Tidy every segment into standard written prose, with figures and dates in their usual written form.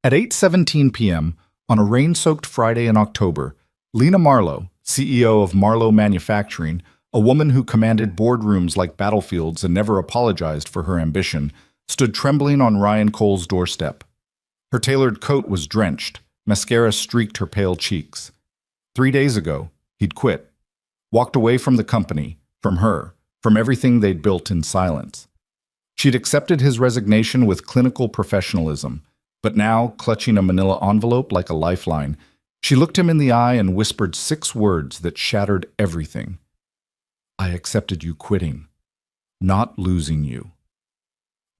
At 8:17 p.m., on a rain-soaked Friday in October, Lena Marlowe, CEO of Marlowe Manufacturing, a woman who commanded boardrooms like battlefields and never apologized for her ambition, stood trembling on Ryan Cole's doorstep. Her tailored coat was drenched, mascara streaked her pale cheeks. 3 days ago, he'd quit, walked away from the company, from her, from everything they'd built in silence. She'd accepted his resignation with clinical professionalism, but now, clutching a manila envelope like a lifeline, she looked him in the eye and whispered 6 words that shattered everything. "I accepted you quitting, not losing you."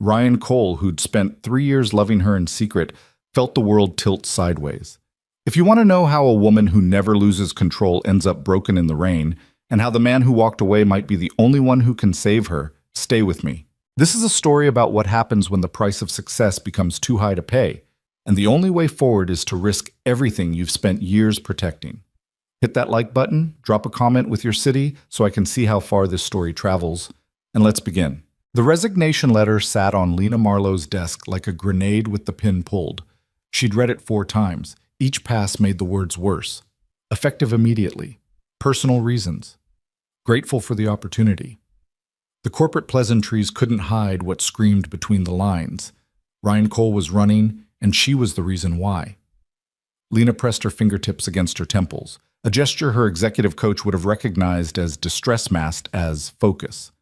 Ryan Cole, who'd spent 3 years loving her in secret, felt the world tilt sideways. If you want to know how a woman who never loses control ends up broken in the rain, and how the man who walked away might be the only one who can save her, stay with me. This is a story about what happens when the price of success becomes too high to pay, and the only way forward is to risk everything you've spent years protecting. Hit that like button, drop a comment with your city so I can see how far this story travels, and let's begin. The resignation letter sat on Lena Marlowe's desk like a grenade with the pin pulled. She'd read it 4 times. Each pass made the words worse. Effective immediately. Personal reasons. Grateful for the opportunity. The corporate pleasantries couldn't hide what screamed between the lines. Ryan Cole was running, and she was the reason why. Lena pressed her fingertips against her temples, a gesture her executive coach would have recognized as distress masked as focus.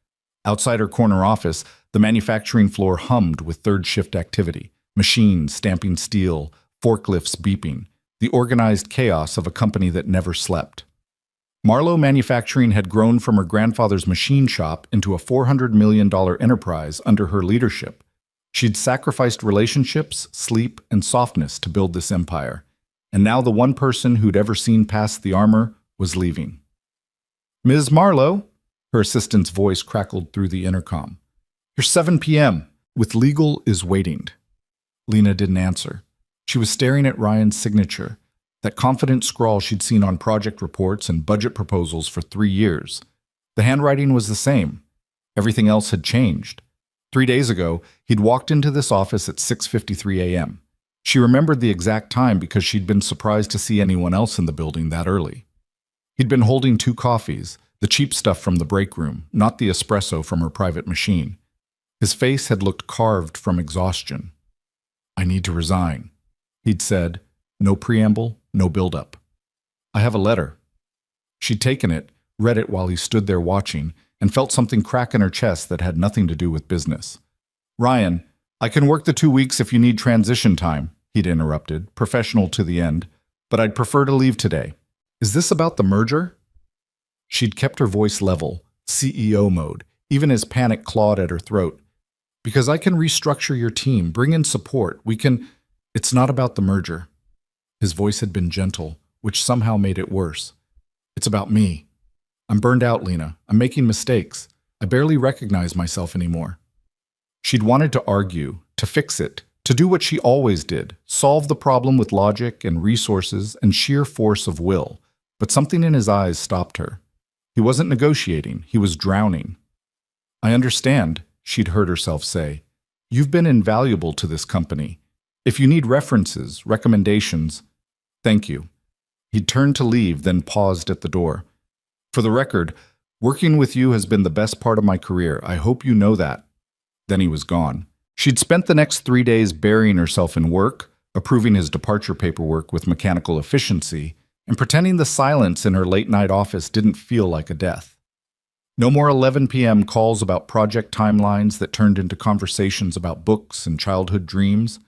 Outside her corner office, the manufacturing floor hummed with third-shift activity, machines stamping steel, forklifts beeping, the organized chaos of a company that never slept. Marlowe Manufacturing had grown from her grandfather's machine shop into a $400 million enterprise under her leadership. She'd sacrificed relationships, sleep, and softness to build this empire, and now the one person who'd ever seen past the armor was leaving. "Ms. Marlowe," her assistant's voice crackled through the intercom. "Your 7 p.m. with legal is waiting." Lena didn't answer. She was staring at Ryan's signature, that confident scrawl she'd seen on project reports and budget proposals for 3 years. The handwriting was the same. Everything else had changed. 3 days ago, he'd walked into this office at 6:53 a.m. She remembered the exact time because she'd been surprised to see anyone else in the building that early. He'd been holding 2 coffees, the cheap stuff from the break room, not the espresso from her private machine. His face had looked carved from exhaustion. "I need to resign," he'd said. No preamble, no build-up. "I have a letter." She'd taken it, read it while he stood there watching, and felt something crack in her chest that had nothing to do with business. "Ryan, I can work the 2 weeks if you need transition time," he'd interrupted, professional to the end, "but I'd prefer to leave today. Is this about the merger?" She'd kept her voice level, CEO mode, even as panic clawed at her throat. "Because I can restructure your team, bring in support, we can—" "It's not about the merger." His voice had been gentle, which somehow made it worse. "It's about me. I'm burned out, Lena. I'm making mistakes. I barely recognize myself anymore." She'd wanted to argue, to fix it, to do what she always did, solve the problem with logic and resources and sheer force of will, but something in his eyes stopped her. He wasn't negotiating, he was drowning. "I understand," she'd heard herself say. "You've been invaluable to this company. If you need references, recommendations—" "Thank you." He'd turned to leave, then paused at the door. "For the record, working with you has been the best part of my career. I hope you know that." Then he was gone. She'd spent the next 3 days burying herself in work, approving his departure paperwork with mechanical efficiency, and pretending the silence in her late-night office didn't feel like a death. No more 11 p.m. calls about project timelines that turned into conversations about books and childhood dreams.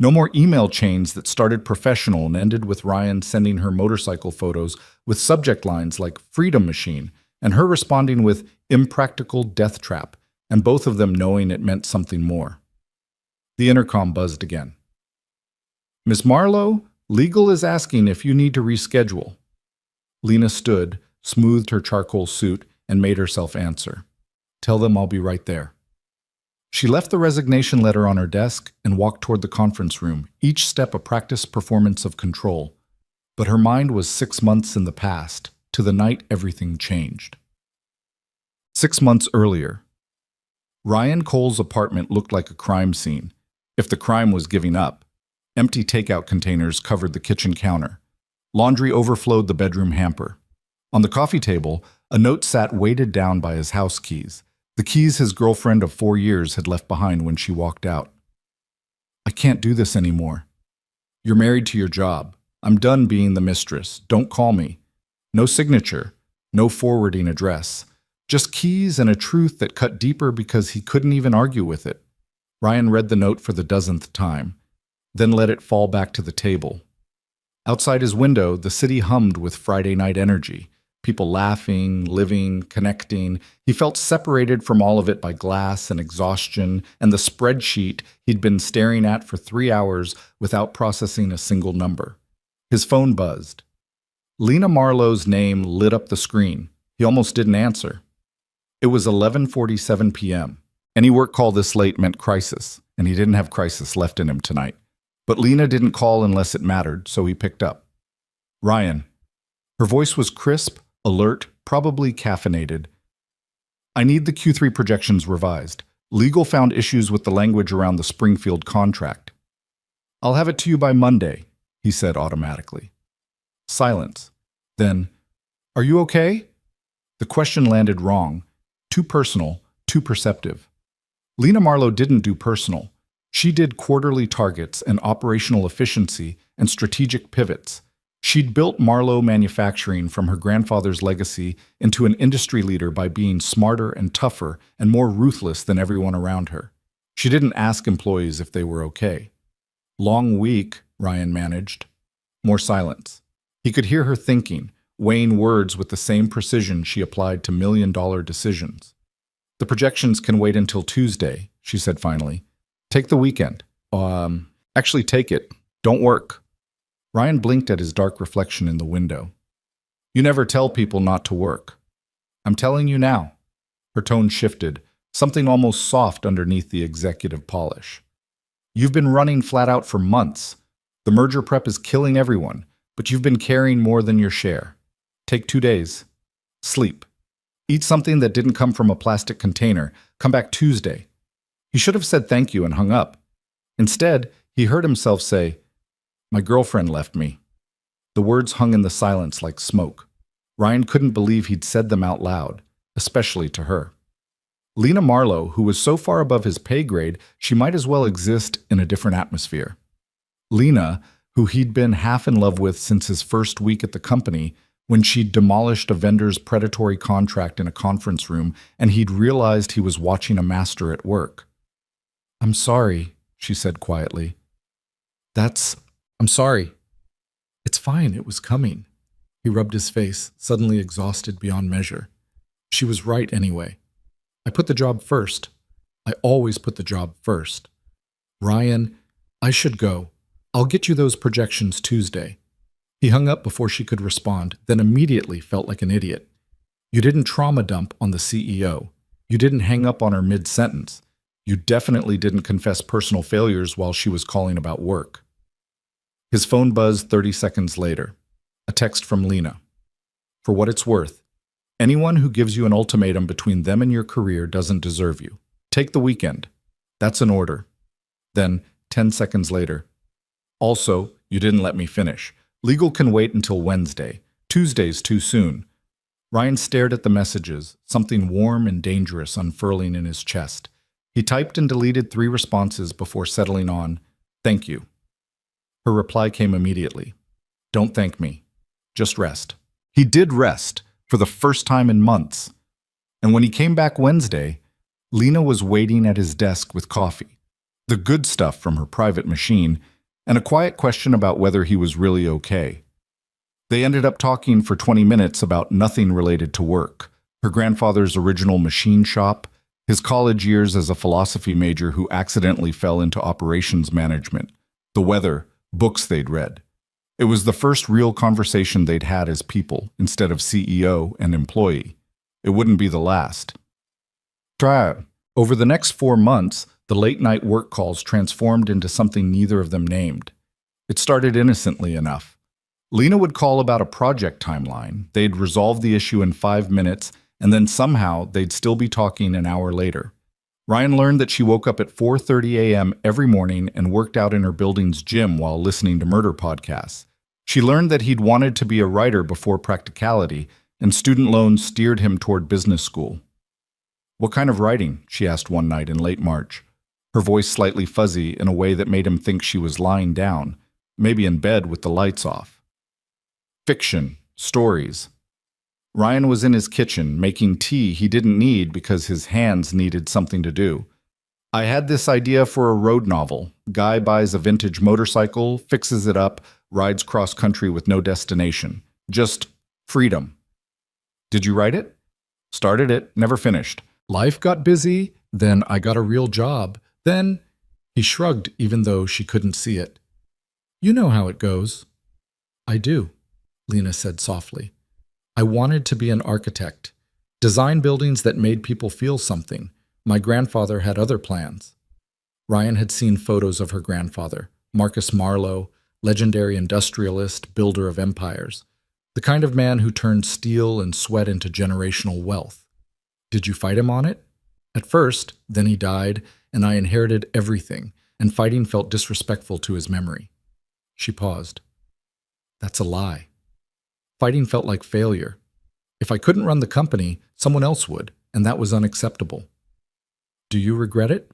No more email chains that started professional and ended with Ryan sending her motorcycle photos with subject lines like "freedom machine" and her responding with "impractical death trap," and both of them knowing it meant something more. The intercom buzzed again. "Miss Marlowe, legal is asking if you need to reschedule." Lena stood, smoothed her charcoal suit, and made herself answer. "Tell them I'll be right there." She left the resignation letter on her desk and walked toward the conference room, each step a practice performance of control. But her mind was 6 months in the past, to the night everything changed. 6 months earlier. Ryan Cole's apartment looked like a crime scene, if the crime was giving up. Empty takeout containers covered the kitchen counter. Laundry overflowed the bedroom hamper. On the coffee table, a note sat weighted down by his house keys, the keys his girlfriend of 4 years had left behind when she walked out. I can't do this anymore. You're married to your job. I'm done being the mistress. Don't call me. No signature, no forwarding address. Just keys and a truth that cut deeper because he couldn't even argue with it. Ryan read the note for the dozenth time, then let it fall back to the table. Outside his window, the city hummed with Friday night energy. People laughing, living, connecting. He felt separated from all of it by glass and exhaustion and the spreadsheet he'd been staring at for 3 hours without processing a single number. His phone buzzed. Lena Marlowe's name lit up the screen. He almost didn't answer. It was 11:47 p.m. Any work call this late meant crisis, and he didn't have crisis left in him tonight. But Lena didn't call unless it mattered, so he picked up. Ryan. Her voice was crisp, alert, probably caffeinated. I need the Q3 projections revised. Legal found issues with the language around the Springfield contract. I'll have it to you by Monday, he said automatically. Silence. Then, are you okay? The question landed wrong. Too personal, too perceptive. Lena Marlowe didn't do personal. She did quarterly targets and operational efficiency and strategic pivots. She'd built Marlowe Manufacturing from her grandfather's legacy into an industry leader by being smarter and tougher and more ruthless than everyone around her. She didn't ask employees if they were okay. Long week, Ryan managed. More silence. He could hear her thinking, weighing words with the same precision she applied to million-dollar decisions. The projections can wait until Tuesday, she said finally. Take the weekend. Actually take it. Don't work. Ryan blinked at his dark reflection in the window. You never tell people not to work. I'm telling you now. Her tone shifted, something almost soft underneath the executive polish. You've been running flat out for months. The merger prep is killing everyone, but you've been carrying more than your share. Take 2 days. Sleep. Eat something that didn't come from a plastic container. Come back Tuesday. He should have said thank you and hung up. Instead, he heard himself say, My girlfriend left me. The words hung in the silence like smoke. Ryan couldn't believe he'd said them out loud, especially to her. Lena Marlowe, who was so far above his pay grade, she might as well exist in a different atmosphere. Lena, who he'd been half in love with since his first week at the company, when she'd demolished a vendor's predatory contract in a conference room and he'd realized he was watching a master at work. I'm sorry, she said quietly. I'm sorry. It's fine, it was coming. He rubbed his face, suddenly exhausted beyond measure. She was right anyway. I put the job first. I always put the job first. Ryan, I should go. I'll get you those projections Tuesday. He hung up before she could respond, then immediately felt like an idiot. You didn't trauma dump on the CEO. You didn't hang up on her mid-sentence. You definitely didn't confess personal failures while she was calling about work. His phone buzzed 30 seconds later. A text from Lena. For what it's worth, anyone who gives you an ultimatum between them and your career doesn't deserve you. Take the weekend. That's an order. Then, 10 seconds later. Also, you didn't let me finish. Legal can wait until Wednesday. Tuesday's too soon. Ryan stared at the messages, something warm and dangerous unfurling in his chest. He typed and deleted 3 responses before settling on, Thank you. Her reply came immediately. Don't thank me. Just rest. He did rest, for the first time in months. And when he came back Wednesday, Lena was waiting at his desk with coffee, the good stuff from her private machine, and a quiet question about whether he was really okay. They ended up talking for 20 minutes about nothing related to work, her grandfather's original machine shop, his college years as a philosophy major who accidentally fell into operations management, the weather, books they'd read. It was the first real conversation they'd had as people instead of CEO and employee. It wouldn't be the last. Over the next 4 months, the late-night work calls transformed into something neither of them named. It started innocently enough. Lena would call about a project timeline. They'd resolve the issue in 5 minutes, and then somehow they'd still be talking an hour later. Ryan learned that she woke up at 4:30 a.m. every morning and worked out in her building's gym while listening to murder podcasts. She learned that he'd wanted to be a writer before practicality, and student loans steered him toward business school. "What kind of writing?" she asked one night in late March, her voice slightly fuzzy in a way that made him think she was lying down, maybe in bed with the lights off. "Fiction, stories." Ryan was in his kitchen, making tea he didn't need because his hands needed something to do. "I had this idea for a road novel. Guy buys a vintage motorcycle, fixes it up, rides cross-country with no destination. Just freedom." "Did you write it?" "Started it, never finished. Life got busy, then I got a real job, then—" He shrugged even though she couldn't see it. "You know how it goes." "I do," Lena said softly. "I wanted to be an architect, design buildings that made people feel something. My grandfather had other plans." Ryan had seen photos of her grandfather, Marcus Marlowe, legendary industrialist, builder of empires, the kind of man who turned steel and sweat into generational wealth. "Did you fight him on it?" "At first, then he died, and I inherited everything, and fighting felt disrespectful to his memory." She paused. "That's a lie. Fighting felt like failure. If I couldn't run the company, someone else would, and that was unacceptable." "Do you regret it?"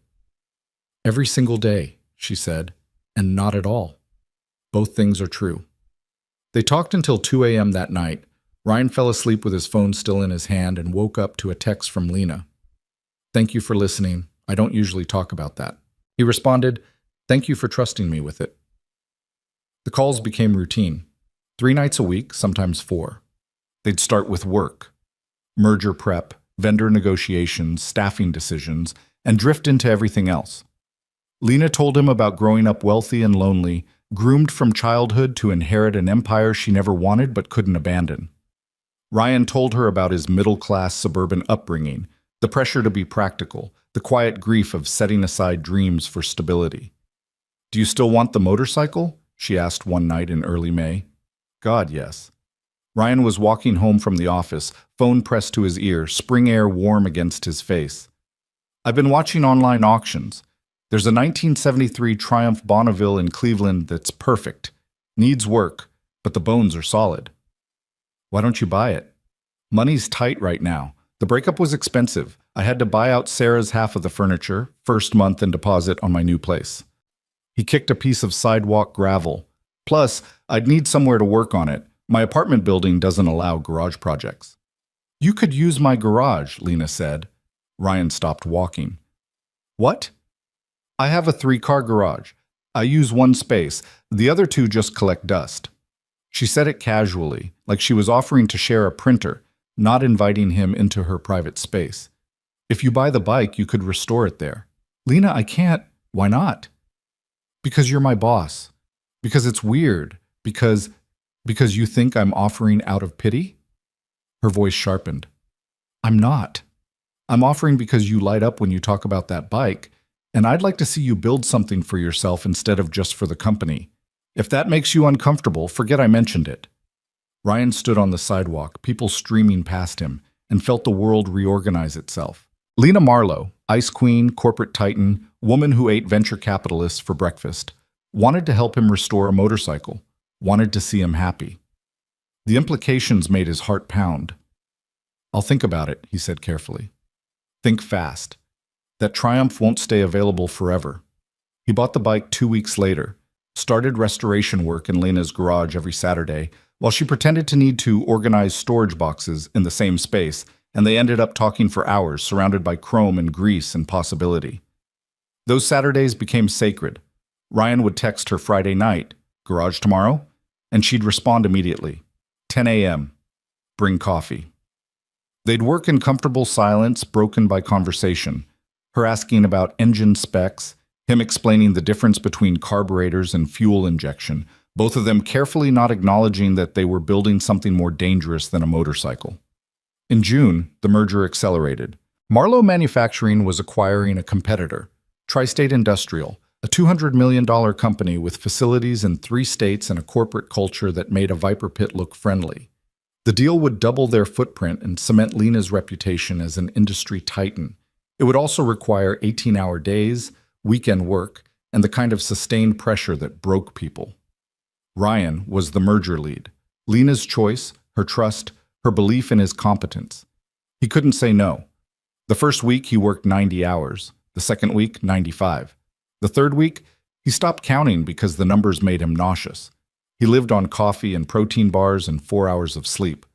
"Every single day," she said, "and not at all. Both things are true." They talked until 2 a.m. that night. Ryan fell asleep with his phone still in his hand and woke up to a text from Lena. "Thank you for listening. I don't usually talk about that." He responded, "Thank you for trusting me with it." The calls became routine. 3 nights a week, sometimes 4. They'd start with work, merger prep, vendor negotiations, staffing decisions, and drift into everything else. Lena told him about growing up wealthy and lonely, groomed from childhood to inherit an empire she never wanted but couldn't abandon. Ryan told her about his middle-class suburban upbringing, the pressure to be practical, the quiet grief of setting aside dreams for stability. "Do you still want the motorcycle?" she asked one night in early May. "God, yes." Ryan was walking home from the office, phone pressed to his ear, spring air warm against his face. "I've been watching online auctions. There's a 1973 Triumph Bonneville in Cleveland that's perfect. Needs work, but the bones are solid." "Why don't you buy it?" "Money's tight right now. The breakup was expensive. I had to buy out Sarah's half of the furniture, first month and deposit on my new place." He kicked a piece of sidewalk gravel. "Plus, I'd need somewhere to work on it. My apartment building doesn't allow garage projects." "You could use my garage," Lena said. Ryan stopped walking. "What?" "I have a 3-car garage. I use one space. The other 2 just collect dust." She said it casually, like she was offering to share a printer, not inviting him into her private space. "If you buy the bike, you could restore it there." "Lena, I can't." "Why not?" "Because you're my boss. Because it's weird. Because you think I'm offering out of pity?" Her voice sharpened. "I'm not. I'm offering because you light up when you talk about that bike, and I'd like to see you build something for yourself instead of just for the company. If that makes you uncomfortable, forget I mentioned it." Ryan stood on the sidewalk, people streaming past him, and felt the world reorganize itself. Lena Marlowe, ice queen, corporate titan, woman who ate venture capitalists for breakfast, wanted to help him restore a motorcycle, wanted to see him happy. The implications made his heart pound. "I'll think about it," he said carefully. "Think fast. That Triumph won't stay available forever." He bought the bike 2 weeks later, started restoration work in Lena's garage every Saturday, while she pretended to need to organize storage boxes in the same space, and they ended up talking for hours, surrounded by chrome and grease and possibility. Those Saturdays became sacred. Ryan would text her Friday night, "Garage tomorrow?" And she'd respond immediately, 10 a.m., "Bring coffee." They'd work in comfortable silence, broken by conversation, her asking about engine specs, him explaining the difference between carburetors and fuel injection, both of them carefully not acknowledging that they were building something more dangerous than a motorcycle. In June, the merger accelerated. Marlowe Manufacturing was acquiring a competitor, Tri-State Industrial, a $200 million company with facilities in 3 states and a corporate culture that made a Viper Pit look friendly. The deal would double their footprint and cement Lena's reputation as an industry titan, It would also require 18-hour days, weekend work, and the kind of sustained pressure that broke people. Ryan was the merger lead. Lena's choice, her trust, her belief in his competence. He couldn't say no. The first week he worked 90 hours, the second week 95. The third week, he stopped counting because the numbers made him nauseous. He lived on coffee and protein bars and 4 hours of sleep.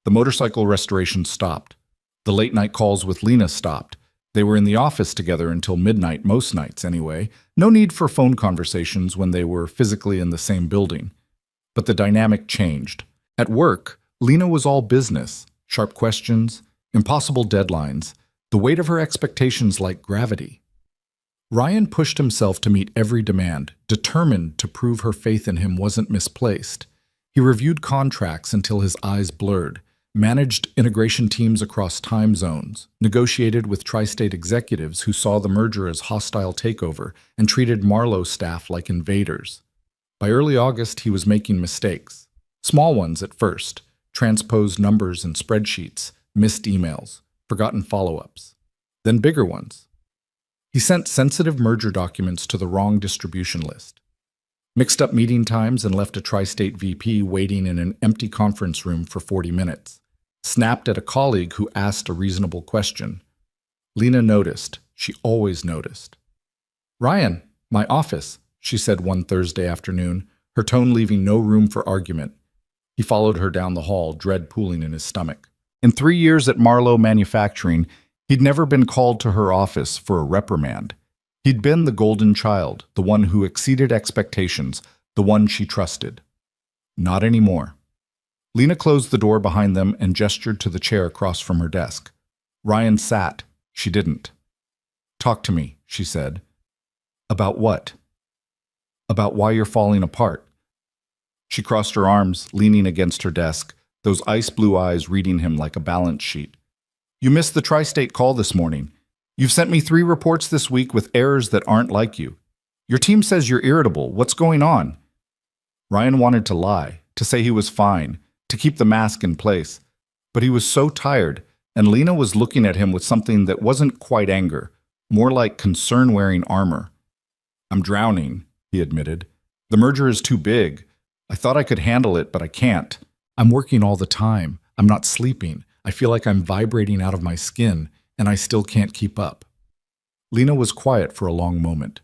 The motorcycle restoration stopped. The late-night calls with Lena stopped. They were in the office together until midnight most nights anyway. No need for phone conversations when they were physically in the same building. But the dynamic changed. At work, Lena was all business, sharp questions, impossible deadlines, the weight of her expectations like gravity. Ryan pushed himself to meet every demand, determined to prove her faith in him wasn't misplaced. He reviewed contracts until his eyes blurred, managed integration teams across time zones, negotiated with tri-state executives who saw the merger as hostile takeover and treated Marlowe staff like invaders. By early August, he was making mistakes. Small ones at first, transposed numbers in spreadsheets, missed emails, forgotten follow-ups. Then bigger ones. He sent sensitive merger documents to the wrong distribution list, mixed up meeting times and left a tri-state VP waiting in an empty conference room for 40 minutes, snapped at a colleague who asked a reasonable question. Lena noticed. She always noticed. "Ryan, my office," she said one Thursday afternoon, her tone leaving no room for argument. He followed her down the hall, dread pooling in his stomach. In 3 years at Marlowe Manufacturing, he'd never been called to her office for a reprimand. He'd been the golden child, the one who exceeded expectations, the one she trusted. Not anymore. Lena closed the door behind them and gestured to the chair across from her desk. Ryan sat. She didn't. "Talk to me," she said. "About what?" "About why you're falling apart." She crossed her arms, leaning against her desk, those ice-blue eyes reading him like a balance sheet. "You missed the tri-state call this morning. You've sent me 3 reports this week with errors that aren't like you. Your team says you're irritable. What's going on?" Ryan wanted to lie, to say he was fine, to keep the mask in place. But he was so tired, and Lena was looking at him with something that wasn't quite anger, more like concern-wearing armor. "I'm drowning," he admitted. "The merger is too big. I thought I could handle it, but I can't. I'm working all the time. I'm not sleeping. I feel like I'm vibrating out of my skin, and I still can't keep up." Lena was quiet for a long moment.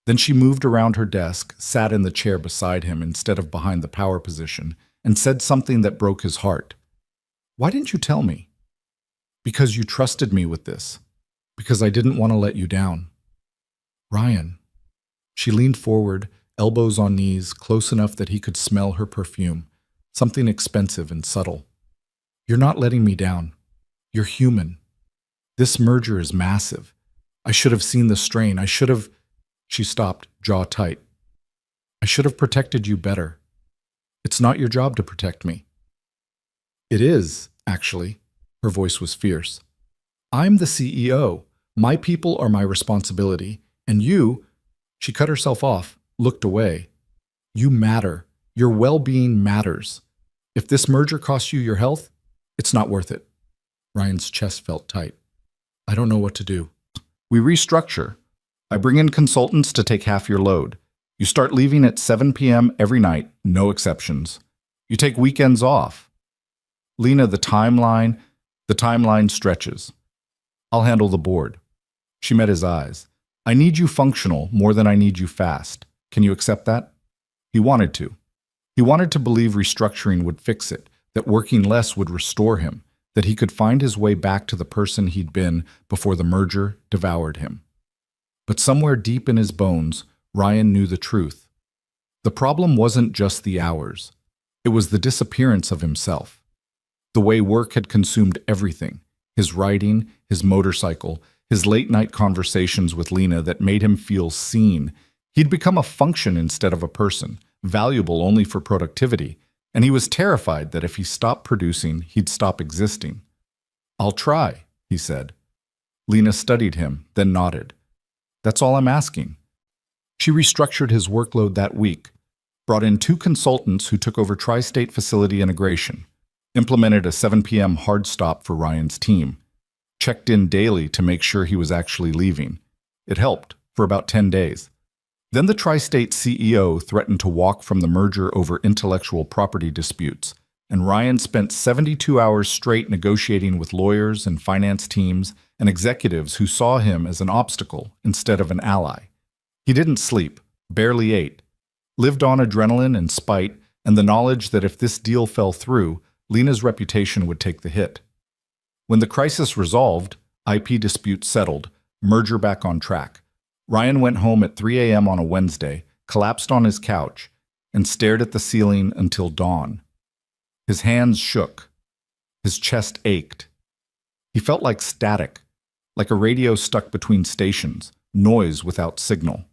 Then she moved around her desk, sat in the chair beside him instead of behind the power position, and said something that broke his heart. "Why didn't you tell me?" "Because you trusted me with this. Because I didn't want to let you down." "Ryan." She leaned forward, elbows on knees, close enough that he could smell her perfume, something expensive and subtle. "You're not letting me down. You're human. This merger is massive. I should have seen the strain. I should have—" She stopped, jaw tight. "I should have protected you better. It's not your job to protect me." "It is, actually." Her voice was fierce. "I'm the CEO. My people are my responsibility. And you—" She cut herself off, looked away. "You matter. Your well-being matters. If this merger costs you your health, it's not worth it." Ryan's chest felt tight. "I don't know what to do." "We restructure. I bring in consultants to take half your load. You start leaving at 7 p.m. every night, no exceptions. You take weekends off." "Lena, the timeline stretches. I'll handle the board." She met his eyes. "I need you functional more than I need you fast. Can you accept that?" He wanted to. He wanted to believe restructuring would fix it, that working less would restore him, that he could find his way back to the person he'd been before the merger devoured him. But somewhere deep in his bones, Ryan knew the truth. The problem wasn't just the hours. It was the disappearance of himself. The way work had consumed everything, his writing, his motorcycle, his late-night conversations with Lena that made him feel seen. He'd become a function instead of a person, valuable only for productivity, and he was terrified that if he stopped producing, he'd stop existing. "I'll try," he said. Lena studied him, then nodded. "That's all I'm asking." She restructured his workload that week, brought in 2 consultants who took over tri-state facility integration, implemented a 7 p.m. hard stop for Ryan's team. checked in daily to make sure he was actually leaving. It helped for about 10 days. Then the Tri-State CEO threatened to walk from the merger over intellectual property disputes, and Ryan spent 72 hours straight negotiating with lawyers and finance teams and executives who saw him as an obstacle instead of an ally. He didn't sleep, barely ate, lived on adrenaline and spite and the knowledge that if this deal fell through, Lena's reputation would take the hit. When the crisis resolved, IP dispute settled, merger back on track, Ryan went home at 3 a.m. on a Wednesday, collapsed on his couch, and stared at the ceiling until dawn. His hands shook. His chest ached. He felt like static, like a radio stuck between stations, noise without signal.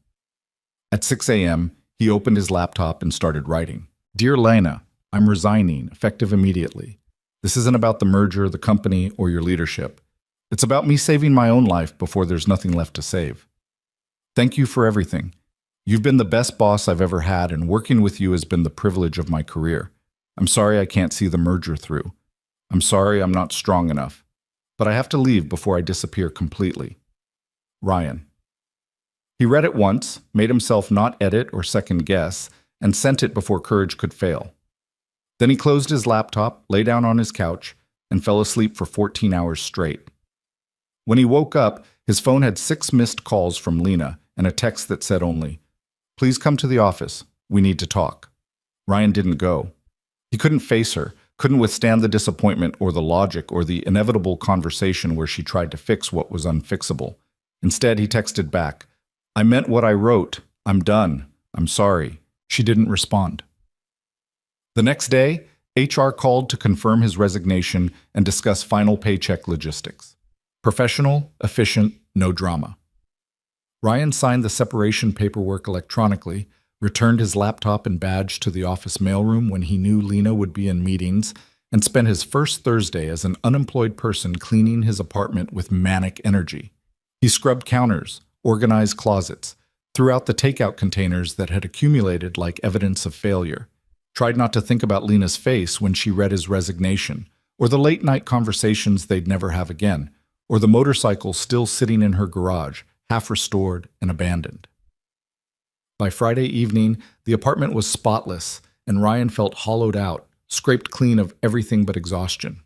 At 6 a.m., he opened his laptop and started writing. Dear Lena, I'm resigning, effective immediately. This isn't about the merger, the company, or your leadership. It's about me saving my own life before there's nothing left to save. Thank you for everything. You've been the best boss I've ever had, and working with you has been the privilege of my career. I'm sorry I can't see the merger through. I'm sorry I'm not strong enough. But I have to leave before I disappear completely. Ryan. He read it once, made himself not edit or second guess, and sent it before courage could fail. Then he closed his laptop, lay down on his couch, and fell asleep for 14 hours straight. When he woke up, his phone had 6 missed calls from Lena and a text that said only, "Please come to the office. We need to talk." Ryan didn't go. He couldn't face her, couldn't withstand the disappointment or the logic or the inevitable conversation where she tried to fix what was unfixable. Instead, he texted back, "I meant what I wrote. I'm done. I'm sorry." She didn't respond. The next day, HR called to confirm his resignation and discuss final paycheck logistics. Professional, efficient, no drama. Ryan signed the separation paperwork electronically, returned his laptop and badge to the office mailroom when he knew Lena would be in meetings, and spent his first Thursday as an unemployed person cleaning his apartment with manic energy. He scrubbed counters, organized closets, threw out the takeout containers that had accumulated like evidence of failure, tried not to think about Lena's face when she read his resignation, or the late-night conversations they'd never have again, or the motorcycle still sitting in her garage, half restored and abandoned. By Friday evening, the apartment was spotless, and Ryan felt hollowed out, scraped clean of everything but exhaustion.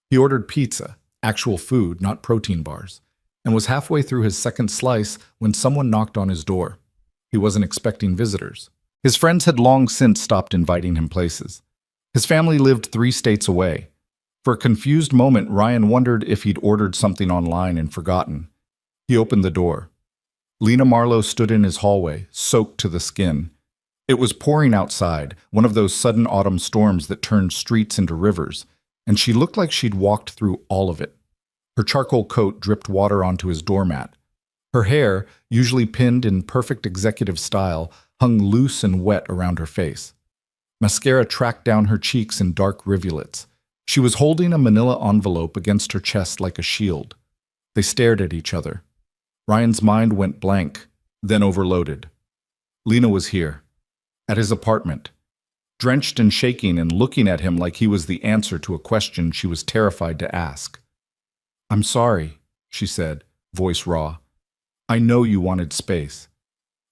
He ordered pizza, actual food, not protein bars, and was halfway through his second slice when someone knocked on his door. He wasn't expecting visitors. His friends had long since stopped inviting him places. His family lived 3 states away. For a confused moment, Ryan wondered if he'd ordered something online and forgotten. He opened the door. Lena Marlowe stood in his hallway, soaked to the skin. It was pouring outside, one of those sudden autumn storms that turned streets into rivers, and she looked like she'd walked through all of it. Her charcoal coat dripped water onto his doormat. Her hair, usually pinned in perfect executive style, hung loose and wet around her face. Mascara tracked down her cheeks in dark rivulets. She was holding a manila envelope against her chest like a shield. They stared at each other. Ryan's mind went blank, then overloaded. Lena was here, at his apartment, drenched and shaking and looking at him like he was the answer to a question she was terrified to ask. "I'm sorry," she said, voice raw. "I know you wanted space.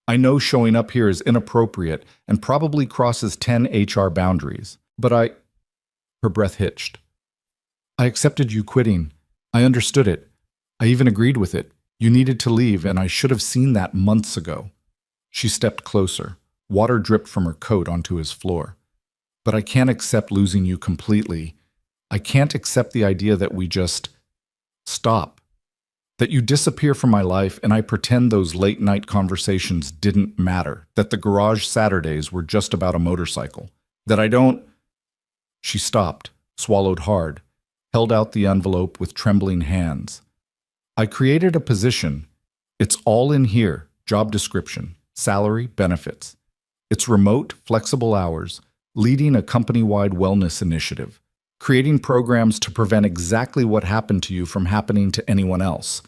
I know showing up here is inappropriate and probably crosses 10 HR boundaries, but Her breath hitched. "I accepted you quitting. I understood it. I even agreed with it. You needed to leave, and I should have seen that months ago." She stepped closer. Water dripped from her coat onto his floor. "But I can't accept losing you completely. I can't accept the idea that we just stop. That you disappear from my life and I pretend those late-night conversations didn't matter. That the garage Saturdays were just about a motorcycle. That I don't—" She stopped, swallowed hard, held out the envelope with trembling hands. "I created a position. It's all in here, job description, salary, benefits. It's remote, flexible hours, leading a company-wide wellness initiative, creating programs to prevent exactly what happened to you from happening to anyone else.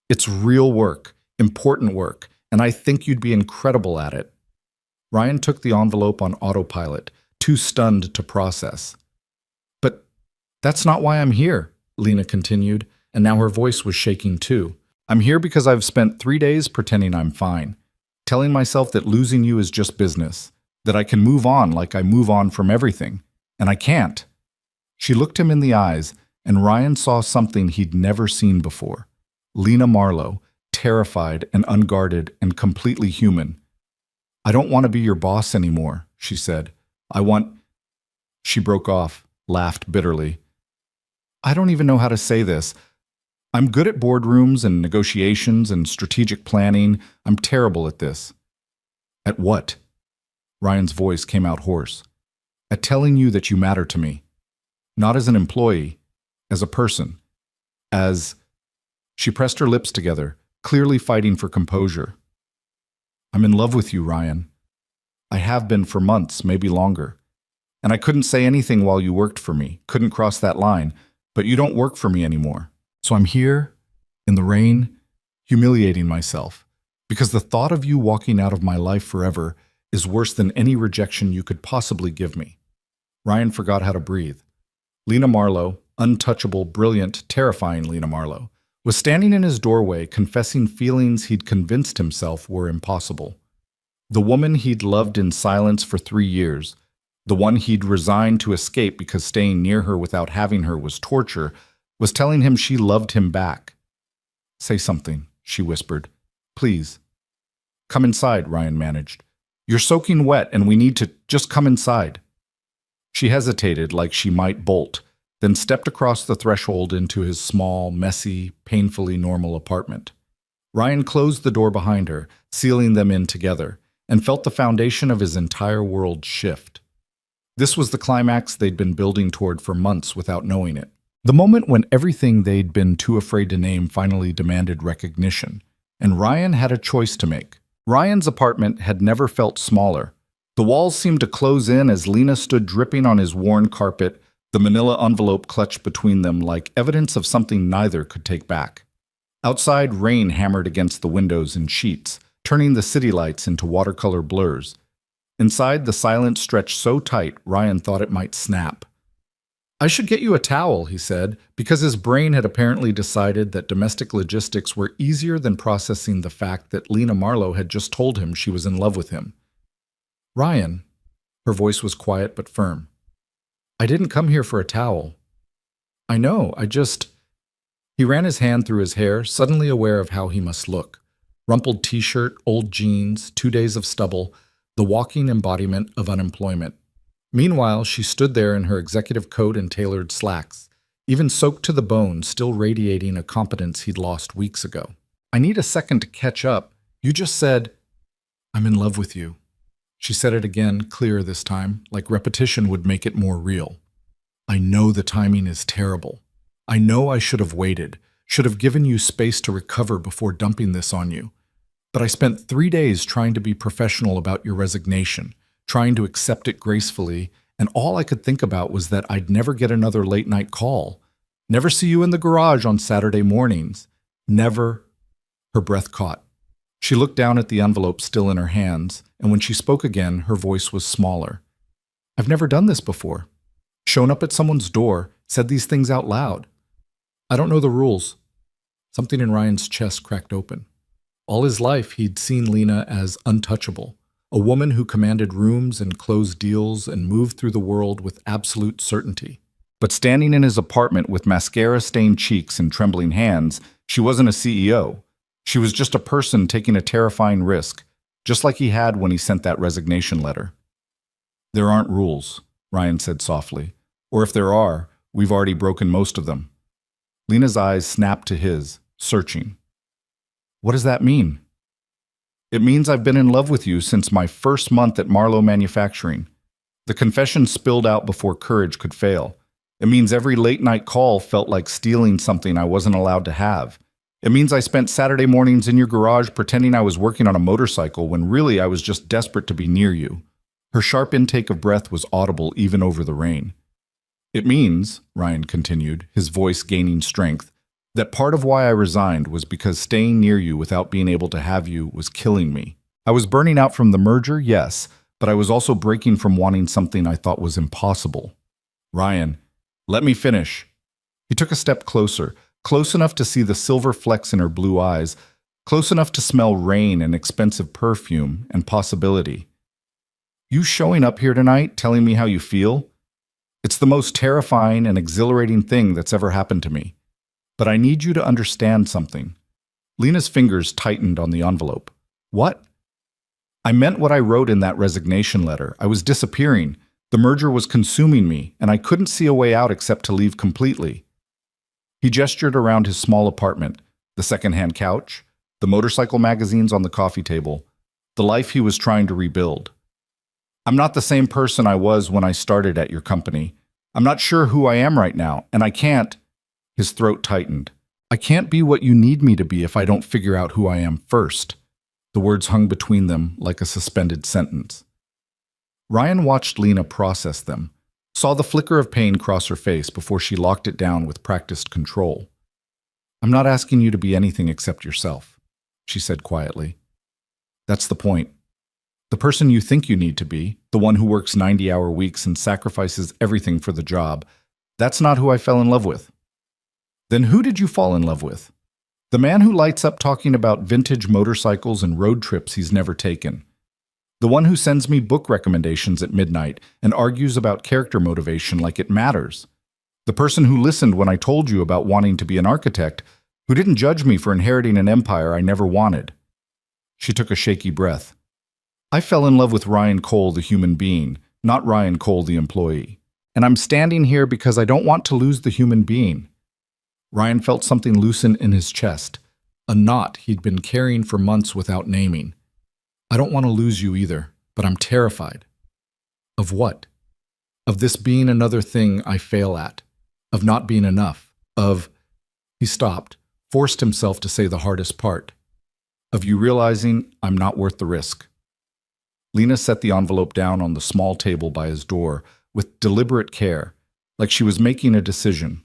It's real work, important work, and I think you'd be incredible at it." Ryan took the envelope on autopilot, too stunned to process. "But that's not why I'm here," Lena continued, and now her voice was shaking too. I'm here because I've spent 3 days pretending I'm fine, telling myself that losing you is just business, that I can move on like I move on from everything, and I can't. She looked him in the eyes, and Ryan saw something he'd never seen before. Lena Marlowe, terrified and unguarded and completely human. I don't want to be your boss anymore, she said. I want... She broke off, laughed bitterly. I don't even know how to say this. I'm good at boardrooms and negotiations and strategic planning. I'm terrible at this. At what? Ryan's voice came out hoarse. At telling you that you matter to me. Not as an employee, as a person. As... She pressed her lips together, clearly fighting for composure. I'm in love with you, Ryan. I have been for months, maybe longer. And I couldn't say anything while you worked for me, couldn't cross that line, but you don't work for me anymore. So I'm here, in the rain, humiliating myself, because the thought of you walking out of my life forever is worse than any rejection you could possibly give me. Ryan forgot how to breathe. Lena Marlowe, untouchable, brilliant, terrifying Lena Marlowe, was standing in his doorway confessing feelings he'd convinced himself were impossible. The woman he'd loved in silence for 3 years, the one he'd resigned to escape because staying near her without having her was torture, was telling him she loved him back. Say something, she whispered. Please. Come inside, Ryan managed. You're soaking wet and we need to just come inside. She hesitated like she might bolt, then stepped across the threshold into his small, messy, painfully normal apartment. Ryan closed the door behind her, sealing them in together, and felt the foundation of his entire world shift. This was the climax they'd been building toward for months without knowing it. The moment when everything they'd been too afraid to name finally demanded recognition, and Ryan had a choice to make. Ryan's apartment had never felt smaller. The walls seemed to close in as Lena stood dripping on his worn carpet, the manila envelope clutched between them like evidence of something neither could take back. Outside, rain hammered against the windows in sheets, turning the city lights into watercolor blurs. Inside, the silence stretched so tight, Ryan thought it might snap. I should get you a towel, he said, because his brain had apparently decided that domestic logistics were easier than processing the fact that Lena Marlowe had just told him she was in love with him. Ryan, her voice was quiet but firm. I didn't come here for a towel. I know, He ran his hand through his hair, suddenly aware of how he must look. Rumpled t-shirt, old jeans, 2 days of stubble, the walking embodiment of unemployment. Meanwhile, she stood there in her executive coat and tailored slacks, even soaked to the bone, still radiating a competence he'd lost weeks ago. I need a second to catch up. You just said, I'm in love with you. She said it again, clearer this time, like repetition would make it more real. I know the timing is terrible. I know I should have waited, should have given you space to recover before dumping this on you. But I spent 3 days trying to be professional about your resignation, trying to accept it gracefully, and all I could think about was that I'd never get another late-night call, never see you in the garage on Saturday mornings, never. Her breath caught. She looked down at the envelope still in her hands, and when she spoke again, her voice was smaller. I've never done this before. Shown up at someone's door, said these things out loud. I don't know the rules. Something in Ryan's chest cracked open. All his life, he'd seen Lena as untouchable, a woman who commanded rooms and closed deals and moved through the world with absolute certainty. But standing in his apartment with mascara-stained cheeks and trembling hands, she wasn't a CEO. She was just a person taking a terrifying risk, just like he had when he sent that resignation letter. There aren't rules, Ryan said softly. Or if there are, we've already broken most of them. Lena's eyes snapped to his, searching. What does that mean? It means I've been in love with you since my first month at Marlowe Manufacturing. The confession spilled out before courage could fail. It means every late-night call felt like stealing something I wasn't allowed to have. It means I spent Saturday mornings in your garage pretending I was working on a motorcycle when really I was just desperate to be near you. Her sharp intake of breath was audible even over the rain. It means, Ryan continued, his voice gaining strength, that part of why I resigned was because staying near you without being able to have you was killing me. I was burning out from the merger, yes, but I was also breaking from wanting something I thought was impossible. Ryan, let me finish. He took a step closer, close enough to see the silver flecks in her blue eyes, close enough to smell rain and expensive perfume and possibility. You showing up here tonight telling me how you feel? It's the most terrifying and exhilarating thing that's ever happened to me. But I need you to understand something. Lena's fingers tightened on the envelope. What? I meant what I wrote in that resignation letter. I was disappearing. The merger was consuming me, and I couldn't see a way out except to leave completely. He gestured around his small apartment, the secondhand couch, the motorcycle magazines on the coffee table, the life he was trying to rebuild. I'm not the same person I was when I started at your company. I'm not sure who I am right now, and I can't. His throat tightened. I can't be what you need me to be if I don't figure out who I am first. The words hung between them like a suspended sentence. Ryan watched Lena process them, saw the flicker of pain cross her face before she locked it down with practiced control. I'm not asking you to be anything except yourself, she said quietly. That's the point. The person you think you need to be, the one who works 90-hour weeks and sacrifices everything for the job, that's not who I fell in love with. Then who did you fall in love with? The man who lights up talking about vintage motorcycles and road trips he's never taken. The one who sends me book recommendations at midnight and argues about character motivation like it matters. The person who listened when I told you about wanting to be an architect, who didn't judge me for inheriting an empire I never wanted. She took a shaky breath. I fell in love with Ryan Cole, the human being, not Ryan Cole, the employee. And I'm standing here because I don't want to lose the human being. Ryan felt something loosen in his chest, a knot he'd been carrying for months without naming. I don't want to lose you either, but I'm terrified. Of what? Of this being another thing I fail at. Of not being enough. Of... He stopped, forced himself to say the hardest part. Of you realizing I'm not worth the risk. Lena set the envelope down on the small table by his door with deliberate care, like she was making a decision.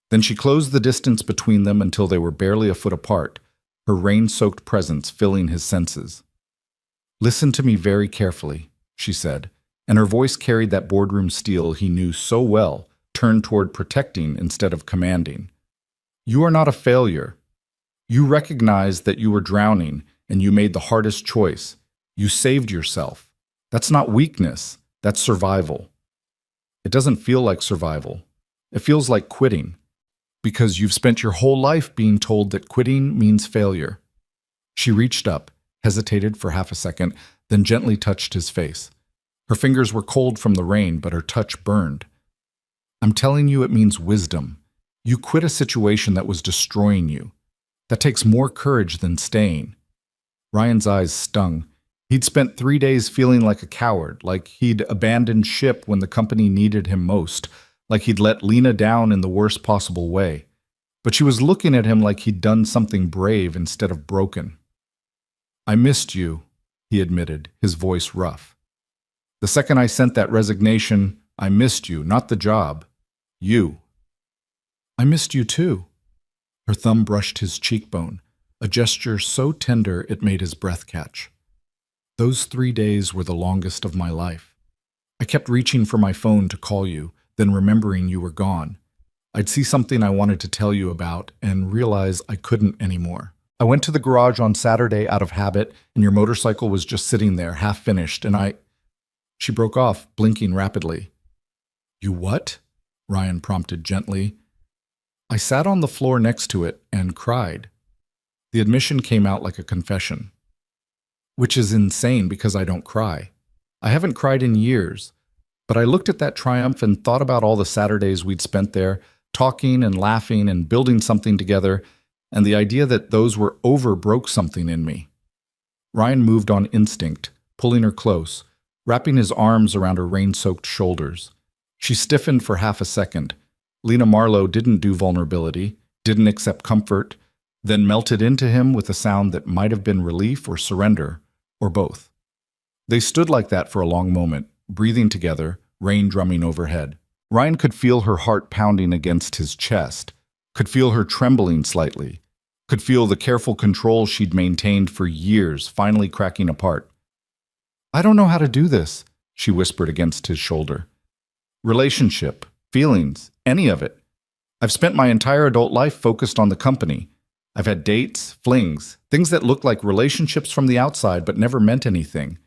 Then she closed the distance between them until they were barely a foot apart, her rain-soaked presence filling his senses. Listen to me very carefully, she said, and her voice carried that boardroom steel he knew so well, turned toward protecting instead of commanding. You are not a failure. You recognized that you were drowning, and you made the hardest choice. You saved yourself. That's not weakness, that's survival. It doesn't feel like survival. It feels like quitting. Because you've spent your whole life being told that quitting means failure. She reached up, hesitated for half a second, then gently touched his face. Her fingers were cold from the rain, but her touch burned. I'm telling you it means wisdom. You quit a situation that was destroying you. That takes more courage than staying. Ryan's eyes stung. He'd spent 3 days feeling like a coward, like he'd abandoned ship when the company needed him most, like he'd let Lena down in the worst possible way. But she was looking at him like he'd done something brave instead of broken. I missed you, he admitted, his voice rough. The second I sent that resignation, I missed you, not the job. You. I missed you too. Her thumb brushed his cheekbone, a gesture so tender it made his breath catch. Those 3 days were the longest of my life. I kept reaching for my phone to call you, then remembering you were gone. I'd see something I wanted to tell you about and realize I couldn't anymore. I went to the garage on Saturday out of habit, and your motorcycle was just sitting there, half finished, and She broke off, blinking rapidly. You what? Ryan prompted gently. I sat on the floor next to it and cried. The admission came out like a confession. Which is insane because I don't cry. I haven't cried in years. But I looked at that triumph and thought about all the Saturdays we'd spent there, talking and laughing and building something together, and the idea that those were over broke something in me. Ryan moved on instinct, pulling her close, wrapping his arms around her rain-soaked shoulders. She stiffened for half a second. Lena Marlowe didn't do vulnerability, didn't accept comfort, then melted into him with a sound that might have been relief or surrender, or both. They stood like that for a long moment, breathing together, rain drumming overhead. Ryan could feel her heart pounding against his chest, could feel her trembling slightly, could feel the careful control she'd maintained for years finally cracking apart. I don't know how to do this, she whispered against his shoulder. Relationship, feelings, any of it. I've spent my entire adult life focused on the company. I've had dates, flings, things that look like relationships from the outside but never meant anything.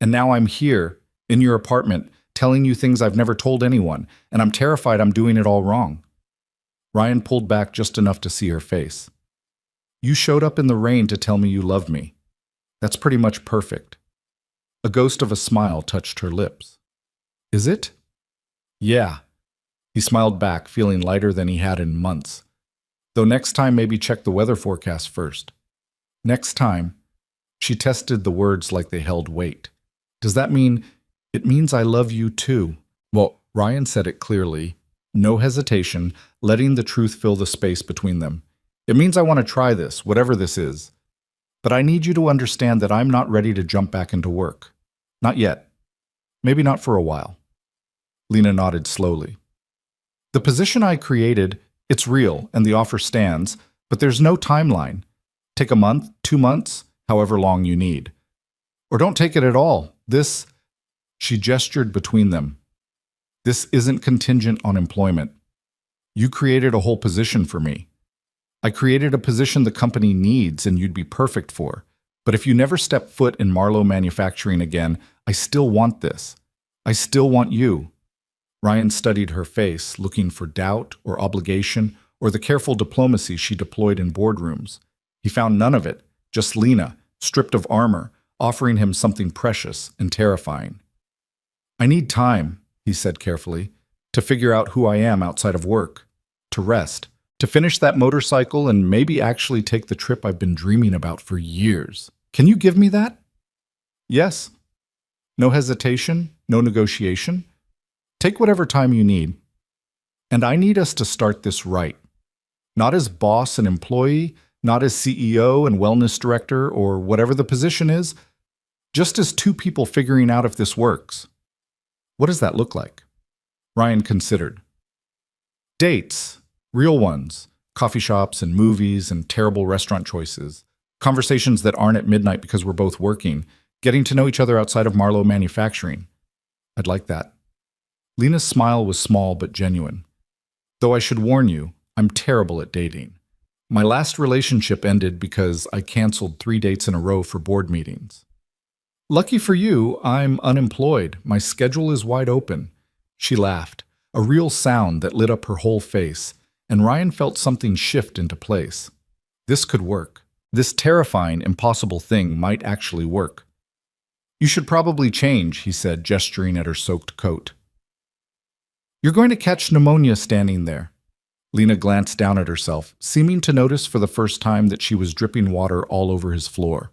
And now I'm here, in your apartment, telling you things I've never told anyone, and I'm terrified I'm doing it all wrong. Ryan pulled back just enough to see her face. You showed up in the rain to tell me you love me. That's pretty much perfect. A ghost of a smile touched her lips. Is it? Yeah. He smiled back, feeling lighter than he had in months. Though next time maybe check the weather forecast first. Next time, she tested the words like they held weight. Does that mean, it means I love you too? Well, Ryan said it clearly, no hesitation, letting the truth fill the space between them. It means I want to try this, whatever this is. But I need you to understand that I'm not ready to jump back into work. Not yet. Maybe not for a while. Lena nodded slowly. The position I created, it's real and the offer stands, but there's no timeline. Take a month, 2 months, however long you need. Or don't take it at all. She gestured between them. This isn't contingent on employment. You created a whole position for me. I created a position the company needs and you'd be perfect for. But if you never step foot in Marlowe Manufacturing again, I still want this. I still want you. Ryan studied her face, looking for doubt or obligation or the careful diplomacy she deployed in boardrooms. He found none of it, just Lena, stripped of armor, offering him something precious and terrifying. I need time, he said carefully, to figure out who I am outside of work, to rest, to finish that motorcycle and maybe actually take the trip I've been dreaming about for years. Can you give me that? Yes. No hesitation, no negotiation. Take whatever time you need. And I need us to start this right. Not as boss and employee, not as CEO and wellness director or whatever the position is, just as two people figuring out if this works. What does that look like? Ryan considered. Dates, real ones, coffee shops and movies and terrible restaurant choices, conversations that aren't at midnight because we're both working, getting to know each other outside of Marlowe Manufacturing. I'd like that. Lena's smile was small but genuine. Though I should warn you, I'm terrible at dating. My last relationship ended because I canceled 3 dates in a row for board meetings. Lucky for you, I'm unemployed. My schedule is wide open. She laughed, a real sound that lit up her whole face, and Ryan felt something shift into place. This could work. This terrifying, impossible thing might actually work. You should probably change, he said, gesturing at her soaked coat. You're going to catch pneumonia standing there. Lena glanced down at herself, seeming to notice for the first time that she was dripping water all over his floor.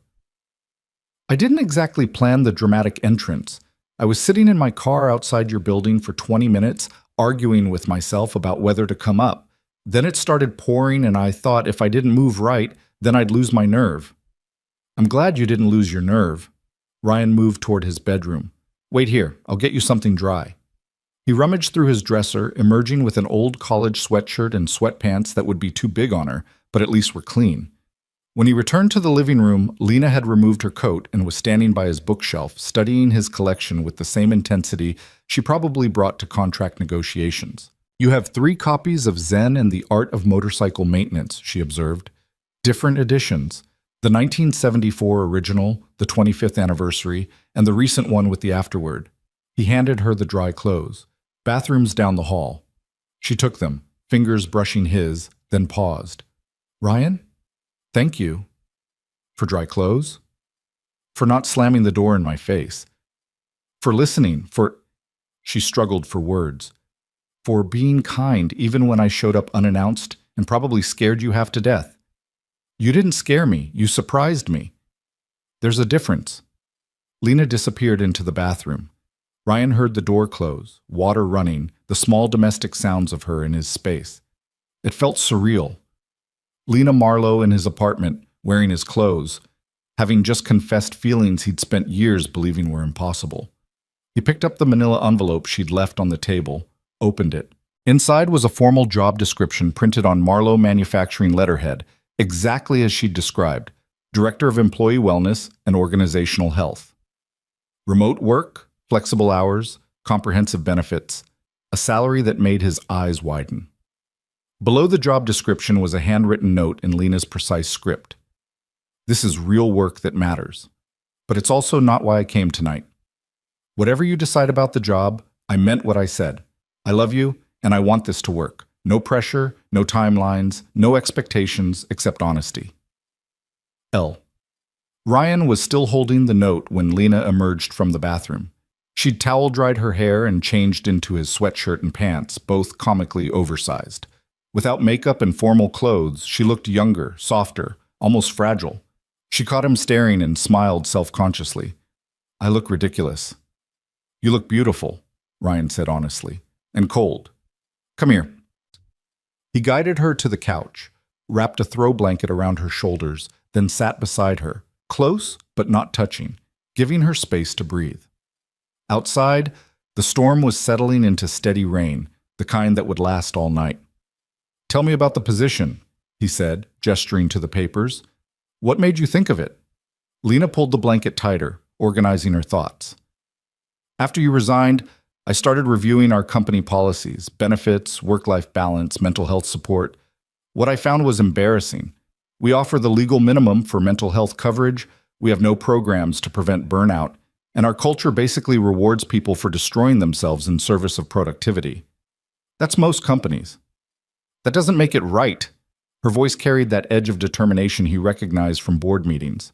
I didn't exactly plan the dramatic entrance. I was sitting in my car outside your building for 20 minutes, arguing with myself about whether to come up. Then it started pouring and I thought if I didn't move right, then I'd lose my nerve. I'm glad you didn't lose your nerve. Ryan moved toward his bedroom. Wait here, I'll get you something dry. He rummaged through his dresser, emerging with an old college sweatshirt and sweatpants that would be too big on her, but at least were clean. When he returned to the living room, Lena had removed her coat and was standing by his bookshelf, studying his collection with the same intensity she probably brought to contract negotiations. You have 3 copies of Zen and the Art of Motorcycle Maintenance, she observed. Different editions. The 1974 original, the 25th anniversary, and the recent one with the afterword. He handed her the dry clothes. Bathrooms down the hall. She took them, fingers brushing his, then paused. Ryan? Thank you. For dry clothes? For not slamming the door in my face. For listening, She struggled for words. For being kind even when I showed up unannounced and probably scared you half to death. You didn't scare me, you surprised me. There's a difference. Lena disappeared into the bathroom. Ryan heard the door close, water running, the small domestic sounds of her in his space. It felt surreal. Lena Marlowe in his apartment, wearing his clothes, having just confessed feelings he'd spent years believing were impossible. He picked up the manila envelope she'd left on the table, opened it. Inside was a formal job description printed on Marlowe Manufacturing letterhead, exactly as she'd described, Director of Employee Wellness and Organizational Health. Remote work, flexible hours, comprehensive benefits, a salary that made his eyes widen. Below the job description was a handwritten note in Lena's precise script. This is real work that matters. But it's also not why I came tonight. Whatever you decide about the job, I meant what I said. I love you, and I want this to work. No pressure, no timelines, no expectations except honesty. L. Ryan was still holding the note when Lena emerged from the bathroom. She'd towel-dried her hair and changed into his sweatshirt and pants, both comically oversized. Without makeup and formal clothes, she looked younger, softer, almost fragile. She caught him staring and smiled self-consciously. I look ridiculous. You look beautiful, Ryan said honestly, and cold. Come here. He guided her to the couch, wrapped a throw blanket around her shoulders, then sat beside her, close but not touching, giving her space to breathe. Outside, the storm was settling into steady rain, the kind that would last all night. Tell me about the position, he said, gesturing to the papers. What made you think of it? Lena pulled the blanket tighter, organizing her thoughts. After you resigned, I started reviewing our company policies, benefits, work-life balance, mental health support. What I found was embarrassing. We offer the legal minimum for mental health coverage, we have no programs to prevent burnout, and our culture basically rewards people for destroying themselves in service of productivity. That's most companies. That doesn't make it right. Her voice carried that edge of determination he recognized from board meetings.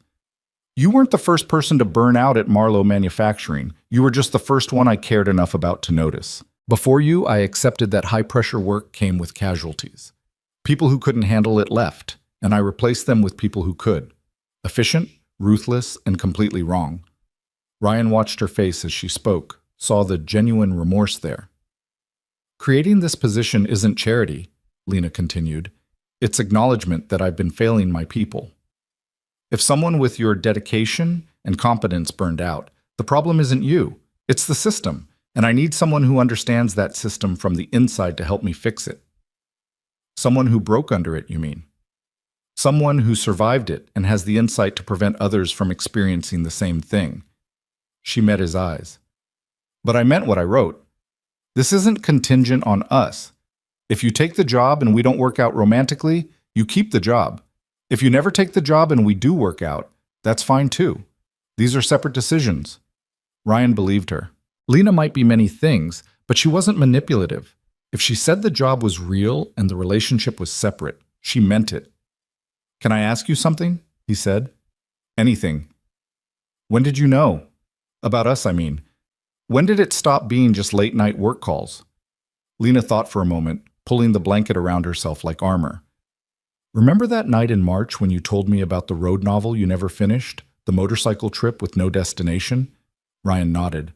You weren't the first person to burn out at Marlowe Manufacturing. You were just the first one I cared enough about to notice. Before you, I accepted that high-pressure work came with casualties. People who couldn't handle it left, and I replaced them with people who could. Efficient, ruthless, and completely wrong. Ryan watched her face as she spoke, saw the genuine remorse there. Creating this position isn't charity, Lena continued. It's acknowledgement that I've been failing my people. If someone with your dedication and competence burned out, the problem isn't you, it's the system, and I need someone who understands that system from the inside to help me fix it. Someone who broke under it, you mean? Someone who survived it and has the insight to prevent others from experiencing the same thing. She met his eyes. But I meant what I wrote. This isn't contingent on us. If you take the job and we don't work out romantically, you keep the job. If you never take the job and we do work out, that's fine too. These are separate decisions. Ryan believed her. Lena might be many things, but she wasn't manipulative. If she said the job was real and the relationship was separate, she meant it. Can I ask you something? He said. Anything. When did you know? About us, I mean. When did it stop being just late-night work calls? Lena thought for a moment, pulling the blanket around herself like armor. Remember that night in March when you told me about the road novel you never finished, the motorcycle trip with no destination? Ryan nodded.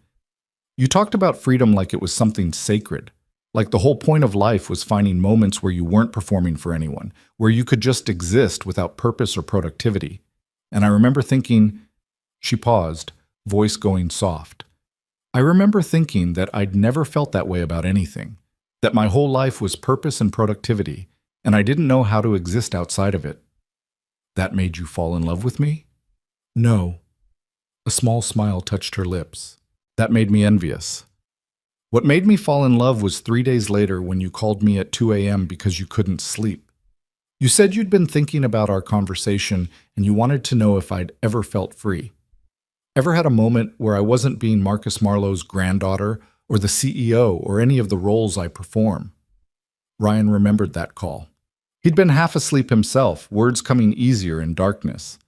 You talked about freedom like it was something sacred, like the whole point of life was finding moments where you weren't performing for anyone, where you could just exist without purpose or productivity. And I remember thinking, she paused, voice going soft. I remember thinking that I'd never felt that way about anything, that my whole life was purpose and productivity, and I didn't know how to exist outside of it. That made you fall in love with me? No. A small smile touched her lips. That made me envious. What made me fall in love was 3 days later when you called me at 2 a.m. because you couldn't sleep. You said you'd been thinking about our conversation and you wanted to know if I'd ever felt free. Ever had a moment where I wasn't being Marcus Marlowe's granddaughter or the CEO or any of the roles I perform? Ryan remembered that call. He'd been half asleep himself, words coming easier in darkness.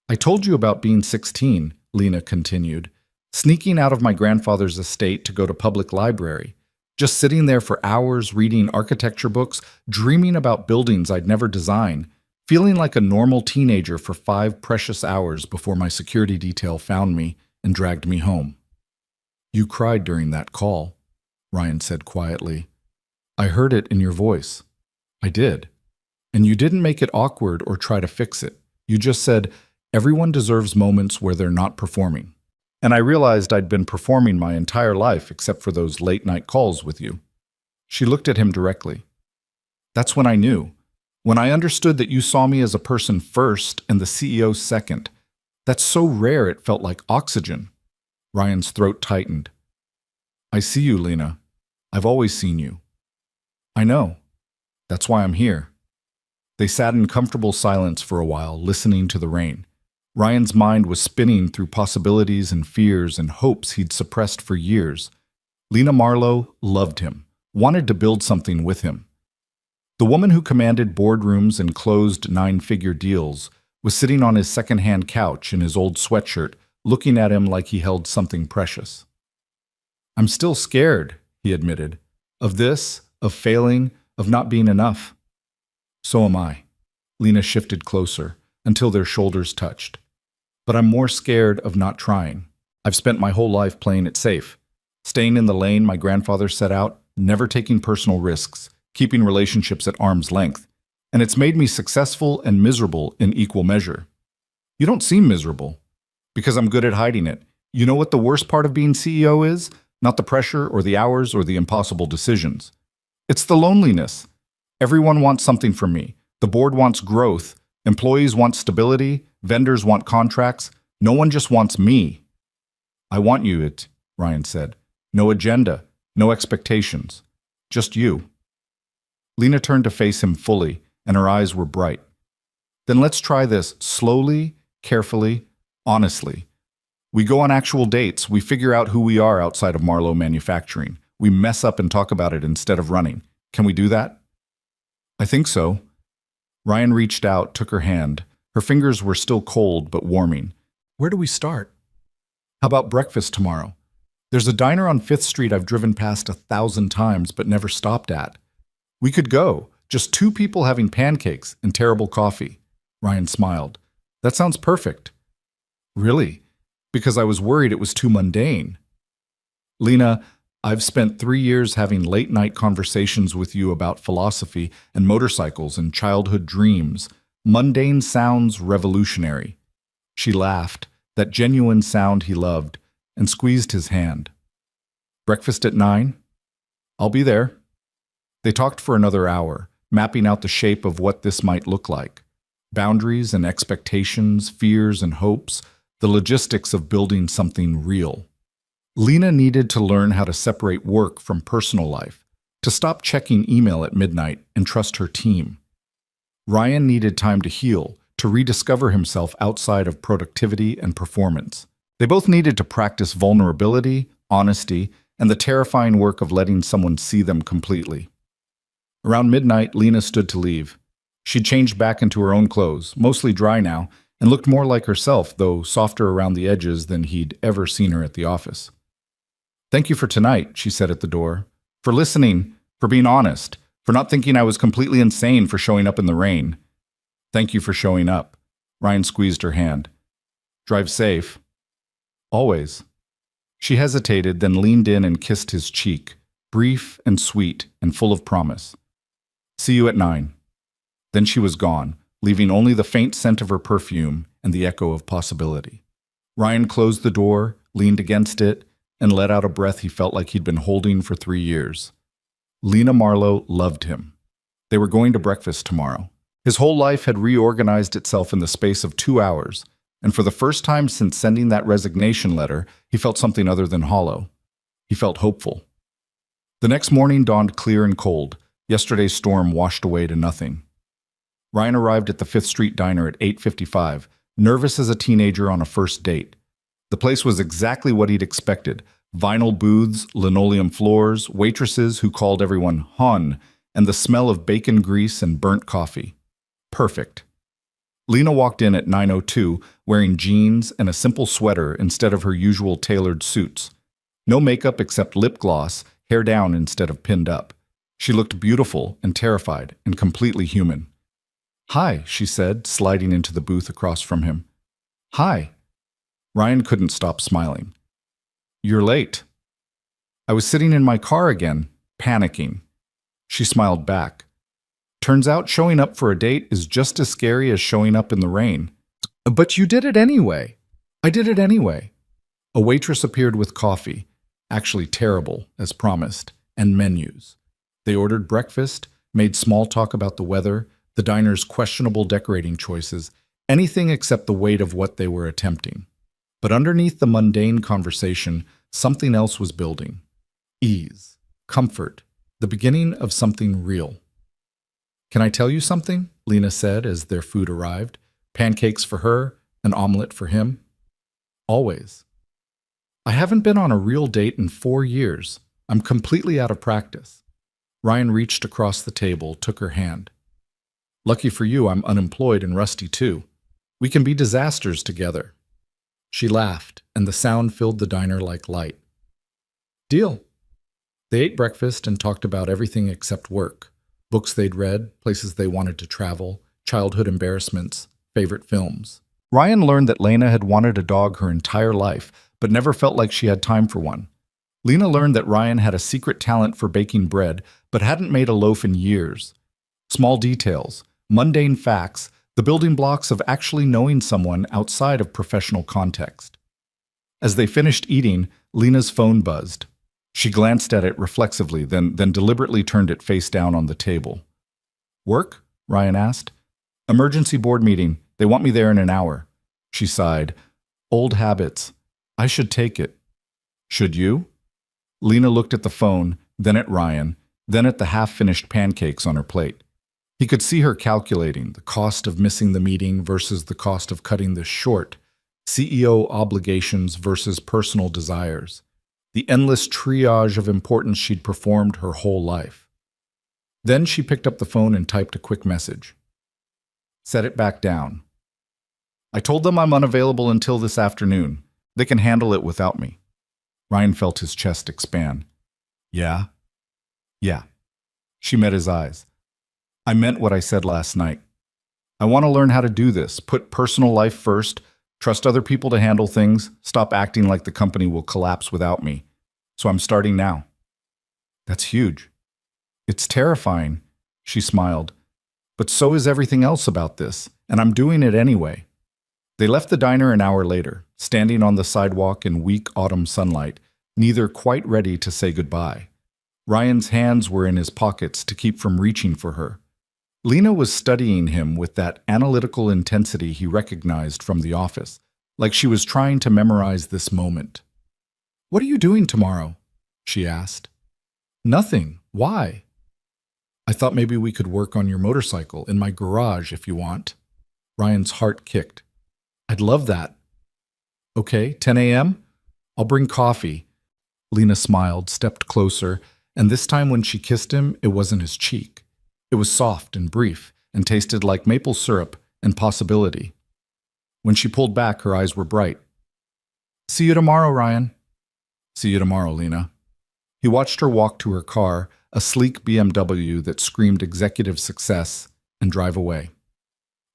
I told you about being 16, Lena continued, sneaking out of my grandfather's estate to go to public library, just sitting there for hours reading architecture books, dreaming about buildings I'd never designed, feeling like a normal teenager for 5 precious hours before my security detail found me and dragged me home. You cried during that call, Ryan said quietly. I heard it in your voice. I did. And you didn't make it awkward or try to fix it. You just said, everyone deserves moments where they're not performing. And I realized I'd been performing my entire life except for those late-night calls with you. She looked at him directly. That's when I knew. When I understood that you saw me as a person first and the CEO second. That's so rare it felt like oxygen. Ryan's throat tightened. I see you, Lena. I've always seen you. I know. That's why I'm here. They sat in comfortable silence for a while, listening to the rain. Ryan's mind was spinning through possibilities and fears and hopes he'd suppressed for years. Lena Marlowe loved him, wanted to build something with him. The woman who commanded boardrooms and closed nine-figure deals was sitting on his second-hand couch in his old sweatshirt, looking at him like he held something precious. "I'm still scared," he admitted, "of this, of failing, of not being enough." "So am I." Lena shifted closer until their shoulders touched. "But I'm more scared of not trying. I've spent my whole life playing it safe, staying in the lane my grandfather set out, never taking personal risks, keeping relationships at arm's length, and it's made me successful and miserable in equal measure." "You don't seem miserable." "Because I'm good at hiding it. You know what the worst part of being CEO is? Not the pressure or the hours or the impossible decisions. It's the loneliness. Everyone wants something from me. The board wants growth. Employees want stability. Vendors want contracts. No one just wants me." "I want you, Ryan said. "No agenda, no expectations. Just you." Lena turned to face him fully, and her eyes were bright. "Then let's try this slowly, carefully, honestly. We go on actual dates. We figure out who we are outside of Marlowe Manufacturing. We mess up and talk about it instead of running. Can we do that?" "I think so." Ryan reached out, took her hand. Her fingers were still cold but warming. "Where do we start?" "How about breakfast tomorrow? There's a diner on 5th Street I've driven past 1,000 times but never stopped at. We could go, just two people having pancakes and terrible coffee." Ryan smiled. "That sounds perfect." "Really? Because I was worried it was too mundane." "Lena, I've spent 3 years having late-night conversations with you about philosophy and motorcycles and childhood dreams. Mundane sounds revolutionary." She laughed, that genuine sound he loved, and squeezed his hand. "Breakfast at 9? I'll be there." They talked for another hour, mapping out the shape of what this might look like. Boundaries and expectations, fears and hopes, the logistics of building something real. Lena needed to learn how to separate work from personal life, to stop checking email at midnight and trust her team. Ryan needed time to heal, to rediscover himself outside of productivity and performance. They both needed to practice vulnerability, honesty, and the terrifying work of letting someone see them completely. Around midnight, Lena stood to leave. She'd changed back into her own clothes, mostly dry now, and looked more like herself, though softer around the edges than he'd ever seen her at the office. "Thank you for tonight," she said at the door. "For listening, for being honest, for not thinking I was completely insane for showing up in the rain." "Thank you for showing up." Ryan squeezed her hand. "Drive safe." "Always." She hesitated, then leaned in and kissed his cheek, brief and sweet and full of promise. "See you at 9. Then she was gone, leaving only the faint scent of her perfume and the echo of possibility. Ryan closed the door, leaned against it, and let out a breath he felt like he'd been holding for 3 years. Lena Marlowe loved him. They were going to breakfast tomorrow. His whole life had reorganized itself in the space of 2 hours, and for the first time since sending that resignation letter, he felt something other than hollow. He felt hopeful. The next morning dawned clear and cold. Yesterday's storm washed away to nothing. Ryan arrived at the 5th Street Diner at 8:55, nervous as a teenager on a first date. The place was exactly what he'd expected. Vinyl booths, linoleum floors, waitresses who called everyone hon, and the smell of bacon grease and burnt coffee. Perfect. Lena walked in at 9:02, wearing jeans and a simple sweater instead of her usual tailored suits. No makeup except lip gloss, hair down instead of pinned up. She looked beautiful and terrified and completely human. "Hi," she said, sliding into the booth across from him. "Hi." Ryan couldn't stop smiling. "You're late." "I was sitting in my car again, panicking." She smiled back. "Turns out showing up for a date is just as scary as showing up in the rain." "But you did it anyway." "I did it anyway." A waitress appeared with coffee, actually terrible, as promised, and menus. They ordered breakfast, made small talk about the weather, the diner's questionable decorating choices, anything except the weight of what they were attempting. But underneath the mundane conversation, something else was building. Ease, comfort, the beginning of something real. Can I tell you something? Lena said as their food arrived. Pancakes for her, an omelet for him. Always. I haven't been on a real date in 4 years. I'm completely out of practice. Ryan reached across the table, took her hand. Lucky for you, I'm unemployed and rusty too. We can be disasters together. She laughed, and the sound filled the diner like light. Deal. They ate breakfast and talked about everything except work. Books they'd read, places they wanted to travel, childhood embarrassments, favorite films. Ryan learned that Lena had wanted a dog her entire life, but never felt like she had time for one. Lena learned that Ryan had a secret talent for baking bread, but hadn't made a loaf in years. Small details, mundane facts, the building blocks of actually knowing someone outside of professional context. As they finished eating, Lena's phone buzzed. She glanced at it reflexively, then deliberately turned it face down on the table. Work? Ryan asked. Emergency board meeting. They want me there in an hour. She sighed. Old habits. I should take it. Should you? Lena looked at the phone, then at Ryan, then at the half-finished pancakes on her plate. He could see her calculating the cost of missing the meeting versus the cost of cutting this short, CEO obligations versus personal desires, the endless triage of importance she'd performed her whole life. Then she picked up the phone and typed a quick message. Set it back down. I told them I'm unavailable until this afternoon. They can handle it without me. Ryan felt his chest expand. Yeah? Yeah. She met his eyes. I meant what I said last night. I want to learn how to do this, put personal life first, trust other people to handle things, stop acting like the company will collapse without me. So I'm starting now. That's huge. It's terrifying, she smiled. But so is everything else about this, and I'm doing it anyway. They left the diner an hour later, standing on the sidewalk in weak autumn sunlight, neither quite ready to say goodbye. Ryan's hands were in his pockets to keep from reaching for her. Lena was studying him with that analytical intensity he recognized from the office, like she was trying to memorize this moment. What are you doing tomorrow? She asked. Nothing. Why? I thought maybe we could work on your motorcycle in my garage if you want. Ryan's heart kicked. I'd love that. Okay, 10 a.m.? I'll bring coffee. Lena smiled, stepped closer, and this time when she kissed him, it wasn't his cheek. It was soft and brief, and tasted like maple syrup and possibility. When she pulled back, her eyes were bright. See you tomorrow, Ryan. See you tomorrow, Lena. He watched her walk to her car, a sleek BMW that screamed executive success, and drive away.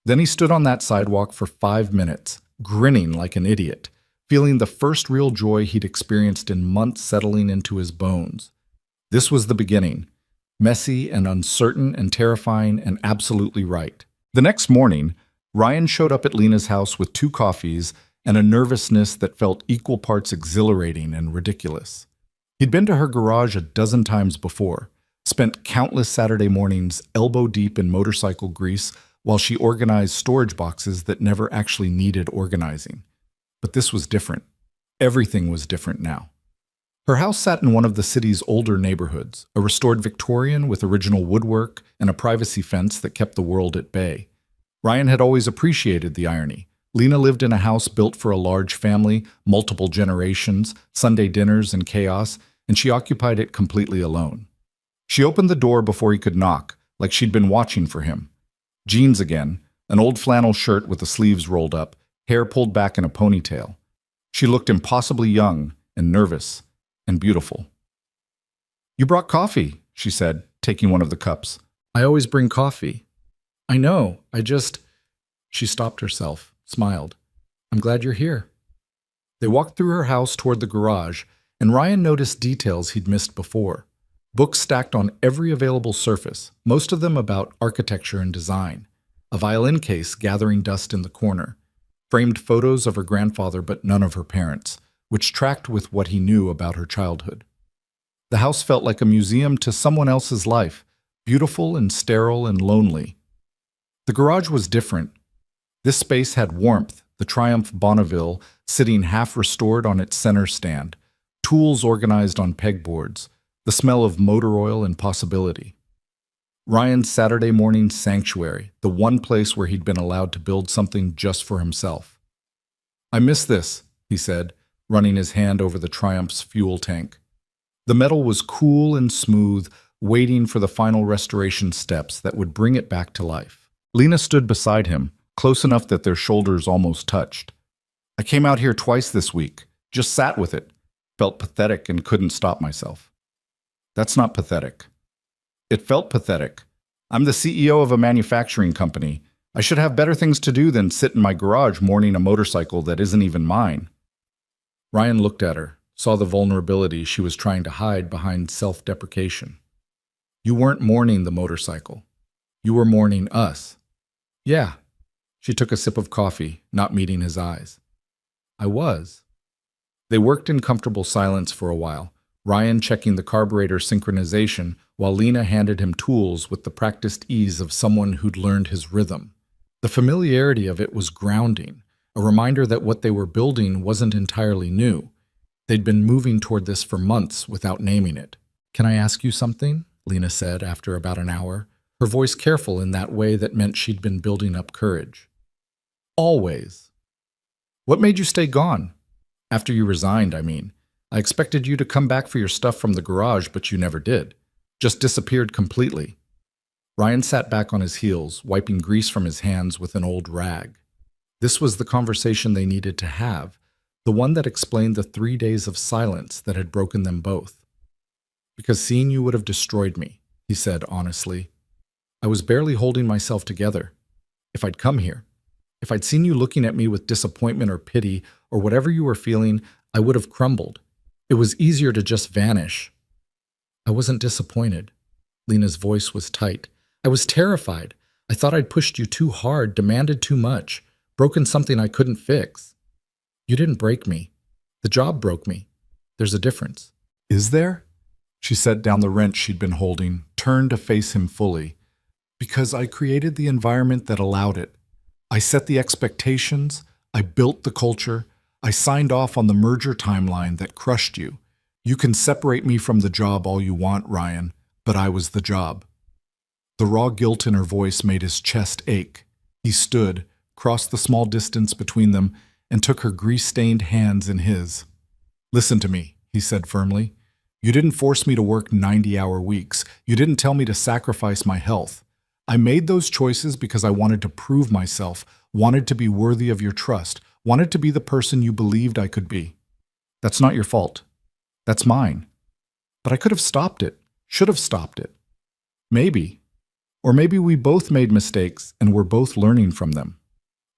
Then he stood on that sidewalk for 5 minutes, grinning like an idiot, feeling the first real joy he'd experienced in months settling into his bones. This was the beginning, messy and uncertain and terrifying and absolutely right. The next morning, Ryan showed up at Lena's house with 2 coffees and a nervousness that felt equal parts exhilarating and ridiculous. He'd been to her garage a dozen times before, spent countless Saturday mornings elbow-deep in motorcycle grease while she organized storage boxes that never actually needed organizing. But this was different. Everything was different now. Her house sat in one of the city's older neighborhoods, a restored Victorian with original woodwork and a privacy fence that kept the world at bay. Ryan had always appreciated the irony. Lena lived in a house built for a large family, multiple generations, Sunday dinners and chaos, and she occupied it completely alone. She opened the door before he could knock, like she'd been watching for him. Jeans again, an old flannel shirt with the sleeves rolled up, hair pulled back in a ponytail. She looked impossibly young and nervous and beautiful. You brought coffee, she said, taking one of the cups. I always bring coffee. I know, She stopped herself, smiled. I'm glad you're here. They walked through her house toward the garage, and Ryan noticed details he'd missed before. Books stacked on every available surface, most of them about architecture and design. A violin case gathering dust in the corner. Framed photos of her grandfather but none of her parents, which tracked with what he knew about her childhood. The house felt like a museum to someone else's life, beautiful and sterile and lonely. The garage was different. This space had warmth, the Triumph Bonneville sitting half-restored on its center stand, tools organized on pegboards, the smell of motor oil and possibility. Ryan's Saturday morning sanctuary, the one place where he'd been allowed to build something just for himself. "I miss this," he said, running his hand over the Triumph's fuel tank. The metal was cool and smooth, waiting for the final restoration steps that would bring it back to life. Lena stood beside him, close enough that their shoulders almost touched. "I came out here twice this week, just sat with it, felt pathetic and couldn't stop myself." "That's not pathetic." "It felt pathetic. I'm the CEO of a manufacturing company. I should have better things to do than sit in my garage mourning a motorcycle that isn't even mine." Ryan looked at her, saw the vulnerability she was trying to hide behind self-deprecation. "You weren't mourning the motorcycle. You were mourning us." "Yeah." She took a sip of coffee, not meeting his eyes. "I was." They worked in comfortable silence for a while, Ryan checking the carburetor synchronization while Lena handed him tools with the practiced ease of someone who'd learned his rhythm. The familiarity of it was grounding, a reminder that what they were building wasn't entirely new. They'd been moving toward this for months without naming it. "Can I ask you something?" Lena said after about an hour, her voice careful in that way that meant she'd been building up courage. "Always." "What made you stay gone? After you resigned, I mean. I expected you to come back for your stuff from the garage, but you never did. Just disappeared completely." Ryan sat back on his heels, wiping grease from his hands with an old rag. This was the conversation they needed to have, the one that explained the 3 days of silence that had broken them both. "Because seeing you would have destroyed me," he said honestly. "I was barely holding myself together. If I'd come here, if I'd seen you looking at me with disappointment or pity or whatever you were feeling, I would have crumbled. It was easier to just vanish." "I wasn't disappointed." Lena's voice was tight. "I was terrified. I thought I'd pushed you too hard, demanded too much, broken something I couldn't fix. You didn't break me. The job broke me. There's a difference." "Is there?" She set down the wrench she'd been holding, turned to face him fully. "Because I created the environment that allowed it. I set the expectations. I built the culture. I signed off on the merger timeline that crushed you. You can separate me from the job all you want, Ryan, but I was the job." The raw guilt in her voice made his chest ache. He stood, crossed the small distance between them, and took her grease-stained hands in his. "Listen to me," he said firmly. "You didn't force me to work 90-hour weeks. You didn't tell me to sacrifice my health. I made those choices because I wanted to prove myself, wanted to be worthy of your trust, wanted to be the person you believed I could be. That's not your fault. That's mine. But I could have stopped it, should have stopped it. Maybe. Or maybe we both made mistakes and we're both learning from them."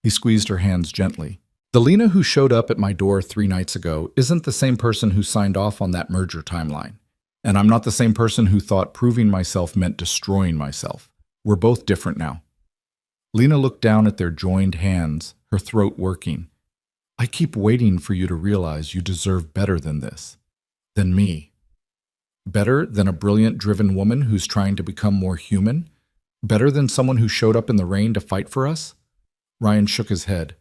He squeezed her hands gently. "The Lena who showed up at my door 3 nights ago isn't the same person who signed off on that merger timeline. And I'm not the same person who thought proving myself meant destroying myself. We're both different now." Lena looked down at their joined hands, her throat working. "I keep waiting for you to realize you deserve better than this. Than me. Better than a brilliant, driven woman who's trying to become more human? Better than someone who showed up in the rain to fight for us?" Ryan shook his head.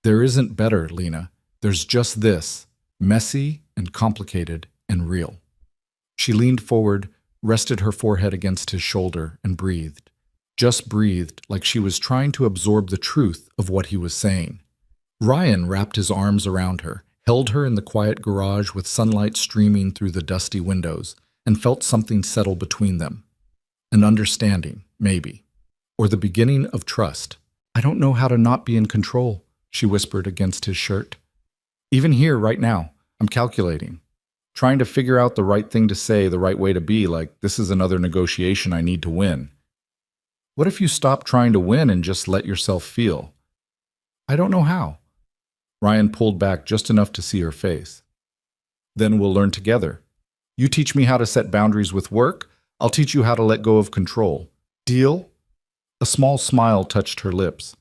"There isn't better, Lena. There's just this, messy and complicated and real." She leaned forward, rested her forehead against his shoulder, and breathed. Just breathed, like she was trying to absorb the truth of what he was saying. Ryan wrapped his arms around her, held her in the quiet garage with sunlight streaming through the dusty windows, and felt something settle between them. An understanding, maybe. Or the beginning of trust. "I don't know how to not be in control," she whispered against his shirt. "Even here, right now, I'm calculating. Trying to figure out the right thing to say, the right way to be, like this is another negotiation I need to win. What if you stop trying to win and just let yourself feel?" "I don't know how." Ryan pulled back just enough to see her face. "Then we'll learn together. You teach me how to set boundaries with work, I'll teach you how to let go of control. Deal?" A small smile touched her lips.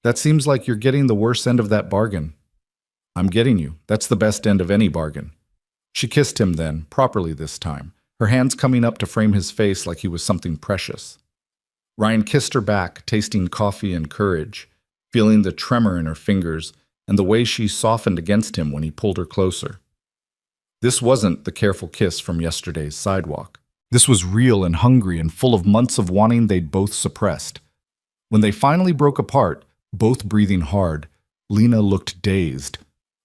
"That seems like you're getting the worst end of that bargain." "I'm getting you. That's the best end of any bargain." She kissed him then, properly this time, her hands coming up to frame his face like he was something precious. Ryan kissed her back, tasting coffee and courage, feeling the tremor in her fingers and the way she softened against him when he pulled her closer. This wasn't the careful kiss from yesterday's sidewalk. This was real and hungry and full of months of wanting they'd both suppressed. When they finally broke apart, both breathing hard, Lena looked dazed.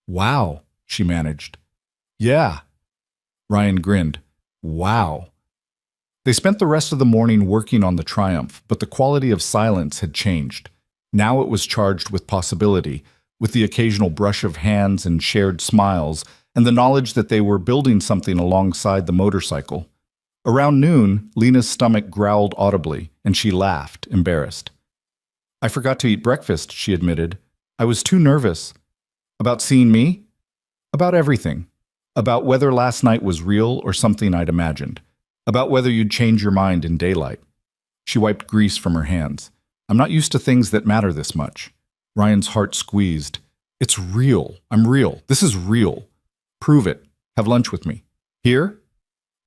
"Wow," she managed. "Yeah." Ryan grinned. "Wow." They spent the rest of the morning working on the triumph, but the quality of silence had changed. Now it was charged with possibility, with the occasional brush of hands and shared smiles, and the knowledge that they were building something alongside the motorcycle. Around noon, Lena's stomach growled audibly, and she laughed, embarrassed. "I forgot to eat breakfast," she admitted. "I was too nervous." "About seeing me?" "About everything. About whether last night was real or something I'd imagined. About whether you'd change your mind in daylight." She wiped grease from her hands. "I'm not used to things that matter this much." Ryan's heart squeezed. "It's real. I'm real. This is real. Prove it. Have lunch with me." "Here?"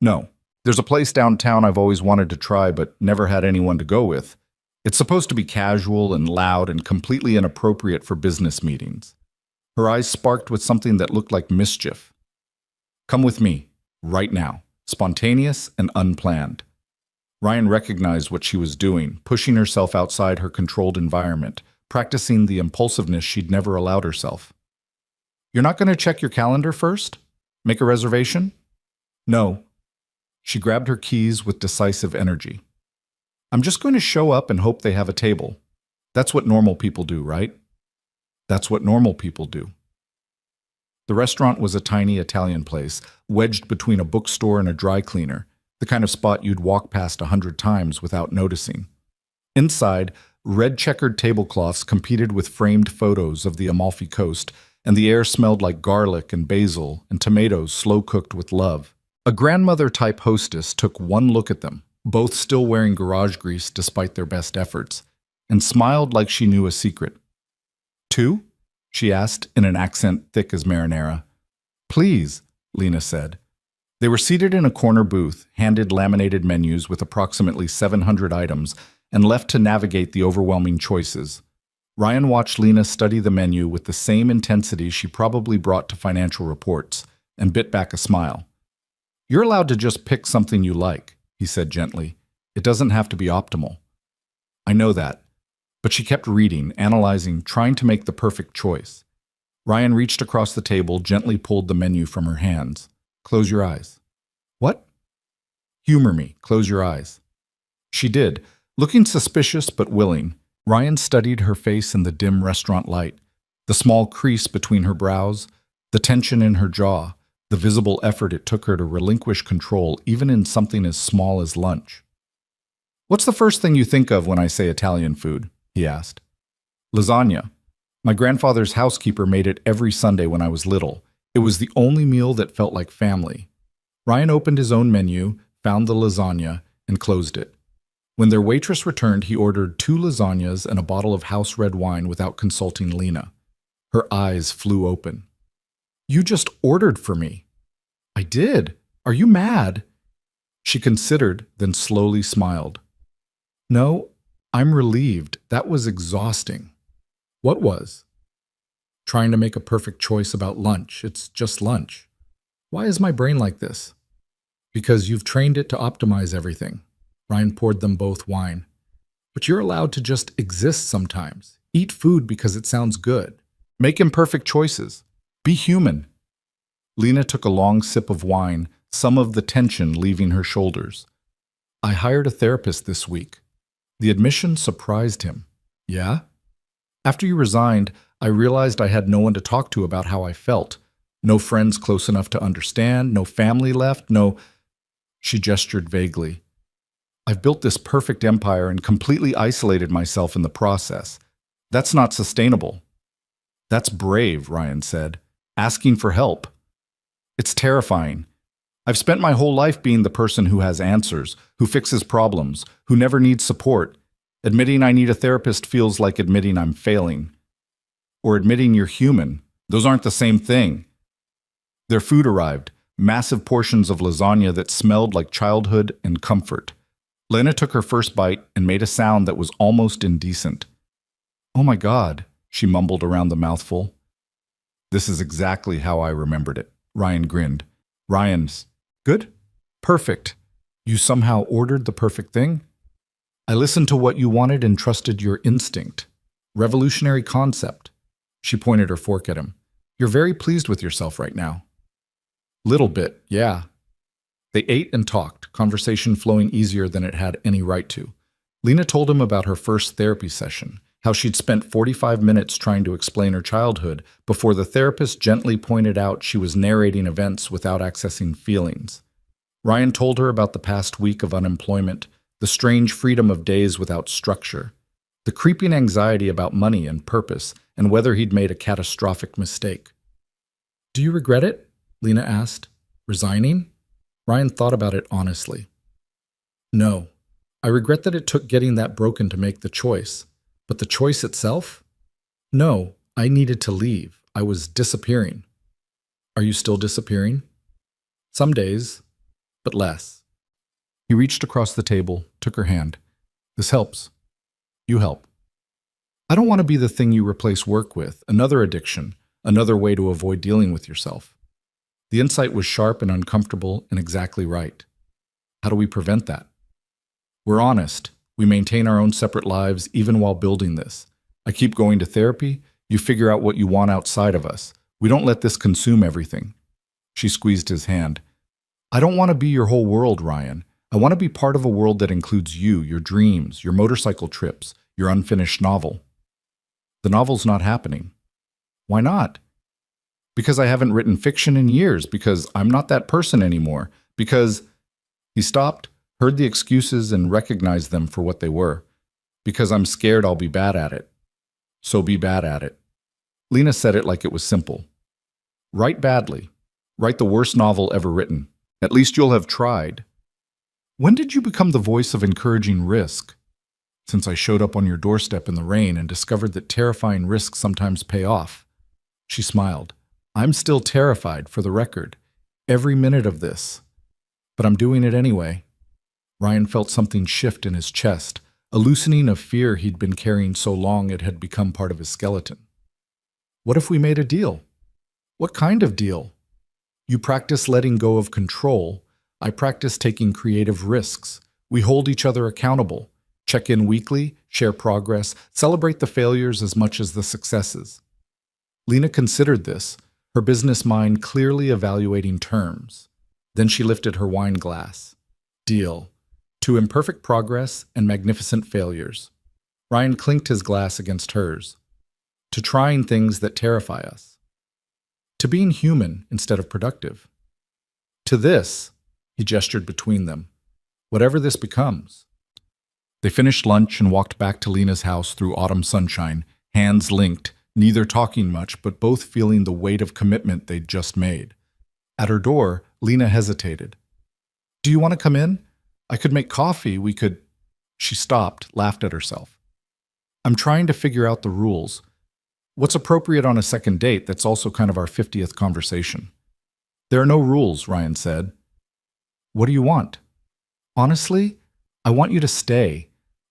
"No. There's a place downtown I've always wanted to try but never had anyone to go with. It's supposed to be casual and loud and completely inappropriate for business meetings." Her eyes sparked with something that looked like mischief. "Come with me. Right now. Spontaneous and unplanned." Ryan recognized what she was doing, pushing herself outside her controlled environment, practicing the impulsiveness she'd never allowed herself. "You're not going to check your calendar first? Make a reservation?" "No." She grabbed her keys with decisive energy. "I'm just going to show up and hope they have a table. That's what normal people do, right?" "That's what normal people do." The restaurant was a tiny Italian place, wedged between a bookstore and a dry cleaner, the kind of spot you'd walk past 100 times without noticing. Inside, red checkered tablecloths competed with framed photos of the Amalfi Coast, and the air smelled like garlic and basil and tomatoes slow-cooked with love. A grandmother-type hostess took one look at them, both still wearing garage grease despite their best efforts, and smiled like she knew a secret. "Two?" she asked in an accent thick as marinara. "Please," Lena said. They were seated in a corner booth, handed laminated menus with approximately 700 items, and left to navigate the overwhelming choices. Ryan watched Lena study the menu with the same intensity she probably brought to financial reports, and bit back a smile. "You're allowed to just pick something you like," he said gently. "It doesn't have to be optimal." "I know that." But she kept reading, analyzing, trying to make the perfect choice. Ryan reached across the table, gently pulled the menu from her hands. "Close your eyes." "What?" "Humor me. Close your eyes." She did, looking suspicious but willing. Ryan studied her face in the dim restaurant light, the small crease between her brows, the tension in her jaw, the visible effort it took her to relinquish control even in something as small as lunch. "What's the first thing you think of when I say Italian food?" he asked. "Lasagna. My grandfather's housekeeper made it every Sunday when I was little. It was the only meal that felt like family." Ryan opened his own menu, found the lasagna, and closed it. When their waitress returned, he ordered 2 lasagnas and a bottle of house red wine without consulting Lena. Her eyes flew open. "You just ordered for me." "I did. Are you mad?" She considered, then slowly smiled. "No, I'm relieved. That was exhausting." "What was?" "Trying to make a perfect choice about lunch. It's just lunch." "Why is my brain like this?" "Because you've trained it to optimize everything." Ryan poured them both wine. "But you're allowed to just exist sometimes. Eat food because it sounds good. Make imperfect choices. Be human." Lena took a long sip of wine, some of the tension leaving her shoulders. "I hired a therapist this week." The admission surprised him. "Yeah?" "After you resigned, I realized I had no one to talk to about how I felt. No friends close enough to understand, no family left, no—" She gestured vaguely. "I've built this perfect empire and completely isolated myself in the process. That's not sustainable." "That's brave," Ryan said. "Asking for help." "It's terrifying. I've spent my whole life being the person who has answers, who fixes problems, who never needs support. Admitting I need a therapist feels like admitting I'm failing. Or admitting you're human. Those aren't the same thing." Their food arrived, massive portions of lasagna that smelled like childhood and comfort. Lena took her first bite and made a sound that was almost indecent. "Oh my God," she mumbled around the mouthful. "This is exactly how I remembered it." Ryan grinned. "Ryan's good? Perfect." You somehow ordered the perfect thing? I listened to what you wanted and trusted your instinct. Revolutionary concept. She pointed her fork at him. You're very pleased with yourself right now. Little bit, yeah. They ate and talked, conversation flowing easier than it had any right to. Lena told him about her first therapy session, how she'd spent 45 minutes trying to explain her childhood before the therapist gently pointed out she was narrating events without accessing feelings. Ryan told her about the past week of unemployment, the strange freedom of days without structure, the creeping anxiety about money and purpose, and whether he'd made a catastrophic mistake. Do you regret it? Lena asked. Resigning? Ryan thought about it honestly. No. I regret that it took getting that broken to make the choice. But the choice itself? No, I needed to leave. I was disappearing. Are you still disappearing? Some days, but less. He reached across the table, took her hand. This helps. You help. I don't want to be the thing you replace work with, another addiction, another way to avoid dealing with yourself. The insight was sharp and uncomfortable and exactly right. How do we prevent that? We're honest. We maintain our own separate lives even while building this. I keep going to therapy. You figure out what you want outside of us. We don't let this consume everything. She squeezed his hand. I don't want to be your whole world, Ryan. I want to be part of a world that includes you, your dreams, your motorcycle trips, your unfinished novel. The novel's not happening. Why not? Because I haven't written fiction in years, because I'm not that person anymore, because... He stopped, heard the excuses, and recognized them for what they were. Because I'm scared I'll be bad at it. So be bad at it. Lena said it like it was simple. Write badly. Write the worst novel ever written. At least you'll have tried. When did you become the voice of encouraging risk? Since I showed up on your doorstep in the rain and discovered that terrifying risks sometimes pay off. She smiled. I'm still terrified, for the record. Every minute of this. But I'm doing it anyway. Ryan felt something shift in his chest, a loosening of fear he'd been carrying so long it had become part of his skeleton. What if we made a deal? What kind of deal? You practice letting go of control. I practice taking creative risks. We hold each other accountable. Check in weekly, share progress, celebrate the failures as much as the successes. Lena considered this, her business mind clearly evaluating terms. Then she lifted her wine glass. Deal. To imperfect progress and magnificent failures. Ryan clinked his glass against hers. To trying things that terrify us. To being human instead of productive. To this, he gestured between them, whatever this becomes. They finished lunch and walked back to Lena's house through autumn sunshine, hands linked, neither talking much, but both feeling the weight of commitment they'd just made. At her door, Lena hesitated. Do you want to come in? I could make coffee, we could... She stopped, laughed at herself. I'm trying to figure out the rules. What's appropriate on a second date that's also kind of our 50th conversation? There are no rules, Ryan said. What do you want? Honestly, I want you to stay.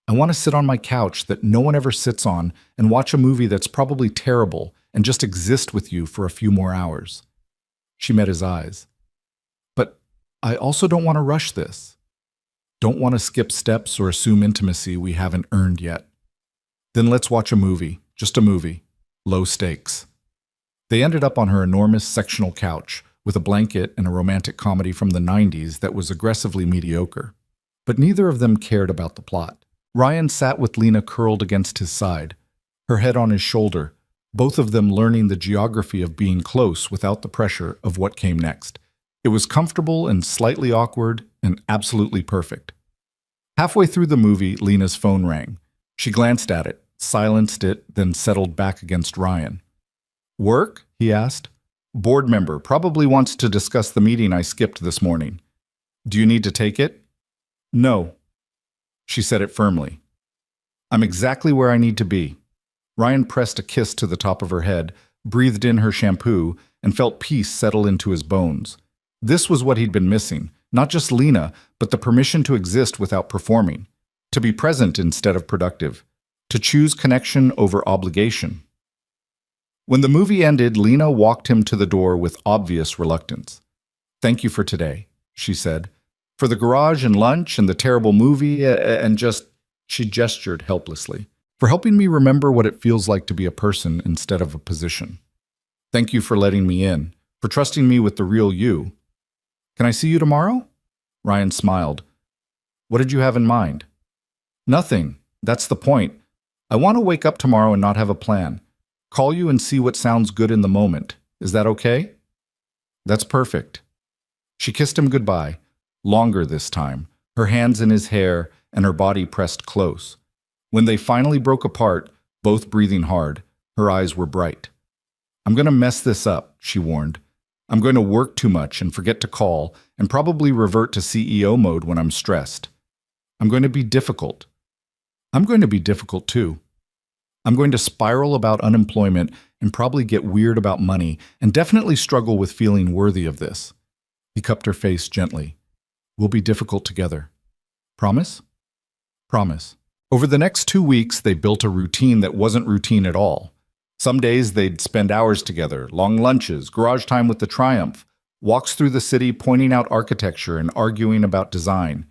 I want to sit on my couch that no one ever sits on and watch a movie that's probably terrible and just exist with you for a few more hours. She met his eyes. But I also don't want to rush this. Don't want to skip steps or assume intimacy we haven't earned yet. Then let's watch a movie, just a movie, low stakes. They ended up on her enormous sectional couch with a blanket and a romantic comedy from the 90s that was aggressively mediocre. But neither of them cared about the plot. Ryan sat with Lena curled against his side, her head on his shoulder, both of them learning the geography of being close without the pressure of what came next. It was comfortable and slightly awkward and absolutely perfect. Halfway through the movie, Lena's phone rang. She glanced at it, silenced it, then settled back against Ryan. Work? He asked. Board member probably wants to discuss the meeting I skipped this morning. Do you need to take it? No. She said it firmly. I'm exactly where I need to be. Ryan pressed a kiss to the top of her head, breathed in her shampoo, and felt peace settle into his bones. This was what he'd been missing, not just Lena, but the permission to exist without performing, to be present instead of productive, to choose connection over obligation. When the movie ended, Lena walked him to the door with obvious reluctance. Thank you for today, she said. For the garage and lunch and the terrible movie and just, she gestured helplessly. For helping me remember what it feels like to be a person instead of a position. Thank you for letting me in, for trusting me with the real you. Can I see you tomorrow? Ryan smiled. What did you have in mind? Nothing. That's the point. I want to wake up tomorrow and not have a plan. Call you and see what sounds good in the moment. Is that okay? That's perfect. She kissed him goodbye, longer this time, her hands in his hair and her body pressed close. When they finally broke apart, both breathing hard, her eyes were bright. I'm going to mess this up, she warned. I'm going to work too much and forget to call and probably revert to CEO mode when I'm stressed. I'm going to be difficult. I'm going to be difficult too. I'm going to spiral about unemployment and probably get weird about money and definitely struggle with feeling worthy of this. He cupped her face gently. We'll be difficult together. Promise? Promise. Over the next 2 weeks, they built a routine that wasn't routine at all. Some days they'd spend hours together, long lunches, garage time with the Triumph, walks through the city pointing out architecture and arguing about design.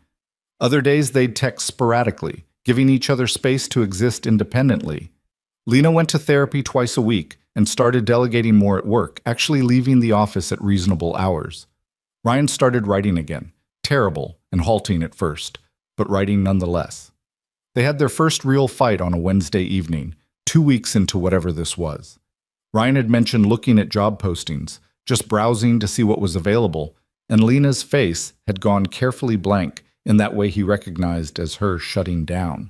Other days they'd text sporadically, giving each other space to exist independently. Lena went to therapy twice a week and started delegating more at work, actually leaving the office at reasonable hours. Ryan started writing again, terrible and halting at first, but writing nonetheless. They had their first real fight on a Wednesday evening, 2 weeks into whatever this was. Ryan had mentioned looking at job postings, just browsing to see what was available, and Lena's face had gone carefully blank in that way he recognized as her shutting down.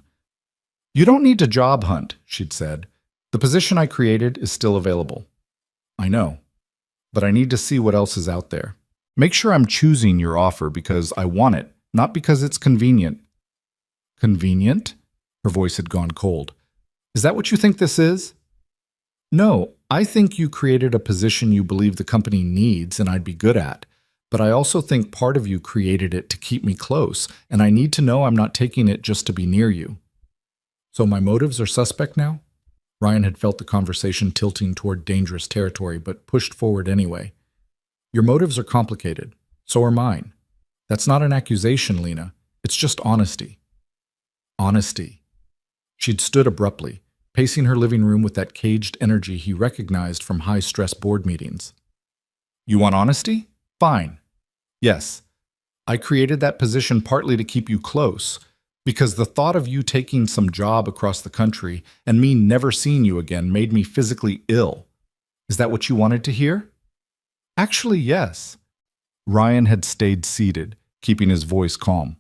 You don't need to job hunt, she'd said. The position I created is still available. I know, but I need to see what else is out there. Make sure I'm choosing your offer because I want it, not because it's convenient. Convenient? Her voice had gone cold. Is that what you think this is? No, I think you created a position you believe the company needs and I'd be good at. But I also think part of you created it to keep me close, and I need to know I'm not taking it just to be near you. So my motives are suspect now? Ryan had felt the conversation tilting toward dangerous territory, but pushed forward anyway. Your motives are complicated. So are mine. That's not an accusation, Lena. It's just honesty. Honesty. She'd stood abruptly, pacing her living room with that caged energy he recognized from high-stress board meetings. You want honesty? Fine. Yes. I created that position partly to keep you close, because the thought of you taking some job across the country and me never seeing you again made me physically ill. Is that what you wanted to hear? Actually, yes. Ryan had stayed seated, keeping his voice calm.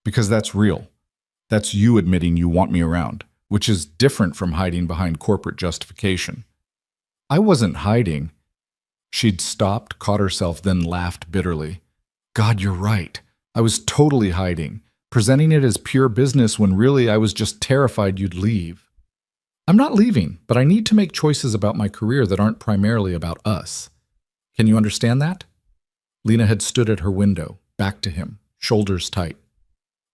Because that's real. That's you admitting you want me around, which is different from hiding behind corporate justification. I wasn't hiding. She'd stopped, caught herself, then laughed bitterly. God, you're right. I was totally hiding, presenting it as pure business when really I was just terrified you'd leave. I'm not leaving, but I need to make choices about my career that aren't primarily about us. Can you understand that? Lena had stood at her window, back to him, shoulders tight.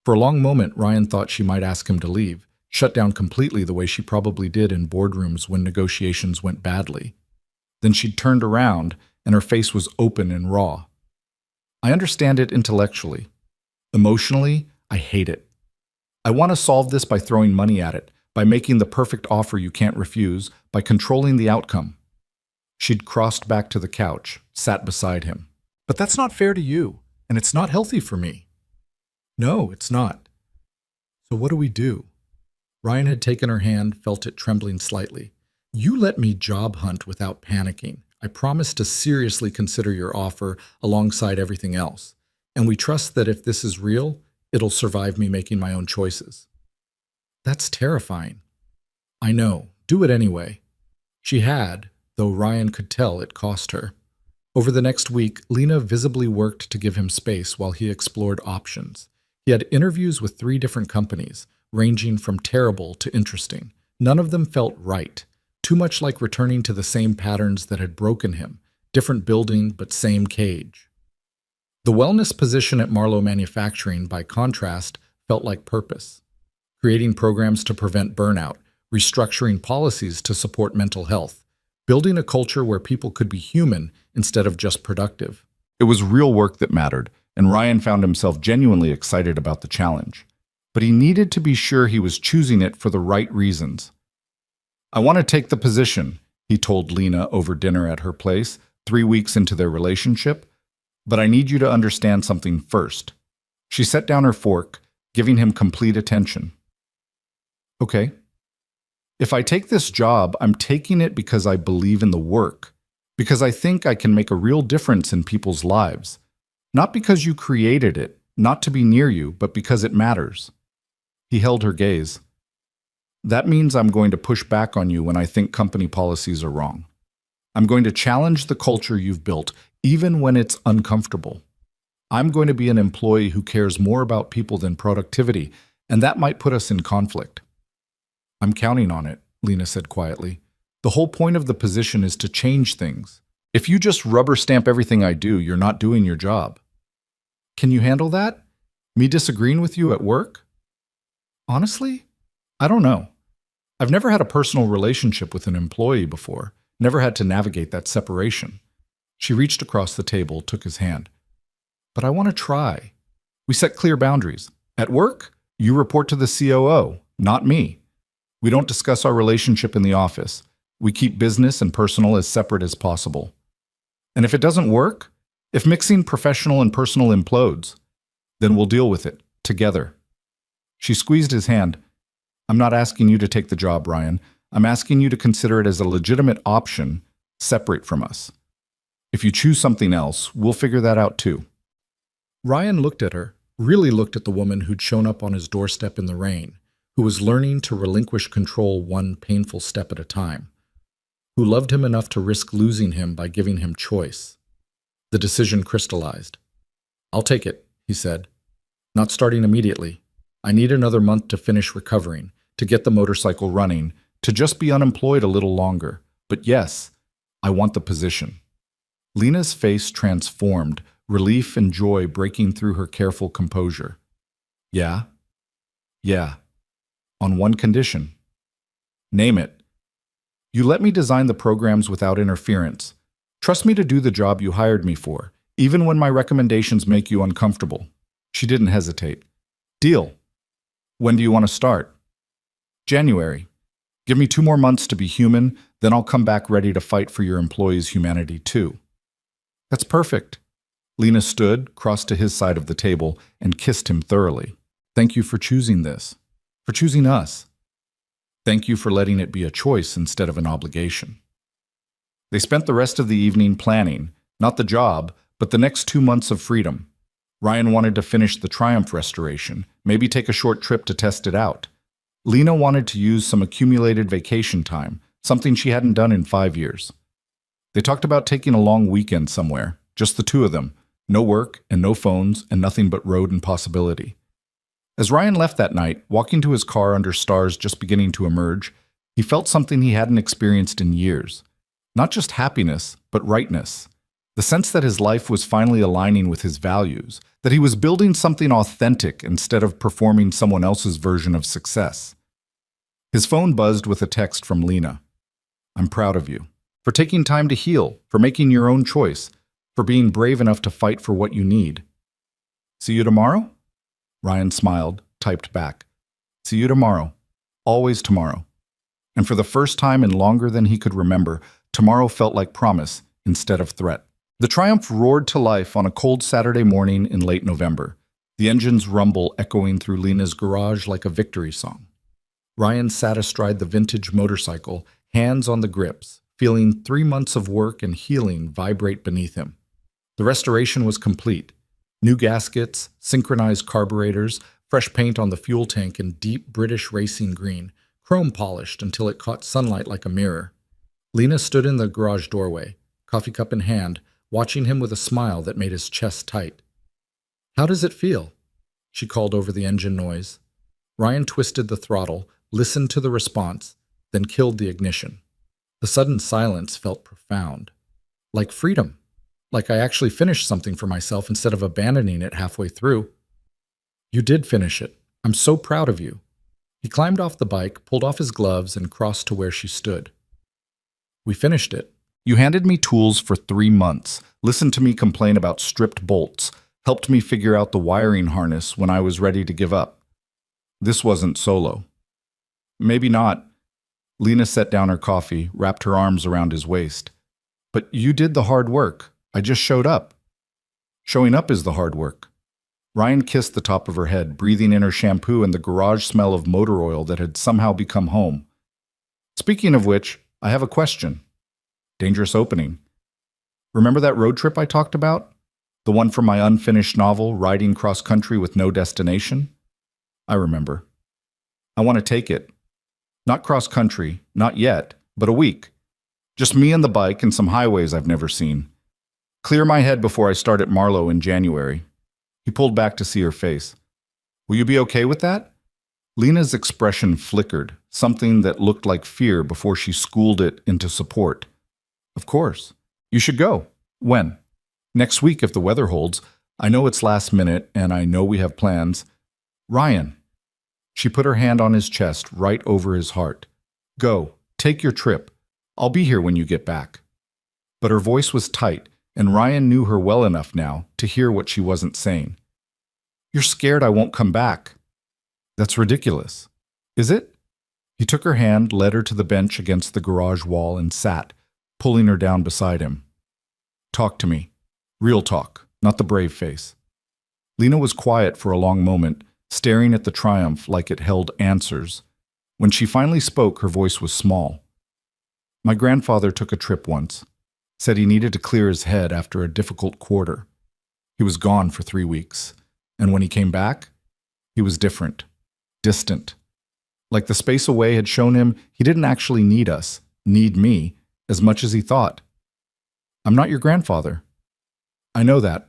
For a long moment, Ryan thought she might ask him to leave, shut down completely the way she probably did in boardrooms when negotiations went badly. Then she'd turned around, and her face was open and raw. I understand it intellectually. Emotionally, I hate it. I want to solve this by throwing money at it, by making the perfect offer you can't refuse, by controlling the outcome. She'd crossed back to the couch, sat beside him. But that's not fair to you, and it's not healthy for me. No, it's not. So what do we do? Ryan had taken her hand, felt it trembling slightly. You let me job hunt without panicking. I promise to seriously consider your offer alongside everything else. And we trust that if this is real, it'll survive me making my own choices. That's terrifying. I know. Do it anyway. She had, though Ryan could tell it cost her. Over the next week, Lena visibly worked to give him space while he explored options. He had interviews with 3 different companies, ranging from terrible to interesting. None of them felt right. Too much like returning to the same patterns that had broken him, different building but same cage. The wellness position at Marlowe Manufacturing, by contrast, felt like purpose. Creating programs to prevent burnout, restructuring policies to support mental health, building a culture where people could be human instead of just productive. It was real work that mattered, and Ryan found himself genuinely excited about the challenge. But he needed to be sure he was choosing it for the right reasons. "I want to take the position," he told Lena over dinner at her place, 3 weeks into their relationship. "But I need you to understand something first." She set down her fork, giving him complete attention. "Okay. If I take this job, I'm taking it because I believe in the work, because I think I can make a real difference in people's lives. Not because you created it, not to be near you, but because it matters." He held her gaze. "That means I'm going to push back on you when I think company policies are wrong. I'm going to challenge the culture you've built, even when it's uncomfortable. I'm going to be an employee who cares more about people than productivity, and that might put us in conflict." "I'm counting on it," Lena said quietly. "The whole point of the position is to change things. If you just rubber stamp everything I do, you're not doing your job." "Can you handle that? Me disagreeing with you at work?" "Honestly, I don't know. I've never had a personal relationship with an employee before, never had to navigate that separation." She reached across the table, took his hand. "But I want to try. We set clear boundaries. At work, you report to the COO, not me. We don't discuss our relationship in the office. We keep business and personal as separate as possible. And if it doesn't work, if mixing professional and personal implodes, then we'll deal with it, together." She squeezed his hand. "I'm not asking you to take the job, Ryan. I'm asking you to consider it as a legitimate option, separate from us. If you choose something else, we'll figure that out too." Ryan looked at her, really looked at the woman who'd shown up on his doorstep in the rain, who was learning to relinquish control one painful step at a time, who loved him enough to risk losing him by giving him choice. The decision crystallized. "I'll take it," he said. "Not starting immediately. I need another month to finish recovering, to get the motorcycle running, to just be unemployed a little longer. But yes, I want the position." Lena's face transformed, relief and joy breaking through her careful composure. "Yeah? Yeah. On one condition." "Name it." "You let me design the programs without interference. Trust me to do the job you hired me for, even when my recommendations make you uncomfortable." She didn't hesitate. "Deal. When do you want to start?" "January. Give me 2 more months to be human, then I'll come back ready to fight for your employees' humanity too." "That's perfect." Lena stood, crossed to his side of the table, and kissed him thoroughly. "Thank you for choosing this, for choosing us. Thank you for letting it be a choice instead of an obligation." They spent the rest of the evening planning, not the job, but the next 2 months of freedom. Ryan wanted to finish the Triumph restoration, maybe take a short trip to test it out. Lena wanted to use some accumulated vacation time, something she hadn't done in 5 years. They talked about taking a long weekend somewhere, just the two of them, no work and no phones and nothing but road and possibility. As Ryan left that night, walking to his car under stars just beginning to emerge, he felt something he hadn't experienced in years. Not just happiness, but rightness. The sense that his life was finally aligning with his values, that he was building something authentic instead of performing someone else's version of success. His phone buzzed with a text from Lena. "I'm proud of you. For taking time to heal, for making your own choice, for being brave enough to fight for what you need." "See you tomorrow?" Ryan smiled, typed back. "See you tomorrow. Always tomorrow." And for the first time in longer than he could remember, tomorrow felt like promise instead of threat. The Triumph roared to life on a cold Saturday morning in late November, the engine's rumble echoing through Lena's garage like a victory song. Ryan sat astride the vintage motorcycle, hands on the grips, feeling 3 months of work and healing vibrate beneath him. The restoration was complete. New gaskets, synchronized carburetors, fresh paint on the fuel tank in deep British racing green, chrome polished until it caught sunlight like a mirror. Lena stood in the garage doorway, coffee cup in hand, watching him with a smile that made his chest tight. "How does it feel?" she called over the engine noise. Ryan twisted the throttle, listened to the response, then killed the ignition. The sudden silence felt profound. Like freedom. Like I actually finished something for myself instead of abandoning it halfway through. "You did finish it. I'm so proud of you." He climbed off the bike, pulled off his gloves, and crossed to where she stood. "We finished it. You handed me tools for 3 months, listened to me complain about stripped bolts, helped me figure out the wiring harness when I was ready to give up. This wasn't solo. Maybe not. Lena set down her coffee, wrapped her arms around his waist. But you did the hard work. I just showed up. Showing up is the hard work. Ryan kissed the top of her head, breathing in her shampoo and the garage smell of motor oil that had somehow become home. Speaking of which, I have a question. Dangerous opening. Remember that road trip I talked about? The one from my unfinished novel, Riding Cross Country with No Destination? I remember. I want to take it. Not cross country, not yet, but a week. Just me and the bike and some highways I've never seen. Clear my head before I start at Marlow in January. He pulled back to see her face. Will you be okay with that? Lena's expression flickered, something that looked like fear before she schooled it into support. Of course. You should go. When? Next week if the weather holds. I know it's last minute and I know we have plans. Ryan. She put her hand on his chest right over his heart. Go. Take your trip. I'll be here when you get back. But her voice was tight, and Ryan knew her well enough now to hear what she wasn't saying. You're scared I won't come back. That's ridiculous. Is it? He took her hand, led her to the bench against the garage wall, and sat, pulling her down beside him. Talk to me. Real talk, not the brave face. Lena was quiet for a long moment, staring at the Triumph like it held answers. When she finally spoke, her voice was small. My grandfather took a trip once. Said he needed to clear his head after a difficult quarter. He was gone for 3 weeks, and when he came back, he was different, distant. Like the space away had shown him he didn't actually need us, need me, as much as he thought. I'm not your grandfather. I know that.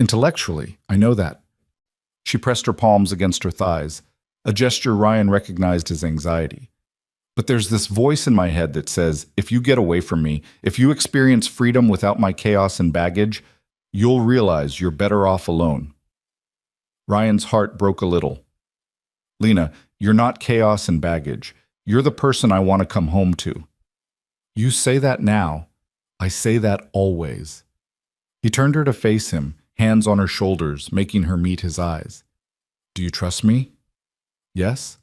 Intellectually, I know that. She pressed her palms against her thighs, a gesture Ryan recognized as anxiety. But there's this voice in my head that says, if you get away from me, if you experience freedom without my chaos and baggage, you'll realize you're better off alone. Ryan's heart broke a little. Lena, you're not chaos and baggage. You're the person I want to come home to. You say that now. I say that always. He turned her to face him, hands on her shoulders, making her meet his eyes. Do you trust me? Yes?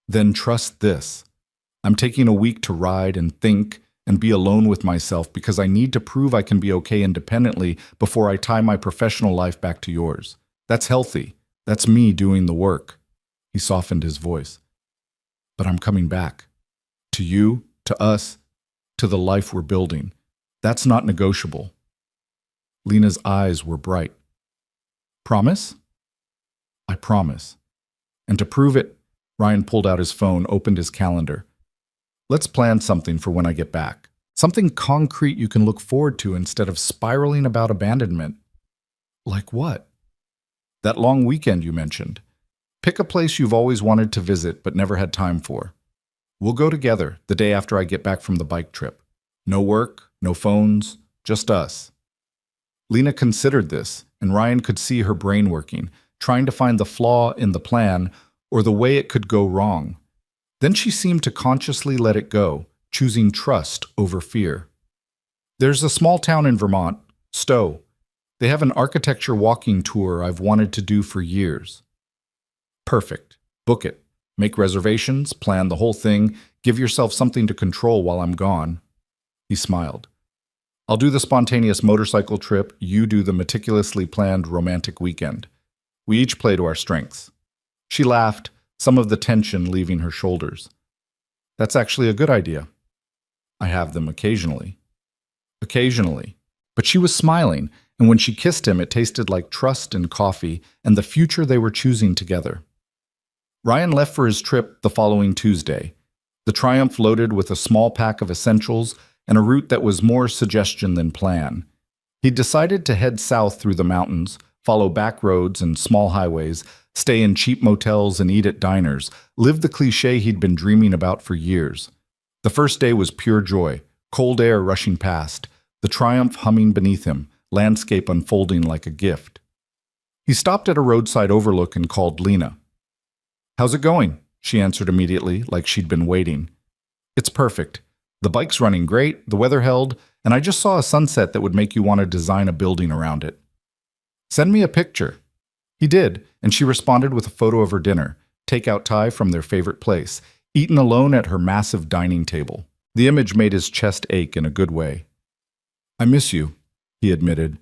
Then trust this. I'm taking a week to ride and think and be alone with myself because I need to prove I can be okay independently before I tie my professional life back to yours. That's healthy. That's me doing the work. He softened his voice. But I'm coming back. To you, to us, to the life we're building. That's not negotiable. Lena's eyes were bright. Promise? I promise. And to prove it, Ryan pulled out his phone, opened his calendar. Let's plan something for when I get back. Something concrete you can look forward to instead of spiraling about abandonment. Like what? That long weekend you mentioned. Pick a place you've always wanted to visit but never had time for. We'll go together the day after I get back from the bike trip. No work, no phones, just us. Lena considered this, and Ryan could see her brain working, trying to find the flaw in the plan or the way it could go wrong. Then she seemed to consciously let it go, choosing trust over fear. There's a small town in Vermont, Stowe. They have an architecture walking tour I've wanted to do for years. Perfect. Book it. Make reservations, plan the whole thing, give yourself something to control while I'm gone. He smiled. I'll do the spontaneous motorcycle trip, you do the meticulously planned romantic weekend. We each play to our strengths. She laughed, some of the tension leaving her shoulders. That's actually a good idea. I have them occasionally. Occasionally. But she was smiling, and when she kissed him, it tasted like trust and coffee and the future they were choosing together. Ryan left for his trip the following Tuesday, the Triumph loaded with a small pack of essentials and a route that was more suggestion than plan. He decided to head south through the mountains, follow back roads and small highways, stay in cheap motels and eat at diners, live the cliché he'd been dreaming about for years. The first day was pure joy, cold air rushing past, the Triumph humming beneath him, landscape unfolding like a gift. He stopped at a roadside overlook and called Lena. How's it going? She answered immediately, like she'd been waiting. It's perfect. The bike's running great, the weather held, and I just saw a sunset that would make you want to design a building around it. Send me a picture. He did, and she responded with a photo of her dinner, takeout Thai from their favorite place, eaten alone at her massive dining table. The image made his chest ache in a good way. I miss you, he admitted.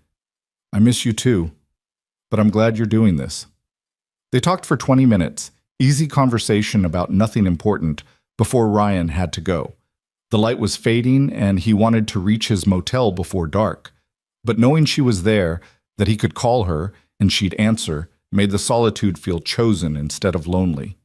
I miss you too, but I'm glad you're doing this. They talked for 20 minutes, easy conversation about nothing important, before Ryan had to go. The light was fading and he wanted to reach his motel before dark. But knowing she was there, that he could call her and she'd answer, made the solitude feel chosen instead of lonely.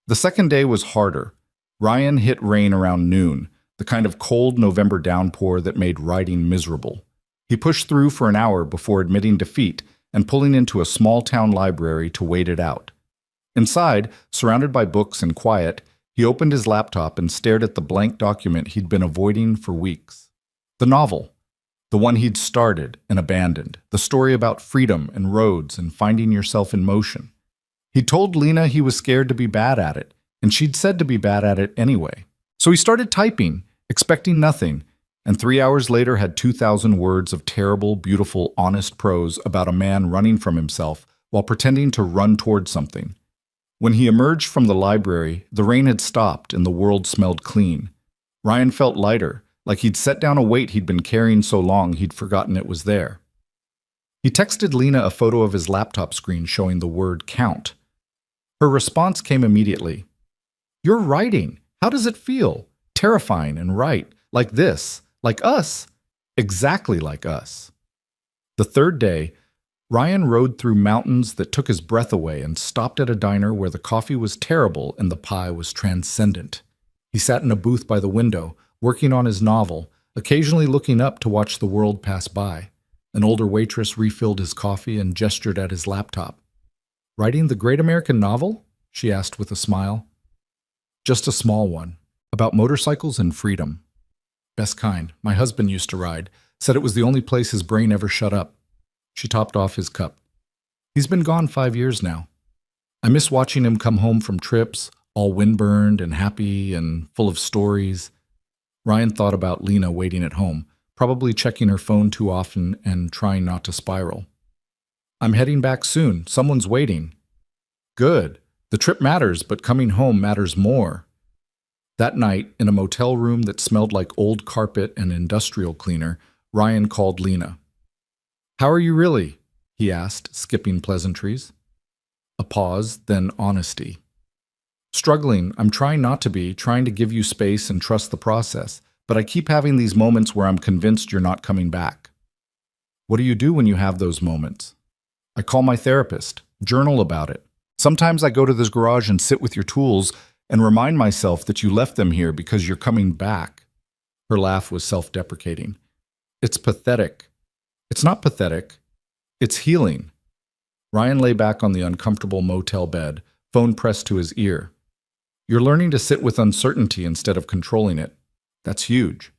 The second day was harder. Ryan hit rain around noon, the kind of cold November downpour that made riding miserable. He pushed through for an hour before admitting defeat and pulling into a small-town library to wait it out. Inside, surrounded by books and quiet, he opened his laptop and stared at the blank document he'd been avoiding for weeks. The novel. The one he'd started and abandoned. The story about freedom and roads and finding yourself in motion. He told Lena he was scared to be bad at it, and she'd said to be bad at it anyway. So he started typing, expecting nothing, and 3 hours later had 2,000 words of terrible, beautiful, honest prose about a man running from himself while pretending to run toward something. When he emerged from the library, the rain had stopped and the world smelled clean. Ryan felt lighter, like he'd set down a weight he'd been carrying so long he'd forgotten it was there. He texted Lena a photo of his laptop screen showing the word count. Her response came immediately. You're writing. How does it feel? Terrifying and right. Like this. Like us. Exactly like us. The third day, Ryan rode through mountains that took his breath away and stopped at a diner where the coffee was terrible and the pie was transcendent. He sat in a booth by the window, working on his novel, occasionally looking up to watch the world pass by. An older waitress refilled his coffee and gestured at his laptop. Writing the great American novel? She asked with a smile. Just a small one, about motorcycles and freedom. Best kind. My husband used to ride, said it was the only place his brain ever shut up. She topped off his cup. He's been gone 5 years now. I miss watching him come home from trips, all windburned and happy and full of stories. Ryan thought about Lena waiting at home, probably checking her phone too often and trying not to spiral. I'm heading back soon. Someone's waiting. Good. The trip matters, but coming home matters more. That night, in a motel room that smelled like old carpet and industrial cleaner, Ryan called Lena. How are you really? He asked, skipping pleasantries. A pause, then honesty. Struggling. I'm trying not to be, trying to give you space and trust the process, but I keep having these moments where I'm convinced you're not coming back. What do you do when you have those moments? I call my therapist, journal about it. Sometimes I go to this garage and sit with your tools and remind myself that you left them here because you're coming back. Her laugh was self-deprecating. It's pathetic. It's not pathetic. It's healing. Ryan lay back on the uncomfortable motel bed, phone pressed to his ear. You're learning to sit with uncertainty instead of controlling it. That's huge.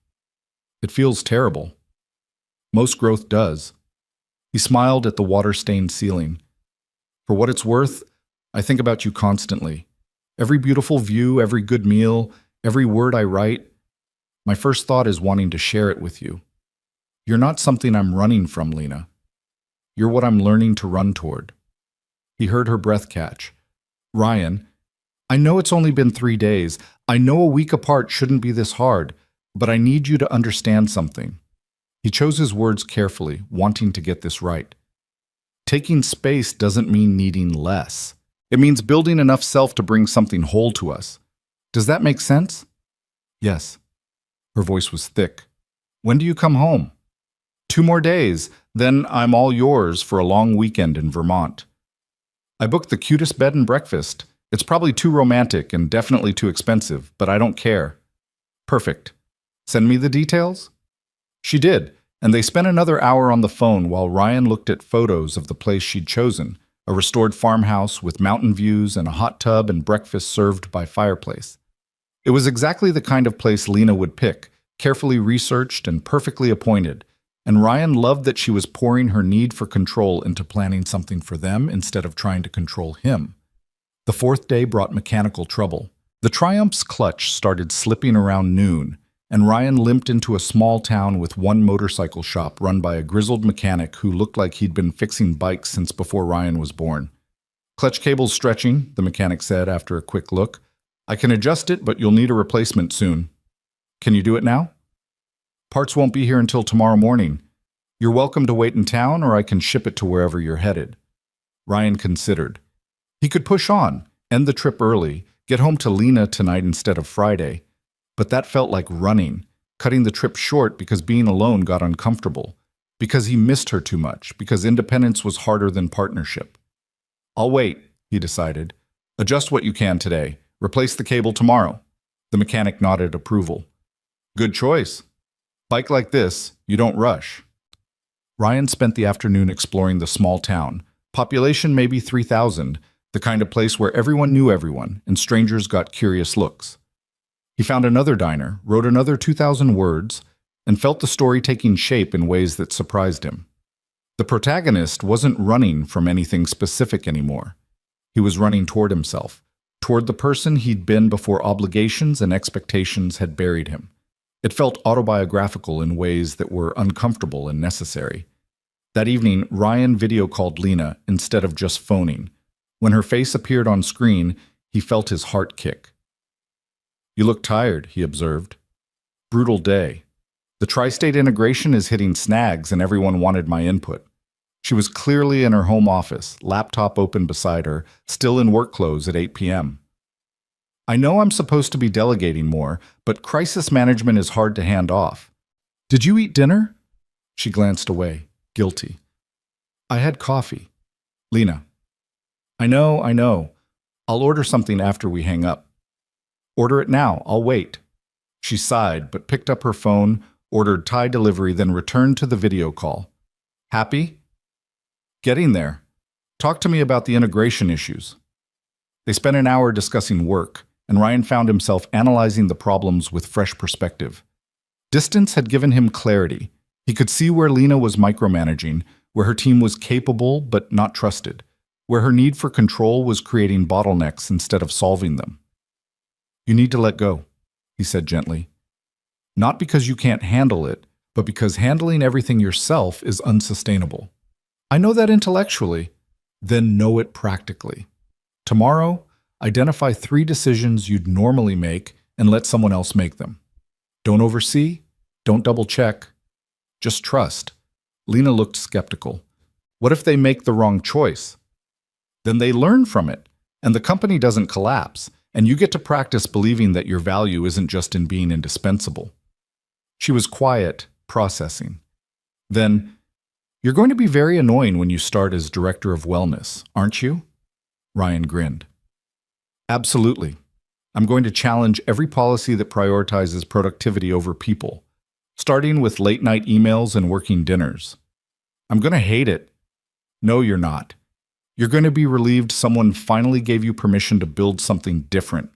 It feels terrible. Most growth does. He smiled at the water-stained ceiling. For what it's worth, I think about you constantly. Every beautiful view, every good meal, every word I write, my first thought is wanting to share it with you. You're not something I'm running from, Lena. You're what I'm learning to run toward. He heard her breath catch. Ryan, I know it's only been 3 days. I know a week apart shouldn't be this hard, but I need you to understand something. He chose his words carefully, wanting to get this right. Taking space doesn't mean needing less. It means building enough self to bring something whole to us. Does that make sense? Yes. Her voice was thick. When do you come home? 2 more days, then I'm all yours for a long weekend in Vermont. I booked the cutest bed and breakfast. It's probably too romantic and definitely too expensive, but I don't care. Perfect. Send me the details? She did, and they spent another hour on the phone while Ryan looked at photos of the place she'd chosen, a restored farmhouse with mountain views and a hot tub and breakfast served by fireplace. It was exactly the kind of place Lena would pick, carefully researched and perfectly appointed, and Ryan loved that she was pouring her need for control into planning something for them instead of trying to control him. The 4th day brought mechanical trouble. The Triumph's clutch started slipping around noon, and Ryan limped into a small town with one motorcycle shop run by a grizzled mechanic who looked like he'd been fixing bikes since before Ryan was born. "Clutch cable's stretching," the mechanic said after a quick look. "I can adjust it, but you'll need a replacement soon." "Can you do it now?" "Parts won't be here until tomorrow morning. You're welcome to wait in town, or I can ship it to wherever you're headed." Ryan considered. He could push on, end the trip early, get home to Lena tonight instead of Friday. But that felt like running, cutting the trip short because being alone got uncomfortable, because he missed her too much, because independence was harder than partnership. "I'll wait," he decided. "Adjust what you can today. Replace the cable tomorrow." The mechanic nodded approval. "Good choice. Bike like this, you don't rush." Ryan spent the afternoon exploring the small town. Population maybe 3,000, the kind of place where everyone knew everyone and strangers got curious looks. He found another diner, wrote another 2,000 words, and felt the story taking shape in ways that surprised him. The protagonist wasn't running from anything specific anymore. He was running toward himself, toward the person he'd been before obligations and expectations had buried him. It felt autobiographical in ways that were uncomfortable and necessary. That evening, Ryan video called Lena instead of just phoning. When her face appeared on screen, he felt his heart kick. "You look tired," he observed. "Brutal day. The tri-state integration is hitting snags and everyone wanted my input." She was clearly in her home office, laptop open beside her, still in work clothes at 8 p.m. "I know I'm supposed to be delegating more, but crisis management is hard to hand off." "Did you eat dinner?" She glanced away, guilty. "I had coffee." "Lena." I know. I'll order something after we hang up." "Order it now, I'll wait." She sighed, but picked up her phone, ordered Thai delivery, then returned to the video call. "Happy?" "Getting there. Talk to me about the integration issues." They spent an hour discussing work, and Ryan found himself analyzing the problems with fresh perspective. Distance had given him clarity. He could see where Lena was micromanaging, where her team was capable but not trusted, where her need for control was creating bottlenecks instead of solving them. "You need to let go," he said gently. "Not because you can't handle it, but because handling everything yourself is unsustainable." "I know that intellectually." "Then know it practically. Tomorrow, identify 3 decisions you'd normally make and let someone else make them. Don't oversee, don't double check, just trust." Lena looked skeptical. "What if they make the wrong choice?" "Then they learn from it, and the company doesn't collapse, and you get to practice believing that your value isn't just in being indispensable." She was quiet, processing. Then, "You're going to be very annoying when you start as director of wellness, aren't you?" Ryan grinned. "Absolutely. I'm going to challenge every policy that prioritizes productivity over people, starting with late-night emails and working dinners." "I'm going to hate it." "No, you're not. You're going to be relieved someone finally gave you permission to build something different."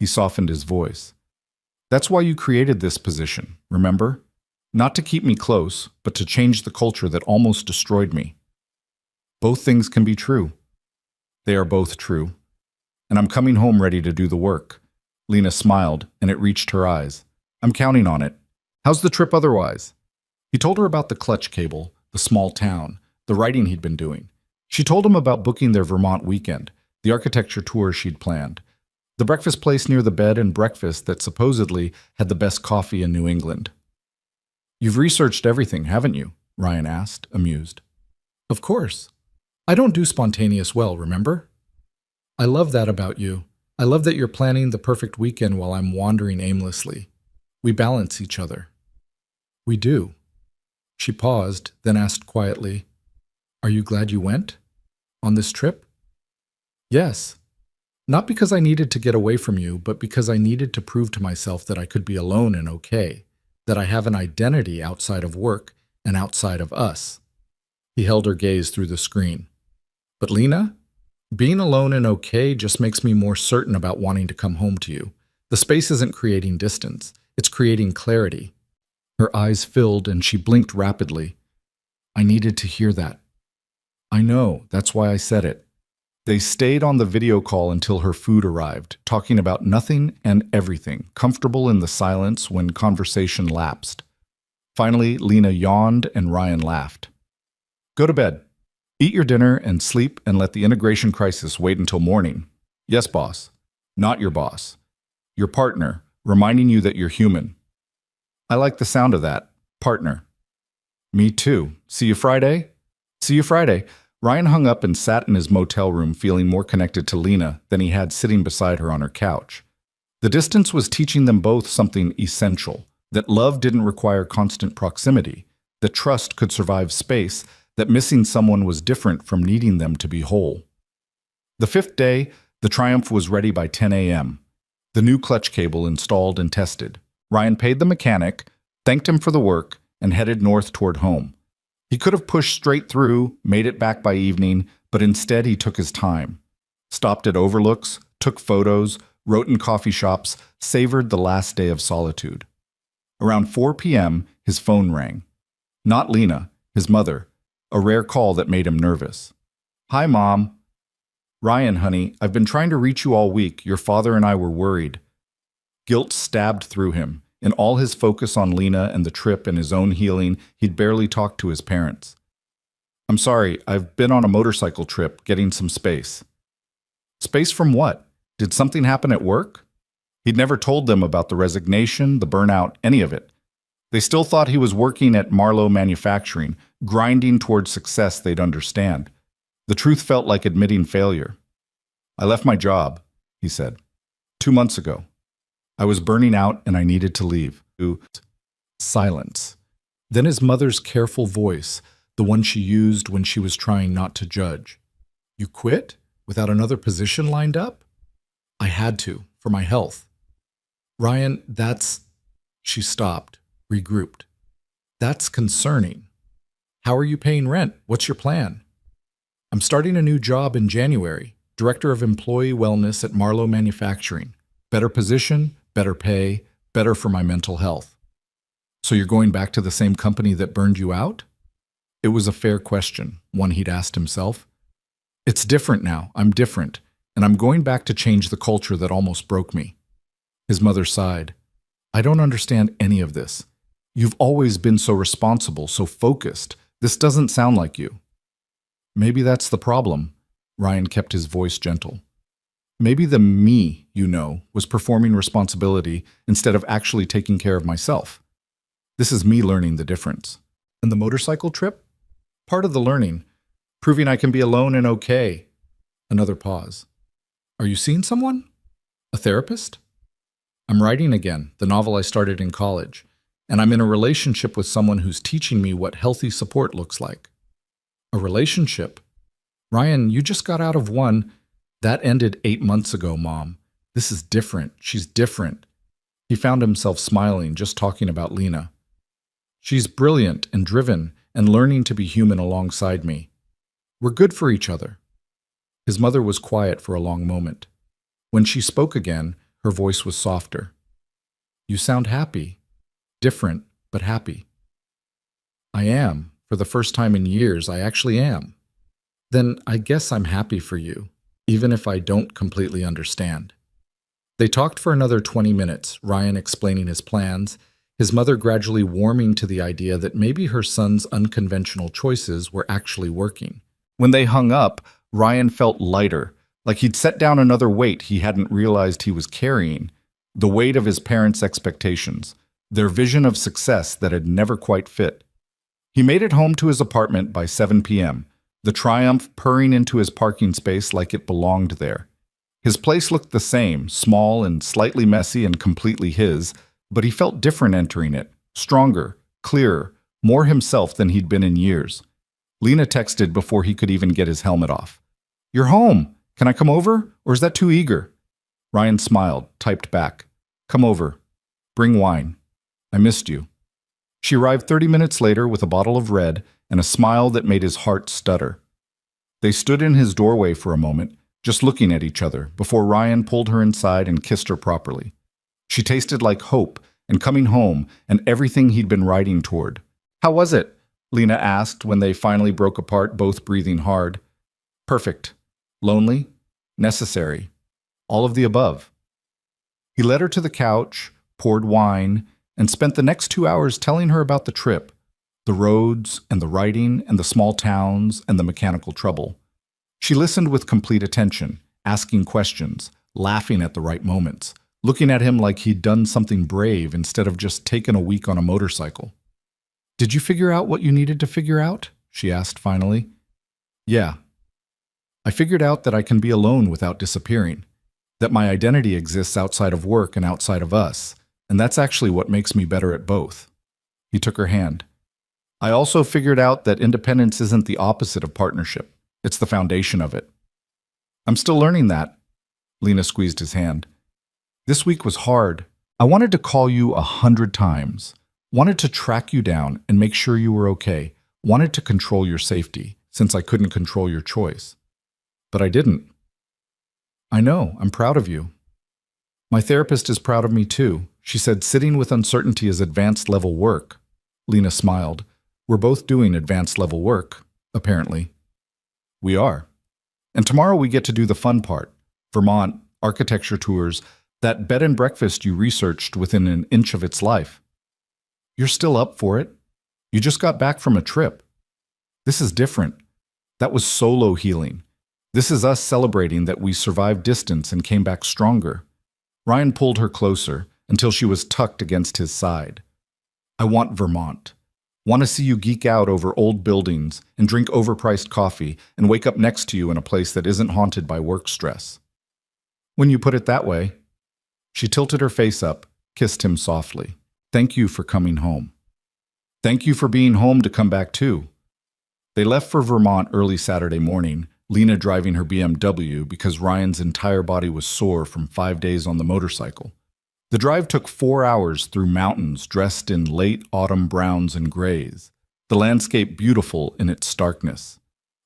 He softened his voice. "That's why you created this position, remember? Not to keep me close, but to change the culture that almost destroyed me." "Both things can be true." "They are both true. And I'm coming home ready to do the work." Lena smiled, and it reached her eyes. "I'm counting on it. How's the trip otherwise?" He told her about the clutch cable, the small town, the writing he'd been doing. She told him about booking their Vermont weekend, the architecture tour she'd planned, the breakfast place near the bed and breakfast that supposedly had the best coffee in New England. "You've researched everything, haven't you?" Ryan asked, amused. "Of course. I don't do spontaneous well, remember? I love that about you. I love that you're planning the perfect weekend while I'm wandering aimlessly. We balance each other." "We do." She paused, then asked quietly, "Are you glad you went? On this trip?" "Yes. Not because I needed to get away from you, but because I needed to prove to myself that I could be alone and okay, that I have an identity outside of work and outside of us." He held her gaze through the screen. "But Lena, being alone and okay just makes me more certain about wanting to come home to you. The space isn't creating distance, it's creating clarity." Her eyes filled and she blinked rapidly. "I needed to hear that." "I know, that's why I said it." They stayed on the video call until her food arrived, talking about nothing and everything, comfortable in the silence when conversation lapsed. Finally, Lena yawned and Ryan laughed. Go to bed. Eat your dinner and sleep and let the integration crisis wait until morning. Yes, boss. Not your boss. Your partner, reminding you that you're human. I like the sound of that. Partner. Me too. See you Friday? See you Friday. Ryan hung up and sat in his motel room feeling more connected to Lena than he had sitting beside her on her couch. The distance was teaching them both something essential, that love didn't require constant proximity, that trust could survive space, that missing someone was different from needing them to be whole. The fifth day, the Triumph was ready by 10 a.m. The new clutch cable installed and tested. Ryan paid the mechanic, thanked him for the work, and headed north toward home. He could have pushed straight through, made it back by evening, but instead he took his time. Stopped at overlooks, took photos, wrote in coffee shops, savored the last day of solitude. Around 4 p.m., his phone rang. Not Lena, his mother, a rare call that made him nervous. Hi, Mom. Ryan, honey, I've been trying to reach you all week. Your father and I were worried. Guilt stabbed through him. In all his focus on Lena and the trip and his own healing, he'd barely talked to his parents. I'm sorry, I've been on a motorcycle trip, getting some space. Space from what? Did something happen at work? He'd never told them about the resignation, the burnout, any of it. They still thought he was working at Marlowe Manufacturing, grinding toward success they'd understand. The truth felt like admitting failure. I left my job, he said, 2 months ago. I was burning out and I needed to leave. Silence. Then his mother's careful voice, the one she used when she was trying not to judge. You quit? Without another position lined up? I had to, for my health. Ryan, that's... She stopped, regrouped. That's concerning. How are you paying rent? What's your plan? I'm starting a new job in January, Director of Employee Wellness at Marlowe Manufacturing. Better position, better pay, better for my mental health. So you're going back to the same company that burned you out? It was a fair question, one he'd asked himself. It's different now. I'm different, and I'm going back to change the culture that almost broke me. His mother sighed. I don't understand any of this. You've always been so responsible, so focused. This doesn't sound like you. Maybe that's the problem. Ryan kept his voice gentle. Maybe the me, you know, was performing responsibility instead of actually taking care of myself. This is me learning the difference. And the motorcycle trip? Part of the learning. Proving I can be alone and okay. Another pause. Are you seeing someone? A therapist? I'm writing again, the novel I started in college. And I'm in a relationship with someone who's teaching me what healthy support looks like. A relationship? Ryan, you just got out of one. That ended 8 months ago, Mom. This is different. She's different. He found himself smiling just talking about Lena. She's brilliant and driven and learning to be human alongside me. We're good for each other. His mother was quiet for a long moment. When she spoke again, her voice was softer. You sound happy. Different, but happy. I am. For the first time in years, I actually am. Then I guess I'm happy for you, even if I don't completely understand. They talked for another 20 minutes, Ryan explaining his plans, his mother gradually warming to the idea that maybe her son's unconventional choices were actually working. When they hung up, Ryan felt lighter, like he'd set down another weight he hadn't realized he was carrying, the weight of his parents' expectations, their vision of success that had never quite fit. He made it home to his apartment by 7 p.m., the Triumph purring into his parking space like it belonged there. His place looked the same, small and slightly messy and completely his, but he felt different entering it, stronger, clearer, more himself than he'd been in years. Lena texted before he could even get his helmet off. You're home. Can I come over? Or is that too eager? Ryan smiled, typed back. Come over. Bring wine. I missed you. She arrived 30 minutes later with a bottle of red and a smile that made his heart stutter. They stood in his doorway for a moment, just looking at each other, before Ryan pulled her inside and kissed her properly. She tasted like hope and coming home and everything he'd been riding toward. How was it? Lena asked when they finally broke apart, both breathing hard. Perfect. Lonely? Necessary. All of the above. He led her to the couch, poured wine, and spent the next 2 hours telling her about the trip, the roads and the writing and the small towns and the mechanical trouble. She listened with complete attention, asking questions, laughing at the right moments, looking at him like he'd done something brave instead of just taken a week on a motorcycle. "Did you figure out what you needed to figure out?" she asked finally. "Yeah. I figured out that I can be alone without disappearing, that my identity exists outside of work and outside of us, and that's actually what makes me better at both." He took her hand. "I also figured out that independence isn't the opposite of partnership. It's the foundation of it." "I'm still learning that." Lena squeezed his hand. "This week was hard. I wanted to call you 100 times. Wanted to track you down and make sure you were okay. Wanted to control your safety, since I couldn't control your choice. But I didn't." "I know. I'm proud of you." "My therapist is proud of me too. She said sitting with uncertainty is advanced level work." Lena smiled. "We're both doing advanced level work, apparently." "We are. And tomorrow we get to do the fun part. Vermont, architecture tours, that bed and breakfast you researched within an inch of its life. You're still up for it? You just got back from a trip. This is different. That was solo healing. This is us celebrating that we survived distance and came back stronger." Ryan pulled her closer until she was tucked against his side. "I want Vermont. Want to see you geek out over old buildings and drink overpriced coffee and wake up next to you in a place that isn't haunted by work stress." "When you put it that way." She tilted her face up, kissed him softly. "Thank you for coming home." "Thank you for being home to come back too." They left for Vermont early Saturday morning, Lena driving her BMW because Ryan's entire body was sore from 5 days on the motorcycle. The drive took 4 hours through mountains dressed in late autumn browns and grays, the landscape beautiful in its starkness.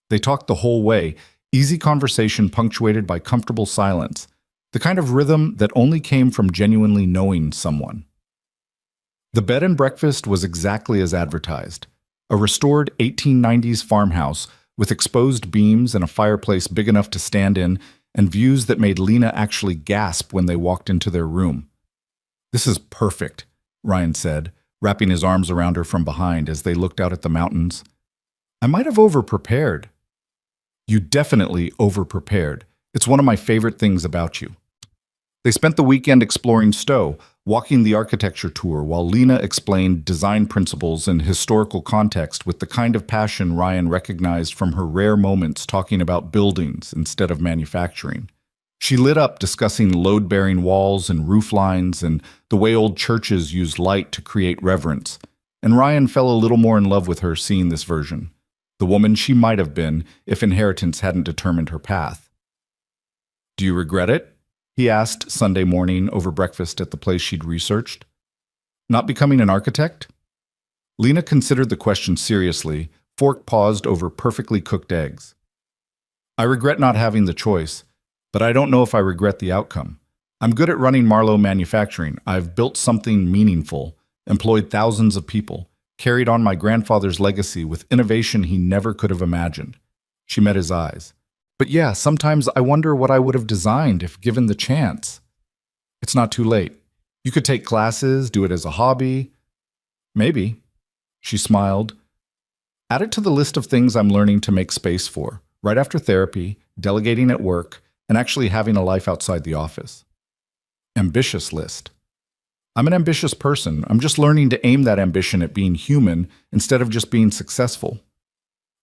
They talked the whole way, easy conversation punctuated by comfortable silence, the kind of rhythm that only came from genuinely knowing someone. The bed and breakfast was exactly as advertised, a restored 1890s farmhouse with exposed beams and a fireplace big enough to stand in and views that made Lena actually gasp when they walked into their room. "This is perfect," Ryan said, wrapping his arms around her from behind as they looked out at the mountains. "I might have over-prepared." "You definitely over-prepared. It's one of my favorite things about you." They spent the weekend exploring Stowe, walking the architecture tour while Lena explained design principles and historical context with the kind of passion Ryan recognized from her rare moments talking about buildings instead of manufacturing. She lit up discussing load-bearing walls and roof lines and the way old churches use light to create reverence, and Ryan fell a little more in love with her seeing this version, the woman she might have been if inheritance hadn't determined her path. "Do you regret it?" he asked Sunday morning over breakfast at the place she'd researched. "Not becoming an architect?" Lena considered the question seriously, fork paused over perfectly cooked eggs. "I regret not having the choice, but I don't know if I regret the outcome. I'm good at running Marlowe Manufacturing. I've built something meaningful, employed thousands of people, carried on my grandfather's legacy with innovation he never could have imagined." She met his eyes. "But yeah, sometimes I wonder what I would have designed if given the chance." "It's not too late. You could take classes, do it as a hobby." "Maybe." She smiled. "Add it to the list of things I'm learning to make space for, right after therapy, delegating at work, and actually having a life outside the office." Ambitious list. "I'm an ambitious person. I'm just learning to aim that ambition at being human instead of just being successful."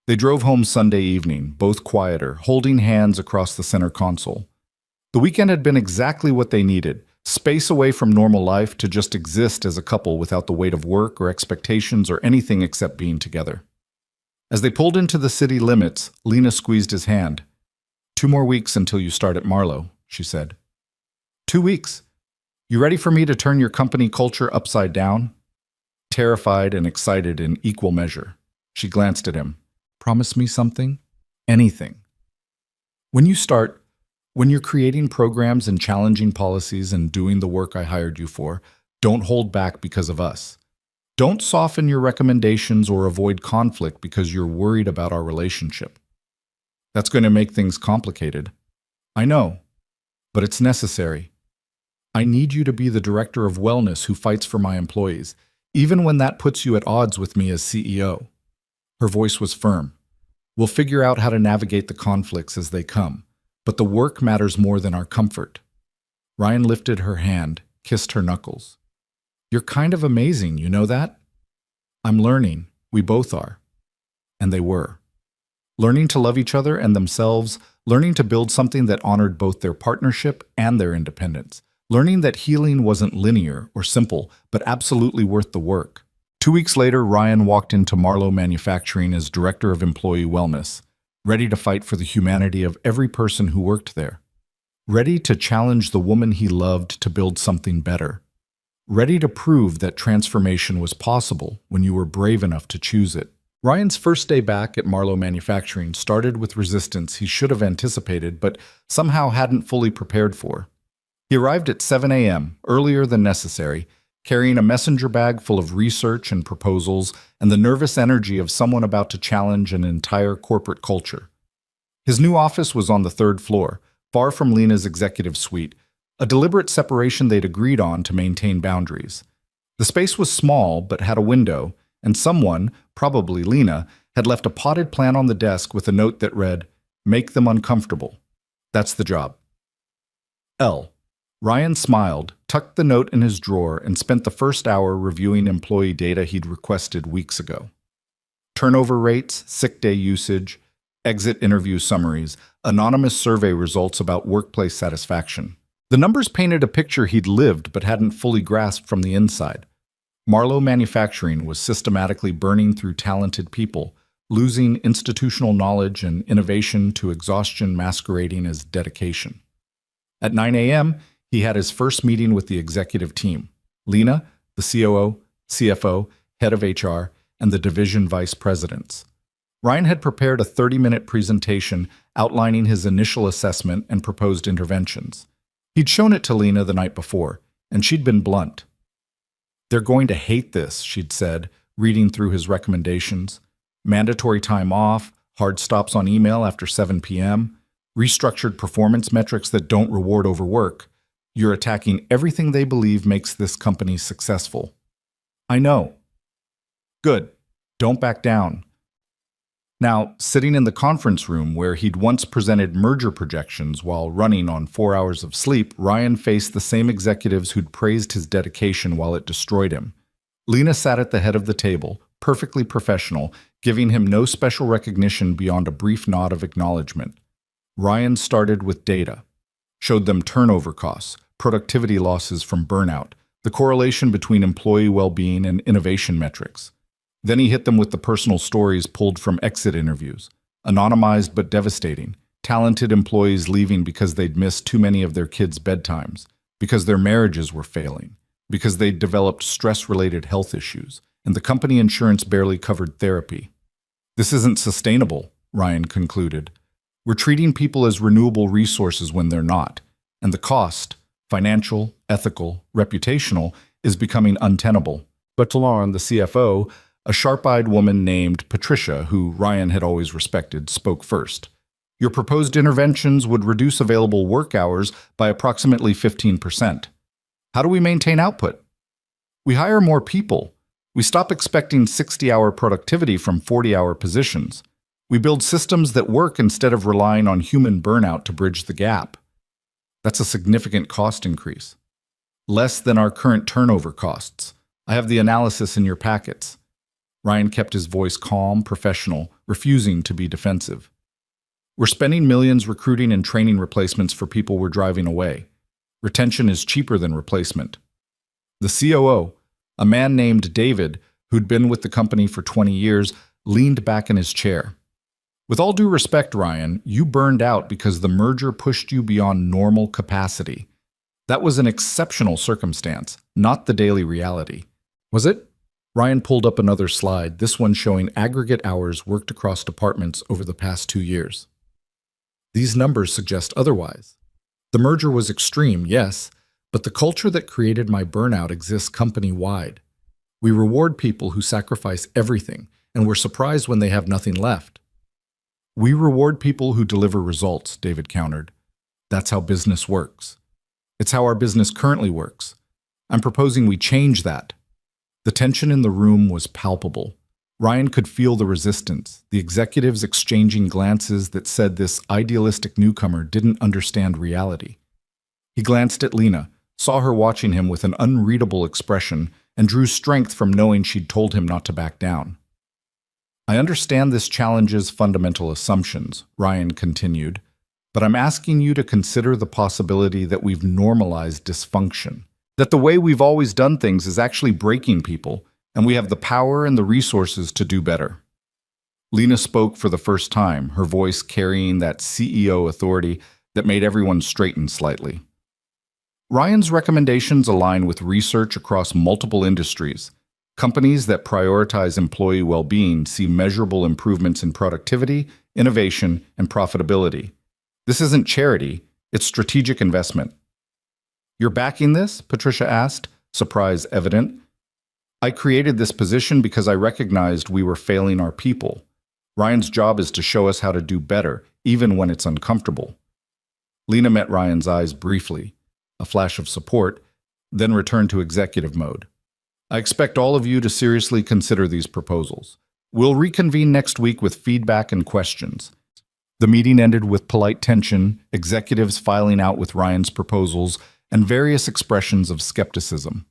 They drove home Sunday evening, both quieter, holding hands across the center console. The weekend had been exactly what they needed, space away from normal life to just exist as a couple without the weight of work or expectations or anything except being together. As they pulled into the city limits, Lena squeezed his hand. 2 more weeks until you start at Marlowe," she said. 2 weeks? You ready for me to turn your company culture upside down?" Terrified and excited in equal measure, she glanced at him. "Promise me something? Anything. When you start, when you're creating programs and challenging policies and doing the work I hired you for, don't hold back because of us. Don't soften your recommendations or avoid conflict because you're worried about our relationship." That's going to make things complicated. I know, but it's necessary. I need you to be the director of wellness who fights for my employees, even when that puts you at odds with me as CEO. Her voice was firm. We'll figure out how to navigate the conflicts as they come, but the work matters more than our comfort. Ryan lifted her hand, kissed her knuckles. You're kind of amazing, you know that? I'm learning. We both are. And they were. Learning to love each other and themselves, learning to build something that honored both their partnership and their independence, learning that healing wasn't linear or simple, but absolutely worth the work. 2 weeks later, Ryan walked into Marlowe Manufacturing as Director of Employee Wellness, ready to fight for the humanity of every person who worked there. Ready to challenge the woman he loved to build something better. Ready to prove that transformation was possible when you were brave enough to choose it. Ryan's first day back at Marlowe Manufacturing started with resistance he should have anticipated but somehow hadn't fully prepared for. He arrived at 7 a.m., earlier than necessary, carrying a messenger bag full of research and proposals and the nervous energy of someone about to challenge an entire corporate culture. His new office was on the 3rd floor, far from Lena's executive suite, a deliberate separation they'd agreed on to maintain boundaries. The space was small but had a window, and someone, probably Lena, had left a potted plant on the desk with a note that read, "Make them uncomfortable. That's the job." L. Ryan smiled, tucked the note in his drawer, and spent the first hour reviewing employee data he'd requested weeks ago. Turnover rates, sick day usage, exit interview summaries, anonymous survey results about workplace satisfaction. The numbers painted a picture he'd lived but hadn't fully grasped from the inside. Marlowe Manufacturing was systematically burning through talented people, losing institutional knowledge and innovation to exhaustion masquerading as dedication. At 9 a.m., he had his first meeting with the executive team. Lena, the COO, CFO, head of HR, and the division vice presidents. Ryan had prepared a 30-minute presentation outlining his initial assessment and proposed interventions. He'd shown it to Lena the night before, and she'd been blunt. They're going to hate this, she'd said, reading through his recommendations. Mandatory time off, hard stops on email after 7 p.m., restructured performance metrics that don't reward overwork. You're attacking everything they believe makes this company successful. I know. Good. Don't back down. Now, sitting in the conference room where he'd once presented merger projections while running on 4 hours of sleep, Ryan faced the same executives who'd praised his dedication while it destroyed him. Lena sat at the head of the table, perfectly professional, giving him no special recognition beyond a brief nod of acknowledgement. Ryan started with data. Showed them turnover costs, productivity losses from burnout, the correlation between employee well-being and innovation metrics. Then he hit them with the personal stories pulled from exit interviews, anonymized but devastating, talented employees leaving because they'd missed too many of their kids' bedtimes, because their marriages were failing, because they'd developed stress-related health issues, and the company insurance barely covered therapy. This isn't sustainable, Ryan concluded. We're treating people as renewable resources when they're not, and the cost, financial, ethical, reputational, is becoming untenable. But Talon, the CFO, a sharp-eyed woman named Patricia, who Ryan had always respected, spoke first. Your proposed interventions would reduce available work hours by approximately 15%. How do we maintain output? We hire more people. We stop expecting 60-hour productivity from 40-hour positions. We build systems that work instead of relying on human burnout to bridge the gap. That's a significant cost increase. Less than our current turnover costs. I have the analysis in your packets. Ryan kept his voice calm, professional, refusing to be defensive. We're spending millions recruiting and training replacements for people we're driving away. Retention is cheaper than replacement. The COO, a man named David, who'd been with the company for 20 years, leaned back in his chair. With all due respect, Ryan, you burned out because the merger pushed you beyond normal capacity. That was an exceptional circumstance, not the daily reality. Was it? Ryan pulled up another slide, this one showing aggregate hours worked across departments over the past 2 years. These numbers suggest otherwise. The merger was extreme, yes, but the culture that created my burnout exists company-wide. We reward people who sacrifice everything, and we're surprised when they have nothing left. We reward people who deliver results, David countered. That's how business works. It's how our business currently works. I'm proposing we change that. The tension in the room was palpable. Ryan could feel the resistance, the executives exchanging glances that said this idealistic newcomer didn't understand reality. He glanced at Lena, saw her watching him with an unreadable expression, and drew strength from knowing she'd told him not to back down. I understand this challenges fundamental assumptions, Ryan continued, but I'm asking you to consider the possibility that we've normalized dysfunction, that the way we've always done things is actually breaking people, and we have the power and the resources to do better. Lena spoke for the first time, her voice carrying that CEO authority that made everyone straighten slightly. Ryan's recommendations align with research across multiple industries. Companies that prioritize employee well-being see measurable improvements in productivity, innovation, and profitability. This isn't charity, it's strategic investment. You're backing this? Patricia asked, surprise evident. I created this position because I recognized we were failing our people. Ryan's job is to show us how to do better, even when it's uncomfortable. Lena met Ryan's eyes briefly, a flash of support, then returned to executive mode. I expect all of you to seriously consider these proposals. We'll reconvene next week with feedback and questions. The meeting ended with polite tension, executives filing out with Ryan's proposals, and various expressions of skepticism.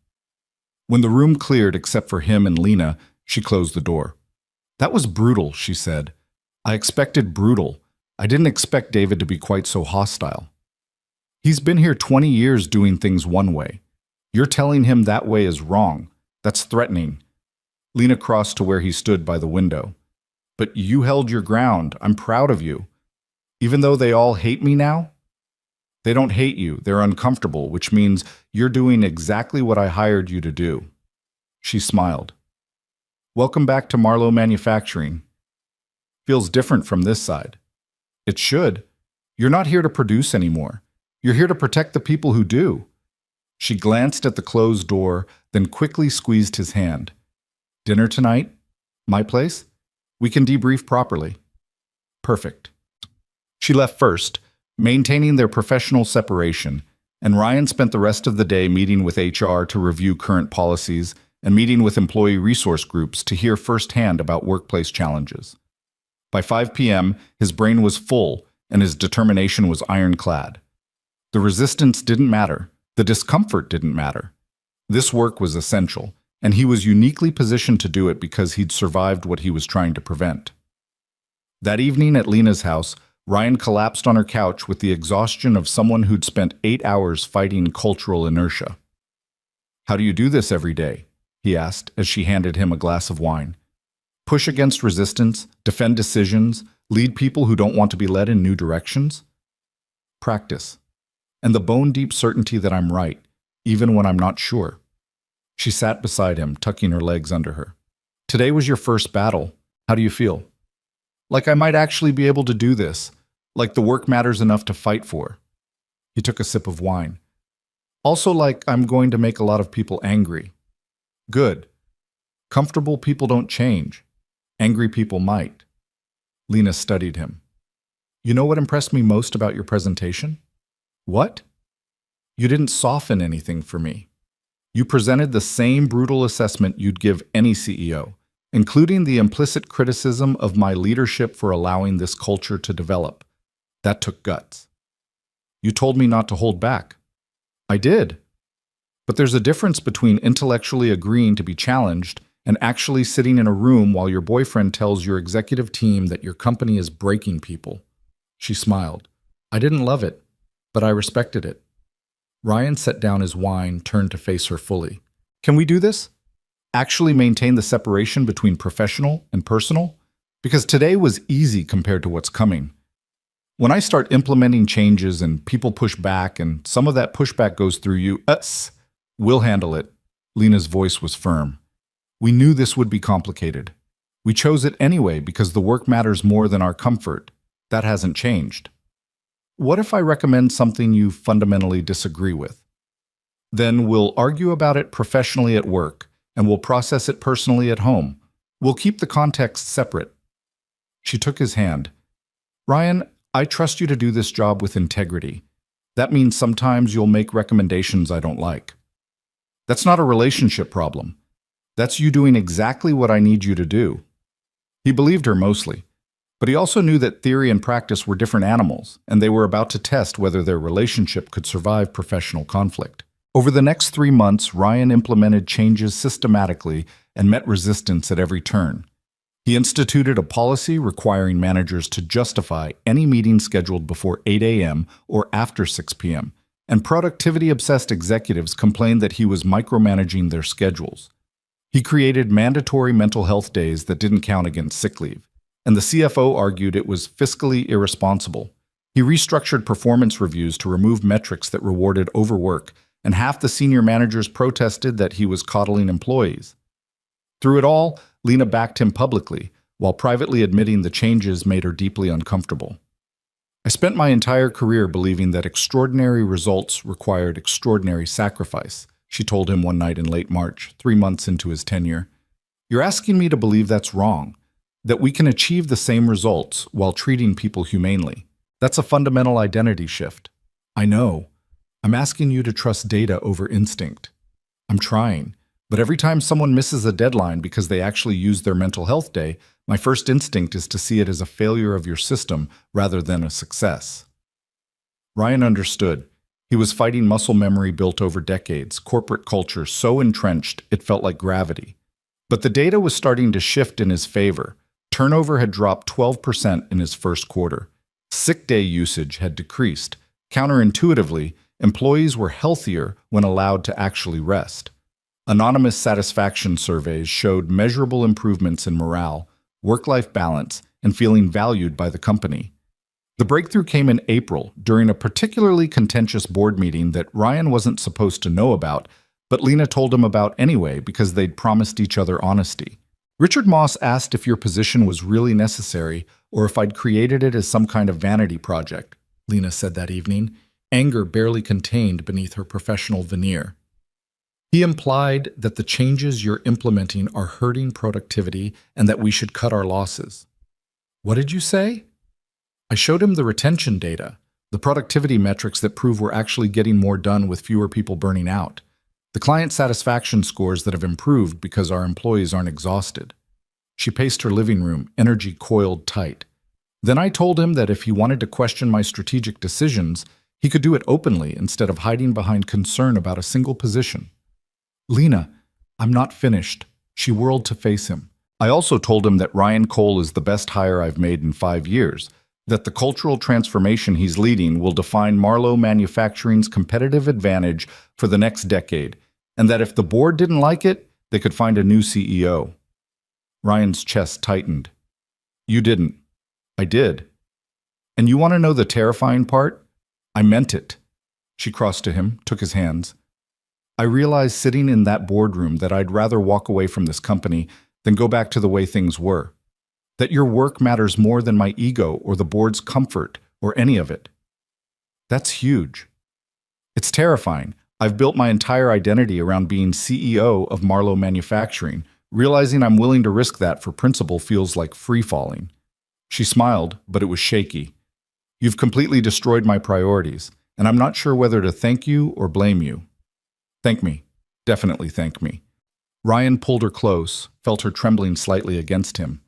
When the room cleared except for him and Lena, she closed the door. That was brutal, she said. I expected brutal. I didn't expect David to be quite so hostile. He's been here 20 years doing things one way. You're telling him that way is wrong. That's threatening. Lena crossed to where he stood by the window. But you held your ground. I'm proud of you. Even though they all hate me now? They don't hate you. They're uncomfortable, which means you're doing exactly what I hired you to do. She smiled. Welcome back to Marlowe Manufacturing. Feels different from this side. It should. You're not here to produce anymore. You're here to protect the people who do. She glanced at the closed door, then quickly squeezed his hand. Dinner tonight? My place? We can debrief properly. Perfect. She left first, maintaining their professional separation, and Ryan spent the rest of the day meeting with HR to review current policies and meeting with employee resource groups to hear firsthand about workplace challenges. By 5 p.m., his brain was full and his determination was ironclad. The resistance didn't matter. The discomfort didn't matter. This work was essential, and he was uniquely positioned to do it because he'd survived what he was trying to prevent. That evening at Lena's house, Ryan collapsed on her couch with the exhaustion of someone who'd spent 8 hours fighting cultural inertia. How do you do this every day? He asked as she handed him a glass of wine. Push against resistance, defend decisions, lead people who don't want to be led in new directions? Practice. And the bone-deep certainty that I'm right, even when I'm not sure. She sat beside him, tucking her legs under her. Today was your first battle. How do you feel? Like I might actually be able to do this. Like the work matters enough to fight for. He took a sip of wine. Also like I'm going to make a lot of people angry. Good. Comfortable people don't change. Angry people might. Lena studied him. You know what impressed me most about your presentation? What? You didn't soften anything for me. You presented the same brutal assessment you'd give any CEO, including the implicit criticism of my leadership for allowing this culture to develop. That took guts. You told me not to hold back. I did. But there's a difference between intellectually agreeing to be challenged and actually sitting in a room while your boyfriend tells your executive team that your company is breaking people. She smiled. I didn't love it, but I respected it. Ryan set down his wine, turned to face her fully. Can we do this? Actually maintain the separation between professional and personal? Because today was easy compared to what's coming. When I start implementing changes and people push back and some of that pushback goes through you, we'll handle it. Lena's voice was firm. We knew this would be complicated. We chose it anyway because the work matters more than our comfort. That hasn't changed. What if I recommend something you fundamentally disagree with? Then we'll argue about it professionally at work, and we'll process it personally at home. We'll keep the context separate. She took his hand. Ryan, I trust you to do this job with integrity. That means sometimes you'll make recommendations I don't like. That's not a relationship problem. That's you doing exactly what I need you to do. He believed her mostly, but he also knew that theory and practice were different animals, and they were about to test whether their relationship could survive professional conflict. Over the next 3 months, Ryan implemented changes systematically and met resistance at every turn. He instituted a policy requiring managers to justify any meeting scheduled before 8 a.m. or after 6 p.m., and productivity-obsessed executives complained that he was micromanaging their schedules. He created mandatory mental health days that didn't count against sick leave, and the CFO argued it was fiscally irresponsible. He restructured performance reviews to remove metrics that rewarded overwork, and half the senior managers protested that he was coddling employees. Through it all, Lena backed him publicly, while privately admitting the changes made her deeply uncomfortable. I spent my entire career believing that extraordinary results required extraordinary sacrifice, she told him one night in late March, 3 months into his tenure. You're asking me to believe that's wrong, that we can achieve the same results while treating people humanely. That's a fundamental identity shift. I know. I'm asking you to trust data over instinct. I'm trying. But every time someone misses a deadline because they actually used their mental health day, my first instinct is to see it as a failure of your system rather than a success. Ryan understood. He was fighting muscle memory built over decades, corporate culture so entrenched it felt like gravity. But the data was starting to shift in his favor. Turnover had dropped 12% in his first quarter. Sick day usage had decreased. Counterintuitively, employees were healthier when allowed to actually rest. Anonymous satisfaction surveys showed measurable improvements in morale, work-life balance, and feeling valued by the company. The breakthrough came in April during a particularly contentious board meeting that Ryan wasn't supposed to know about, but Lena told him about anyway because they'd promised each other honesty. Richard Moss asked if your position was really necessary or if I'd created it as some kind of vanity project, Lena said that evening, anger barely contained beneath her professional veneer. He implied that the changes you're implementing are hurting productivity and that we should cut our losses. What did you say? I showed him the retention data, the productivity metrics that prove we're actually getting more done with fewer people burning out, the client satisfaction scores that have improved because our employees aren't exhausted. She paced her living room, energy coiled tight. Then I told him that if he wanted to question my strategic decisions, he could do it openly instead of hiding behind concern about a single position. Lena, I'm not finished. She whirled to face him. I also told him that Ryan Cole is the best hire I've made in 5 years, that the cultural transformation he's leading will define Marlowe Manufacturing's competitive advantage for the next decade, and that if the board didn't like it, they could find a new CEO. Ryan's chest tightened. You didn't. I did. And you want to know the terrifying part? I meant it. She crossed to him, took his hands. I realized sitting in that boardroom that I'd rather walk away from this company than go back to the way things were. That your work matters more than my ego or the board's comfort or any of it. That's huge. It's terrifying. I've built my entire identity around being CEO of Marlowe Manufacturing. Realizing I'm willing to risk that for principle feels like free-falling. She smiled, but it was shaky. You've completely destroyed my priorities, and I'm not sure whether to thank you or blame you. Thank me. Definitely thank me. Ryan pulled her close, felt her trembling slightly against him.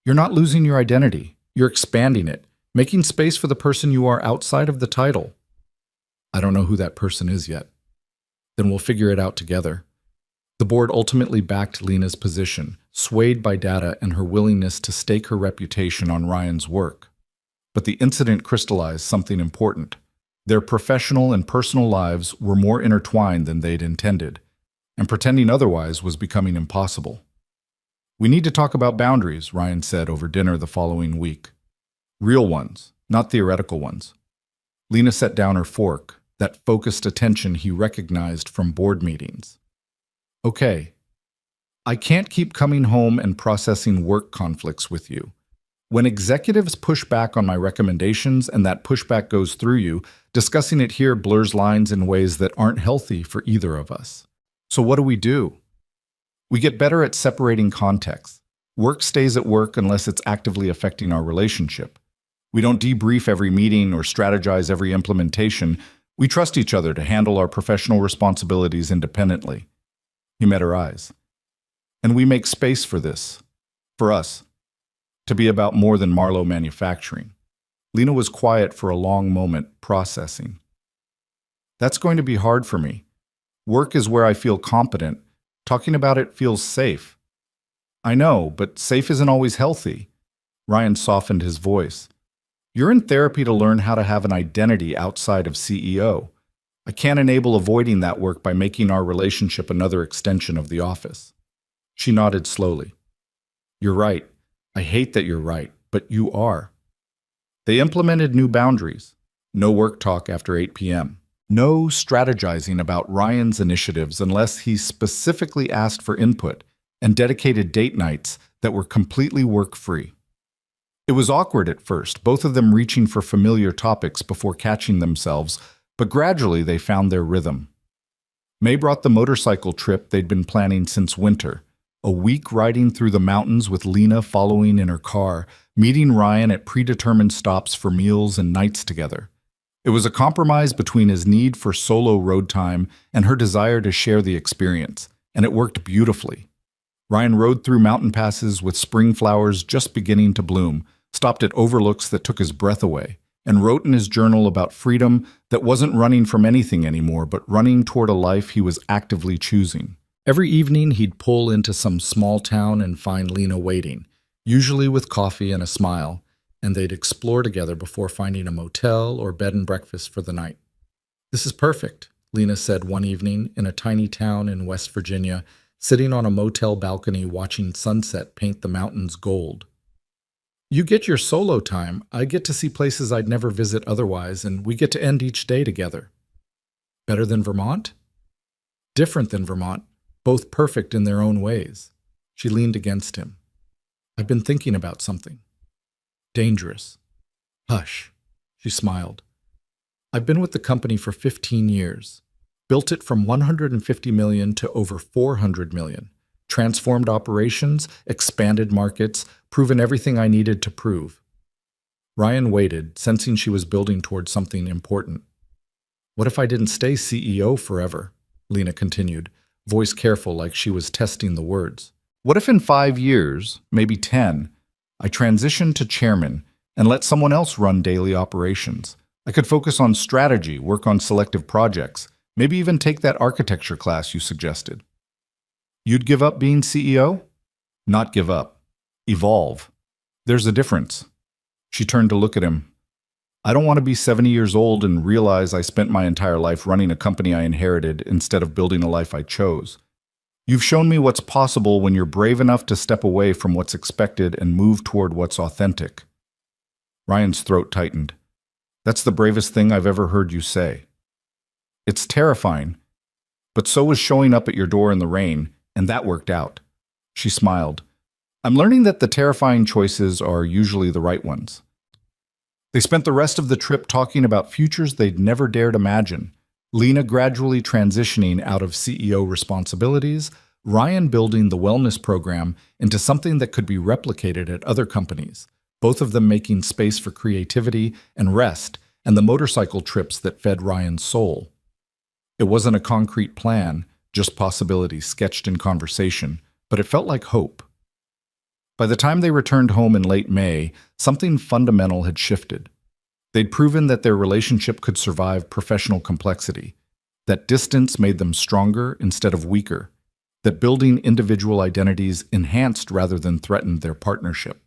You're not losing your identity. You're expanding it, making space for the person you are outside of the title. I don't know who that person is yet. Then we'll figure it out together. The board ultimately backed Lena's position, swayed by data and her willingness to stake her reputation on Ryan's work. But the incident crystallized something important. Their professional and personal lives were more intertwined than they'd intended, and pretending otherwise was becoming impossible. We need to talk about boundaries, Ryan said over dinner the following week. Real ones, not theoretical ones. Lena set down her fork, that focused attention he recognized from board meetings. Okay, I can't keep coming home and processing work conflicts with you. When executives push back on my recommendations and that pushback goes through you, discussing it here blurs lines in ways that aren't healthy for either of us. So what do? We get better at separating contexts. Work stays at work unless it's actively affecting our relationship. We don't debrief every meeting or strategize every implementation. We trust each other to handle our professional responsibilities independently. He met her eyes. And we make space for this, for us, to be about more than Marlowe manufacturing. Lena was quiet for a long moment, processing. That's going to be hard for me. Work is where I feel competent. Talking about it feels safe. I know, but safe isn't always healthy. Ryan softened his voice. You're in therapy to learn how to have an identity outside of CEO. I can't enable avoiding that work by making our relationship another extension of the office. She nodded slowly. You're right. I hate that you're right, but you are. They implemented new boundaries. No work talk after 8 p.m. No strategizing about Ryan's initiatives unless he specifically asked for input, and dedicated date nights that were completely work-free. It was awkward at first, both of them reaching for familiar topics before catching themselves, but gradually they found their rhythm. May brought the motorcycle trip they'd been planning since winter, a week riding through the mountains with Lena following in her car, meeting Ryan at predetermined stops for meals and nights together. It was a compromise between his need for solo road time and her desire to share the experience, and it worked beautifully. Ryan rode through mountain passes with spring flowers just beginning to bloom, stopped at overlooks that took his breath away, and wrote in his journal about freedom that wasn't running from anything anymore, but running toward a life he was actively choosing. Every evening, he'd pull into some small town and find Lena waiting, usually with coffee and a smile, and they'd explore together before finding a motel or bed and breakfast for the night. This is perfect, Lena said one evening in a tiny town in West Virginia, sitting on a motel balcony watching sunset paint the mountains gold. You get your solo time, I get to see places I'd never visit otherwise, and we get to end each day together. Better than Vermont? Different than Vermont, both perfect in their own ways. She leaned against him. I've been thinking about something. Dangerous. Hush, she smiled. I've been with the company for 15 years. Built it from 150 million to over 400 million. Transformed operations, expanded markets, proven everything I needed to prove. Ryan waited, sensing she was building towards something important. What if I didn't stay CEO forever? Lena continued, voice careful like she was testing the words. What if in 5 years, maybe 10, I transitioned to chairman and let someone else run daily operations? I could focus on strategy, work on selective projects, maybe even take that architecture class you suggested. You'd give up being CEO? Not give up. Evolve. There's a difference. She turned to look at him. I don't want to be 70 years old and realize I spent my entire life running a company I inherited instead of building a life I chose. You've shown me what's possible when you're brave enough to step away from what's expected and move toward what's authentic. Ryan's throat tightened. That's the bravest thing I've ever heard you say. It's terrifying, but so was showing up at your door in the rain, and that worked out. She smiled. I'm learning that the terrifying choices are usually the right ones. They spent the rest of the trip talking about futures they'd never dared imagine. Lena gradually transitioning out of CEO responsibilities, Ryan building the wellness program into something that could be replicated at other companies, both of them making space for creativity and rest, and the motorcycle trips that fed Ryan's soul. It wasn't a concrete plan, just possibilities sketched in conversation, but it felt like hope. By the time they returned home in late May, something fundamental had shifted. They'd proven that their relationship could survive professional complexity, that distance made them stronger instead of weaker, that building individual identities enhanced rather than threatened their partnership.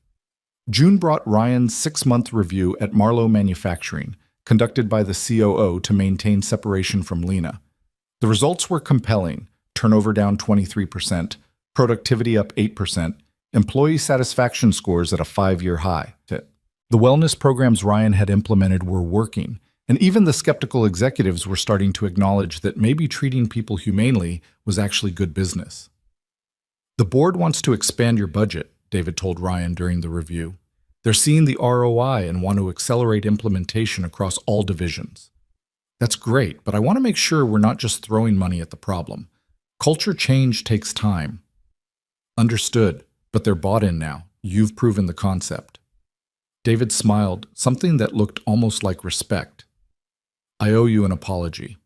June brought Ryan's 6-month review at Marlowe Manufacturing, conducted by the COO to maintain separation from Lena. The results were compelling: turnover down 23%, productivity up 8%, employee satisfaction scores at a 5-year high. The wellness programs Ryan had implemented were working, and even the skeptical executives were starting to acknowledge that maybe treating people humanely was actually good business. The board wants to expand your budget, David told Ryan during the review. They're seeing the ROI and want to accelerate implementation across all divisions. That's great, but I want to make sure we're not just throwing money at the problem. Culture change takes time. Understood, but they're bought in now. You've proven the concept. David smiled, something that looked almost like respect. I owe you an apology.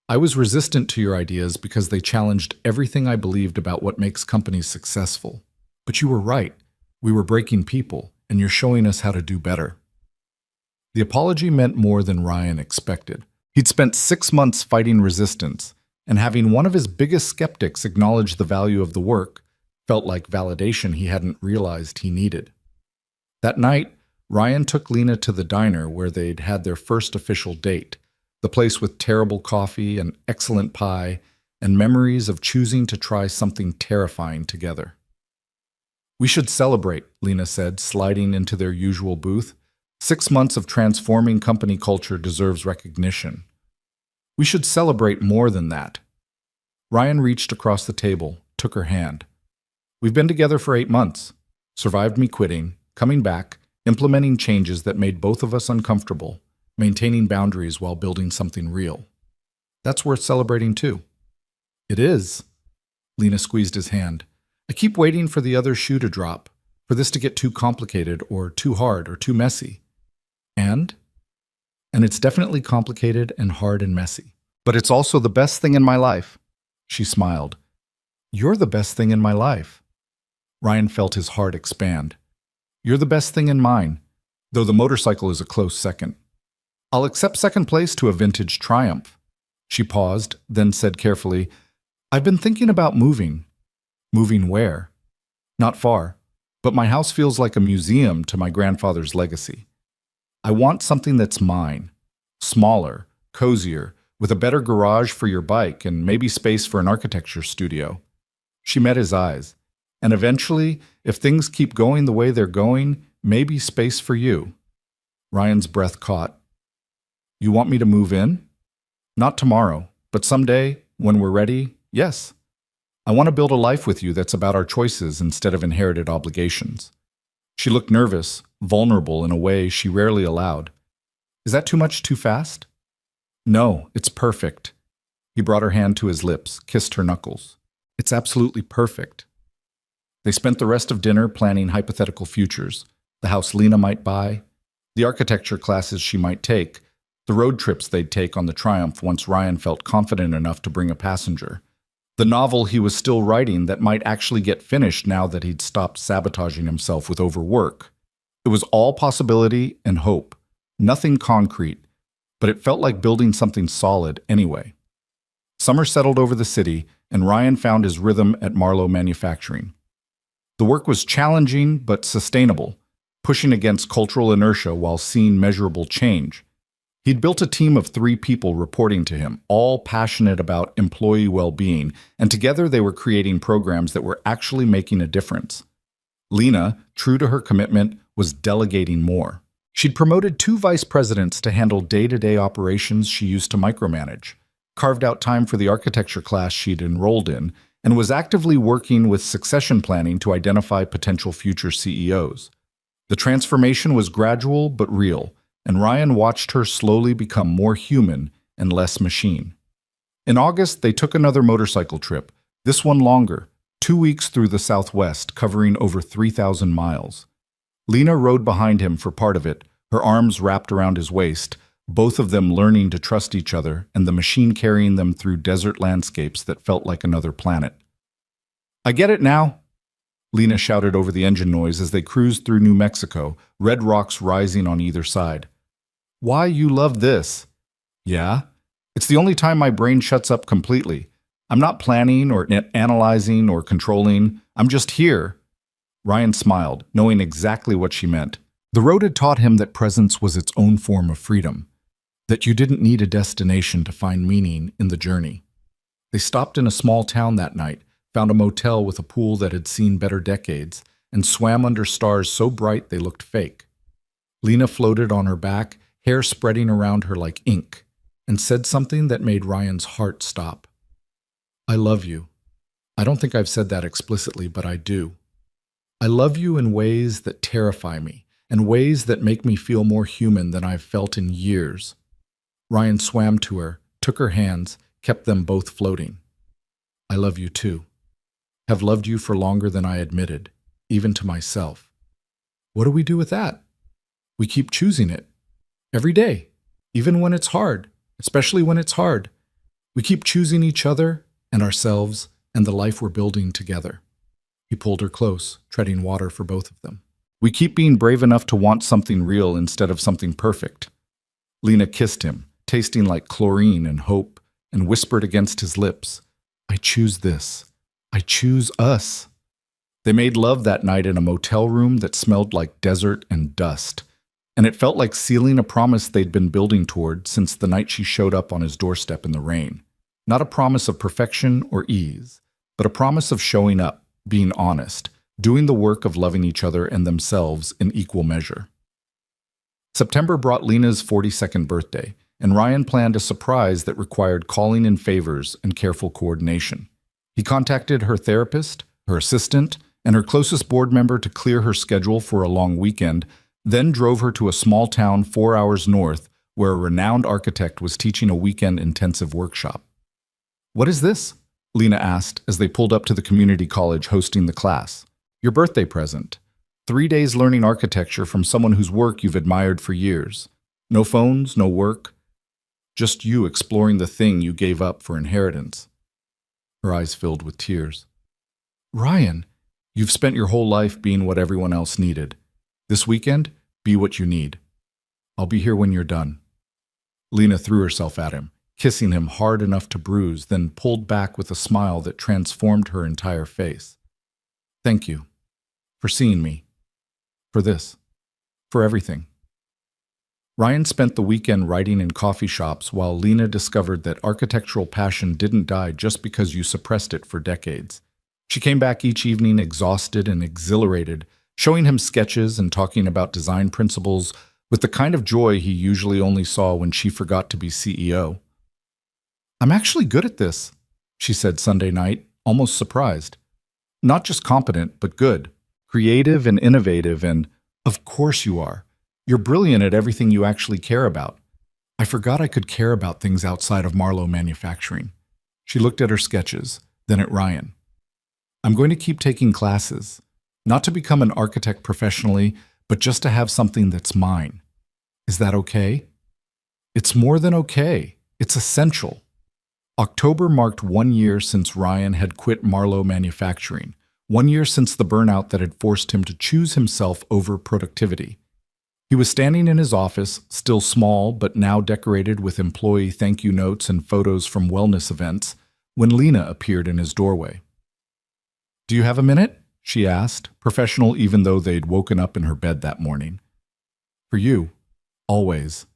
I was resistant to your ideas because they challenged everything I believed about what makes companies successful. But you were right. We were breaking people, and you're showing us how to do better. The apology meant more than Ryan expected. He'd spent 6 months fighting resistance, and having one of his biggest skeptics acknowledge the value of the work felt like validation he hadn't realized he needed. That night, Ryan took Lena to the diner where they'd had their first official date, the place with terrible coffee and excellent pie, and memories of choosing to try something terrifying together. We should celebrate, Lena said, sliding into their usual booth. 6 months of transforming company culture deserves recognition. We should celebrate more than that. Ryan reached across the table, took her hand. We've been together for 8 months, survived me quitting, coming back, implementing changes that made both of us uncomfortable, maintaining boundaries while building something real. That's worth celebrating too. It is. Lena squeezed his hand. I keep waiting for the other shoe to drop, for this to get too complicated or too hard or too messy. And it's definitely complicated and hard and messy. But it's also the best thing in my life. She smiled. You're the best thing in my life. Ryan felt his heart expand. You're the best thing in mine, though the motorcycle is a close second. I'll accept second place to a vintage Triumph. She paused, then said carefully, I've been thinking about moving. Moving where? Not far, but my house feels like a museum to my grandfather's legacy. I want something that's mine, smaller, cozier, with a better garage for your bike and maybe space for an architecture studio. She met his eyes. And eventually, if things keep going the way they're going, maybe space for you. Ryan's breath caught. You want me to move in? Not tomorrow, but someday, when we're ready, yes. I want to build a life with you that's about our choices instead of inherited obligations. She looked nervous, vulnerable in a way she rarely allowed. Is that too much too fast? No, it's perfect. He brought her hand to his lips, kissed her knuckles. It's absolutely perfect. They spent the rest of dinner planning hypothetical futures, the house Lena might buy, the architecture classes she might take, the road trips they'd take on the Triumph once Ryan felt confident enough to bring a passenger, the novel he was still writing that might actually get finished now that he'd stopped sabotaging himself with overwork. It was all possibility and hope, nothing concrete, but it felt like building something solid anyway. Summer settled over the city, and Ryan found his rhythm at Marlowe Manufacturing. The work was challenging but sustainable, pushing against cultural inertia while seeing measurable change. He'd built a team of 3 people reporting to him, all passionate about employee well-being, and together they were creating programs that were actually making a difference. Lena, true to her commitment, was delegating more. She'd promoted 2 vice presidents to handle day-to-day operations she used to micromanage, carved out time for the architecture class she'd enrolled in, and was actively working with succession planning to identify potential future CEOs. The transformation was gradual but real, and Ryan watched her slowly become more human and less machine. In August, they took another motorcycle trip, this one longer, 2 weeks through the Southwest, covering over 3,000 miles. Lena rode behind him for part of it, her arms wrapped around his waist, both of them learning to trust each other and the machine carrying them through desert landscapes that felt like another planet. I get it now, Lena shouted over the engine noise as they cruised through New Mexico, red rocks rising on either side. Why you love this? Yeah? It's the only time my brain shuts up completely. I'm not planning or analyzing or controlling. I'm just here. Ryan smiled, knowing exactly what she meant. The road had taught him that presence was its own form of freedom, that you didn't need a destination to find meaning in the journey. They stopped in a small town that night, found a motel with a pool that had seen better decades, and swam under stars so bright they looked fake. Lena floated on her back, hair spreading around her like ink, and said something that made Ryan's heart stop. I love you. I don't think I've said that explicitly, but I do. I love you in ways that terrify me, and ways that make me feel more human than I've felt in years. Ryan swam to her, took her hands, kept them both floating. I love you too. Have loved you for longer than I admitted, even to myself. What do we do with that? We keep choosing it. Every day. Even when it's hard. Especially when it's hard. We keep choosing each other and ourselves and the life we're building together. He pulled her close, treading water for both of them. We keep being brave enough to want something real instead of something perfect. Lena kissed him, tasting like chlorine and hope, and whispered against his lips, I choose this. I choose us. They made love that night in a motel room that smelled like desert and dust, and it felt like sealing a promise they'd been building toward since the night she showed up on his doorstep in the rain. Not a promise of perfection or ease, but a promise of showing up, being honest, doing the work of loving each other and themselves in equal measure. September brought Lena's 42nd birthday, and Ryan planned a surprise that required calling in favors and careful coordination. He contacted her therapist, her assistant, and her closest board member to clear her schedule for a long weekend, then drove her to a small town 4 hours north where a renowned architect was teaching a weekend intensive workshop. What is this? Lena asked as they pulled up to the community college hosting the class. Your birthday present. 3 days learning architecture from someone whose work you've admired for years. No phones, no work. Just you exploring the thing you gave up for inheritance. Her eyes filled with tears. Ryan, you've spent your whole life being what everyone else needed. This weekend, be what you need. I'll be here when you're done. Lena threw herself at him, kissing him hard enough to bruise, then pulled back with a smile that transformed her entire face. Thank you. For seeing me. For this. For everything. Ryan spent the weekend writing in coffee shops while Lena discovered that architectural passion didn't die just because you suppressed it for decades. She came back each evening exhausted and exhilarated, showing him sketches and talking about design principles with the kind of joy he usually only saw when she forgot to be CEO. I'm actually good at this, she said Sunday night, almost surprised. Not just competent, but good. Creative and innovative and, of course you are. You're brilliant at everything you actually care about. I forgot I could care about things outside of Marlowe Manufacturing. She looked at her sketches, then at Ryan. I'm going to keep taking classes, not to become an architect professionally, but just to have something that's mine. Is that okay? It's more than okay. It's essential. October marked 1 year since Ryan had quit Marlowe Manufacturing, 1 year since the burnout that had forced him to choose himself over productivity. He was standing in his office, still small but now decorated with employee thank you notes and photos from wellness events, when Lena appeared in his doorway. Do you have a minute? She asked, professional even though they'd woken up in her bed that morning. For you, always.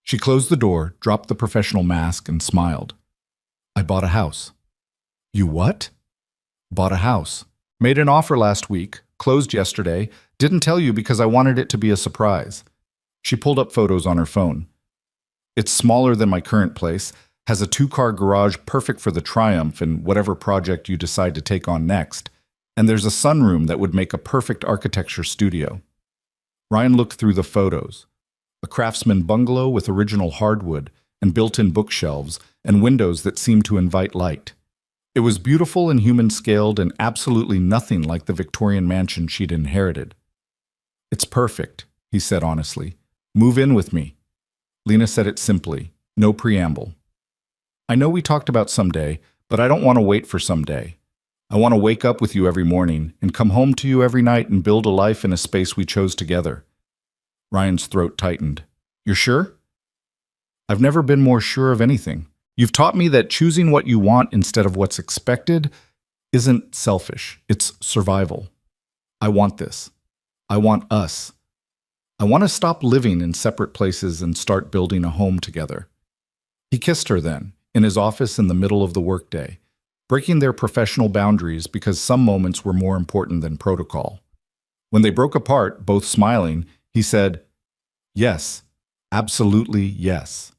She closed the door, dropped the professional mask, and smiled. I bought a house. You what? Bought a house. Made an offer last week, closed yesterday, didn't tell you because I wanted it to be a surprise. She pulled up photos on her phone. It's smaller than my current place, has a 2-car garage perfect for the Triumph and whatever project you decide to take on next, and there's a sunroom that would make a perfect architecture studio. Ryan looked through the photos. A craftsman bungalow with original hardwood and built-in bookshelves and windows that seemed to invite light. It was beautiful and human-scaled and absolutely nothing like the Victorian mansion she'd inherited. It's perfect, he said honestly. Move in with me. Lena said it simply, no preamble. I know we talked about someday, but I don't want to wait for someday. I want to wake up with you every morning and come home to you every night and build a life in a space we chose together. Ryan's throat tightened. You're sure? I've never been more sure of anything. You've taught me that choosing what you want instead of what's expected isn't selfish. It's survival. I want this. I want us. I want to stop living in separate places and start building a home together. He kissed her then, in his office in the middle of the workday, breaking their professional boundaries because some moments were more important than protocol. When they broke apart, both smiling, he said, yes, absolutely yes.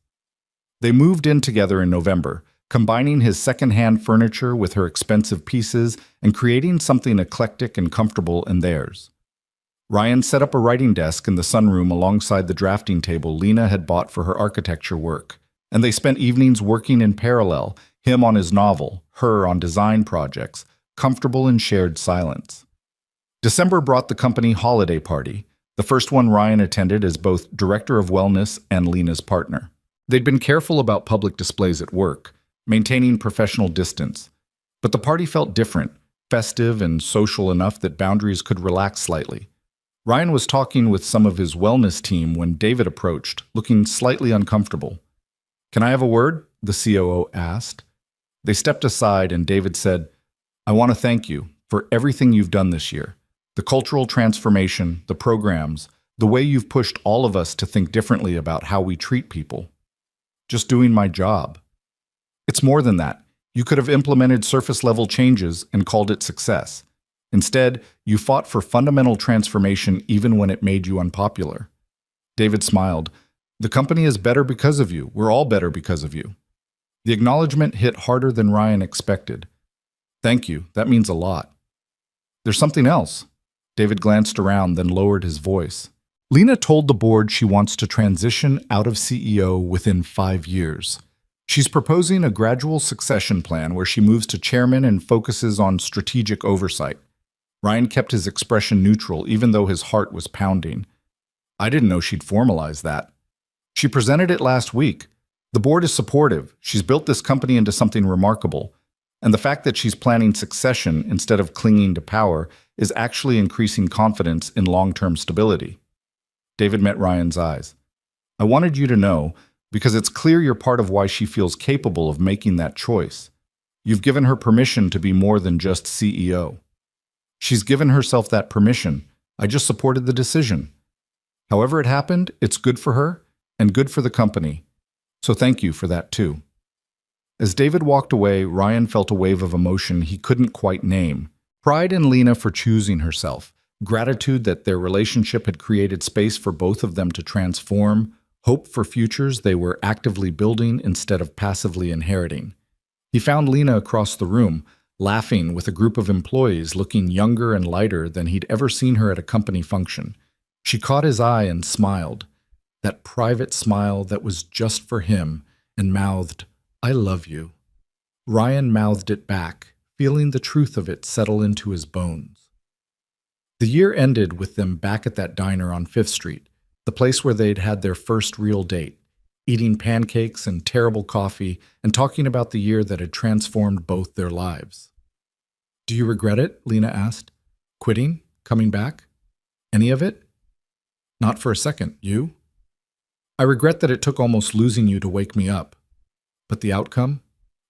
They moved in together in November, combining his second-hand furniture with her expensive pieces and creating something eclectic and comfortable in theirs. Ryan set up a writing desk in the sunroom alongside the drafting table Lena had bought for her architecture work, and they spent evenings working in parallel, him on his novel, her on design projects, comfortable in shared silence. December brought the company holiday party, The first one Ryan attended as both Director of Wellness and Lena's partner. They'd been careful about public displays at work, maintaining professional distance. But the party felt different, festive and social enough that boundaries could relax slightly. Ryan was talking with some of his wellness team when David approached, looking slightly uncomfortable. "Can I have a word?" the COO asked. They stepped aside and David said, "I want to thank you for everything you've done this year. The cultural transformation, the programs, the way you've pushed all of us to think differently about how we treat people. Just doing my job. It's more than that. You could have implemented surface-level changes and called it success. Instead, you fought for fundamental transformation even when it made you unpopular." David smiled. "The company is better because of you. We're all better because of you." The acknowledgement hit harder than Ryan expected. "Thank you. That means a lot." "There's something else." David glanced around, then lowered his voice. "Lena told the board she wants to transition out of CEO within 5 years. She's proposing a gradual succession plan where she moves to chairman and focuses on strategic oversight." Ryan kept his expression neutral, even though his heart was pounding. "I didn't know she'd formalize that." "She presented it last week. The board is supportive. She's built this company into something remarkable. And the fact that she's planning succession instead of clinging to power is actually increasing confidence in long-term stability." David met Ryan's eyes. "I wanted you to know, because it's clear you're part of why she feels capable of making that choice. You've given her permission to be more than just CEO." "She's given herself that permission. I just supported the decision. However it happened, it's good for her and good for the company. So thank you for that too." As David walked away, Ryan felt a wave of emotion he couldn't quite name. Pride in Lena for choosing herself, gratitude that their relationship had created space for both of them to transform, hope for futures they were actively building instead of passively inheriting. He found Lena across the room, laughing with a group of employees looking younger and lighter than he'd ever seen her at a company function. She caught his eye and smiled, that private smile that was just for him, and mouthed, "I love you." Ryan mouthed it back, feeling the truth of it settle into his bones. The year ended with them back at that diner on 5th Street, the place where they'd had their first real date, eating pancakes and terrible coffee and talking about the year that had transformed both their lives. "Do you regret it?" Lena asked. "Quitting? Coming back? Any of it?" "Not for a second. You?" "I regret that it took almost losing you to wake me up. But the outcome?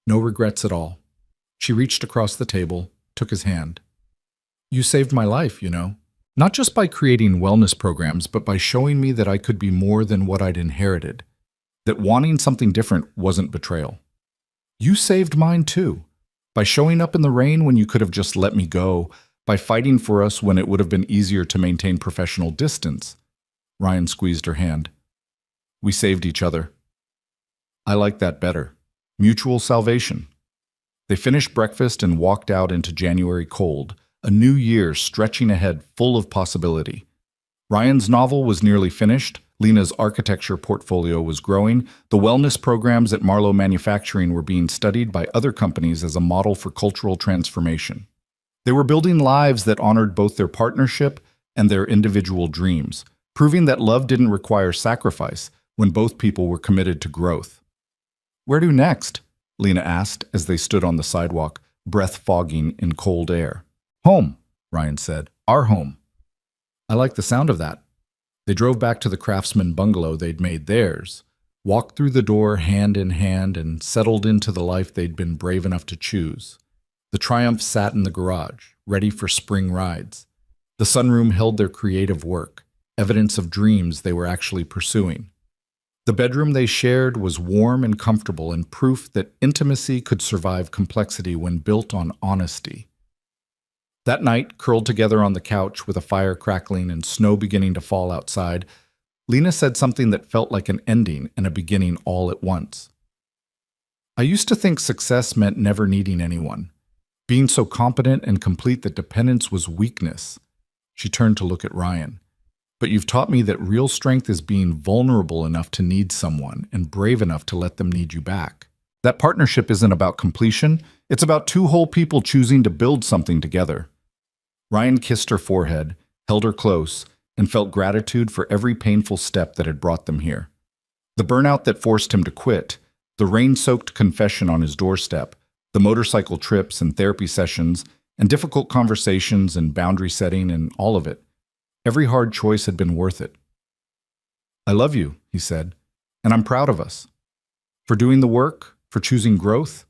No regrets at all." She reached across the table, took his hand. "You saved my life, you know. Not just by creating wellness programs, but by showing me that I could be more than what I'd inherited. That wanting something different wasn't betrayal. You saved mine too. By showing up in the rain when you could have just let me go. By fighting for us when it would have been easier to maintain professional distance." Ryan squeezed her hand. "We saved each other." "I like that better. Mutual salvation." They finished breakfast and walked out into January cold, a new year stretching ahead full of possibility. Ryan's novel was nearly finished, Lena's architecture portfolio was growing, the wellness programs at Marlowe Manufacturing were being studied by other companies as a model for cultural transformation. They were building lives that honored both their partnership and their individual dreams, proving that love didn't require sacrifice when both people were committed to growth. "Where to next?" Lena asked as they stood on the sidewalk, breath fogging in cold air. "Home," Ryan said. "Our home." "I like the sound of that." They drove back to the craftsman bungalow they'd made theirs, walked through the door hand in hand, and settled into the life they'd been brave enough to choose. The Triumph sat in the garage, ready for spring rides. The sunroom held their creative work, evidence of dreams they were actually pursuing. The bedroom they shared was warm and comfortable, and proof that intimacy could survive complexity when built on honesty. That night, curled together on the couch with a fire crackling and snow beginning to fall outside, Lena said something that felt like an ending and a beginning all at once. "I used to think success meant never needing anyone, being so competent and complete that dependence was weakness." She turned to look at Ryan. "But you've taught me that real strength is being vulnerable enough to need someone and brave enough to let them need you back. That partnership isn't about completion, it's about two whole people choosing to build something together." Ryan kissed her forehead, held her close, and felt gratitude for every painful step that had brought them here. The burnout that forced him to quit, the rain-soaked confession on his doorstep, the motorcycle trips and therapy sessions, and difficult conversations and boundary setting and all of it. Every hard choice had been worth it. "I love you," he said, "and I'm proud of us. For doing the work, for choosing growth,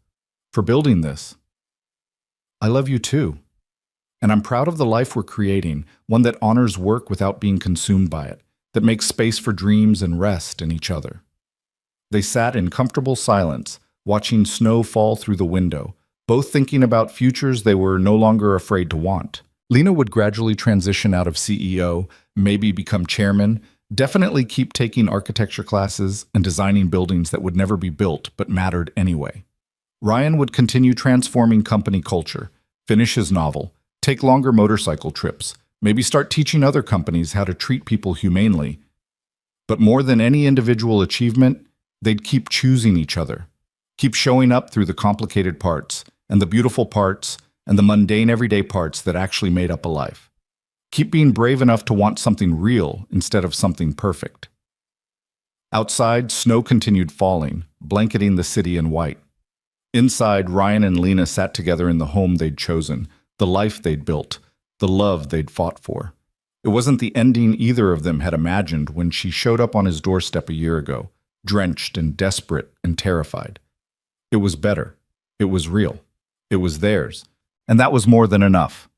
for building this. I love you too. And I'm proud of the life we're creating, one that honors work without being consumed by it, that makes space for dreams and rest in each other." They sat in comfortable silence, watching snow fall through the window, both thinking about futures they were no longer afraid to want. Lena would gradually transition out of CEO, maybe become chairman, definitely keep taking architecture classes and designing buildings that would never be built but mattered anyway. Ryan would continue transforming company culture, finish his novel, take longer motorcycle trips, maybe start teaching other companies how to treat people humanely. But more than any individual achievement, they'd keep choosing each other, keep showing up through the complicated parts, and the beautiful parts, and the mundane everyday parts that actually made up a life. Keep being brave enough to want something real instead of something perfect. Outside, snow continued falling, blanketing the city in white. Inside, Ryan and Lena sat together in the home they'd chosen, the life they'd built, the love they'd fought for. It wasn't the ending either of them had imagined when she showed up on his doorstep a year ago, drenched and desperate and terrified. It was better. It was real. It was theirs. And that was more than enough.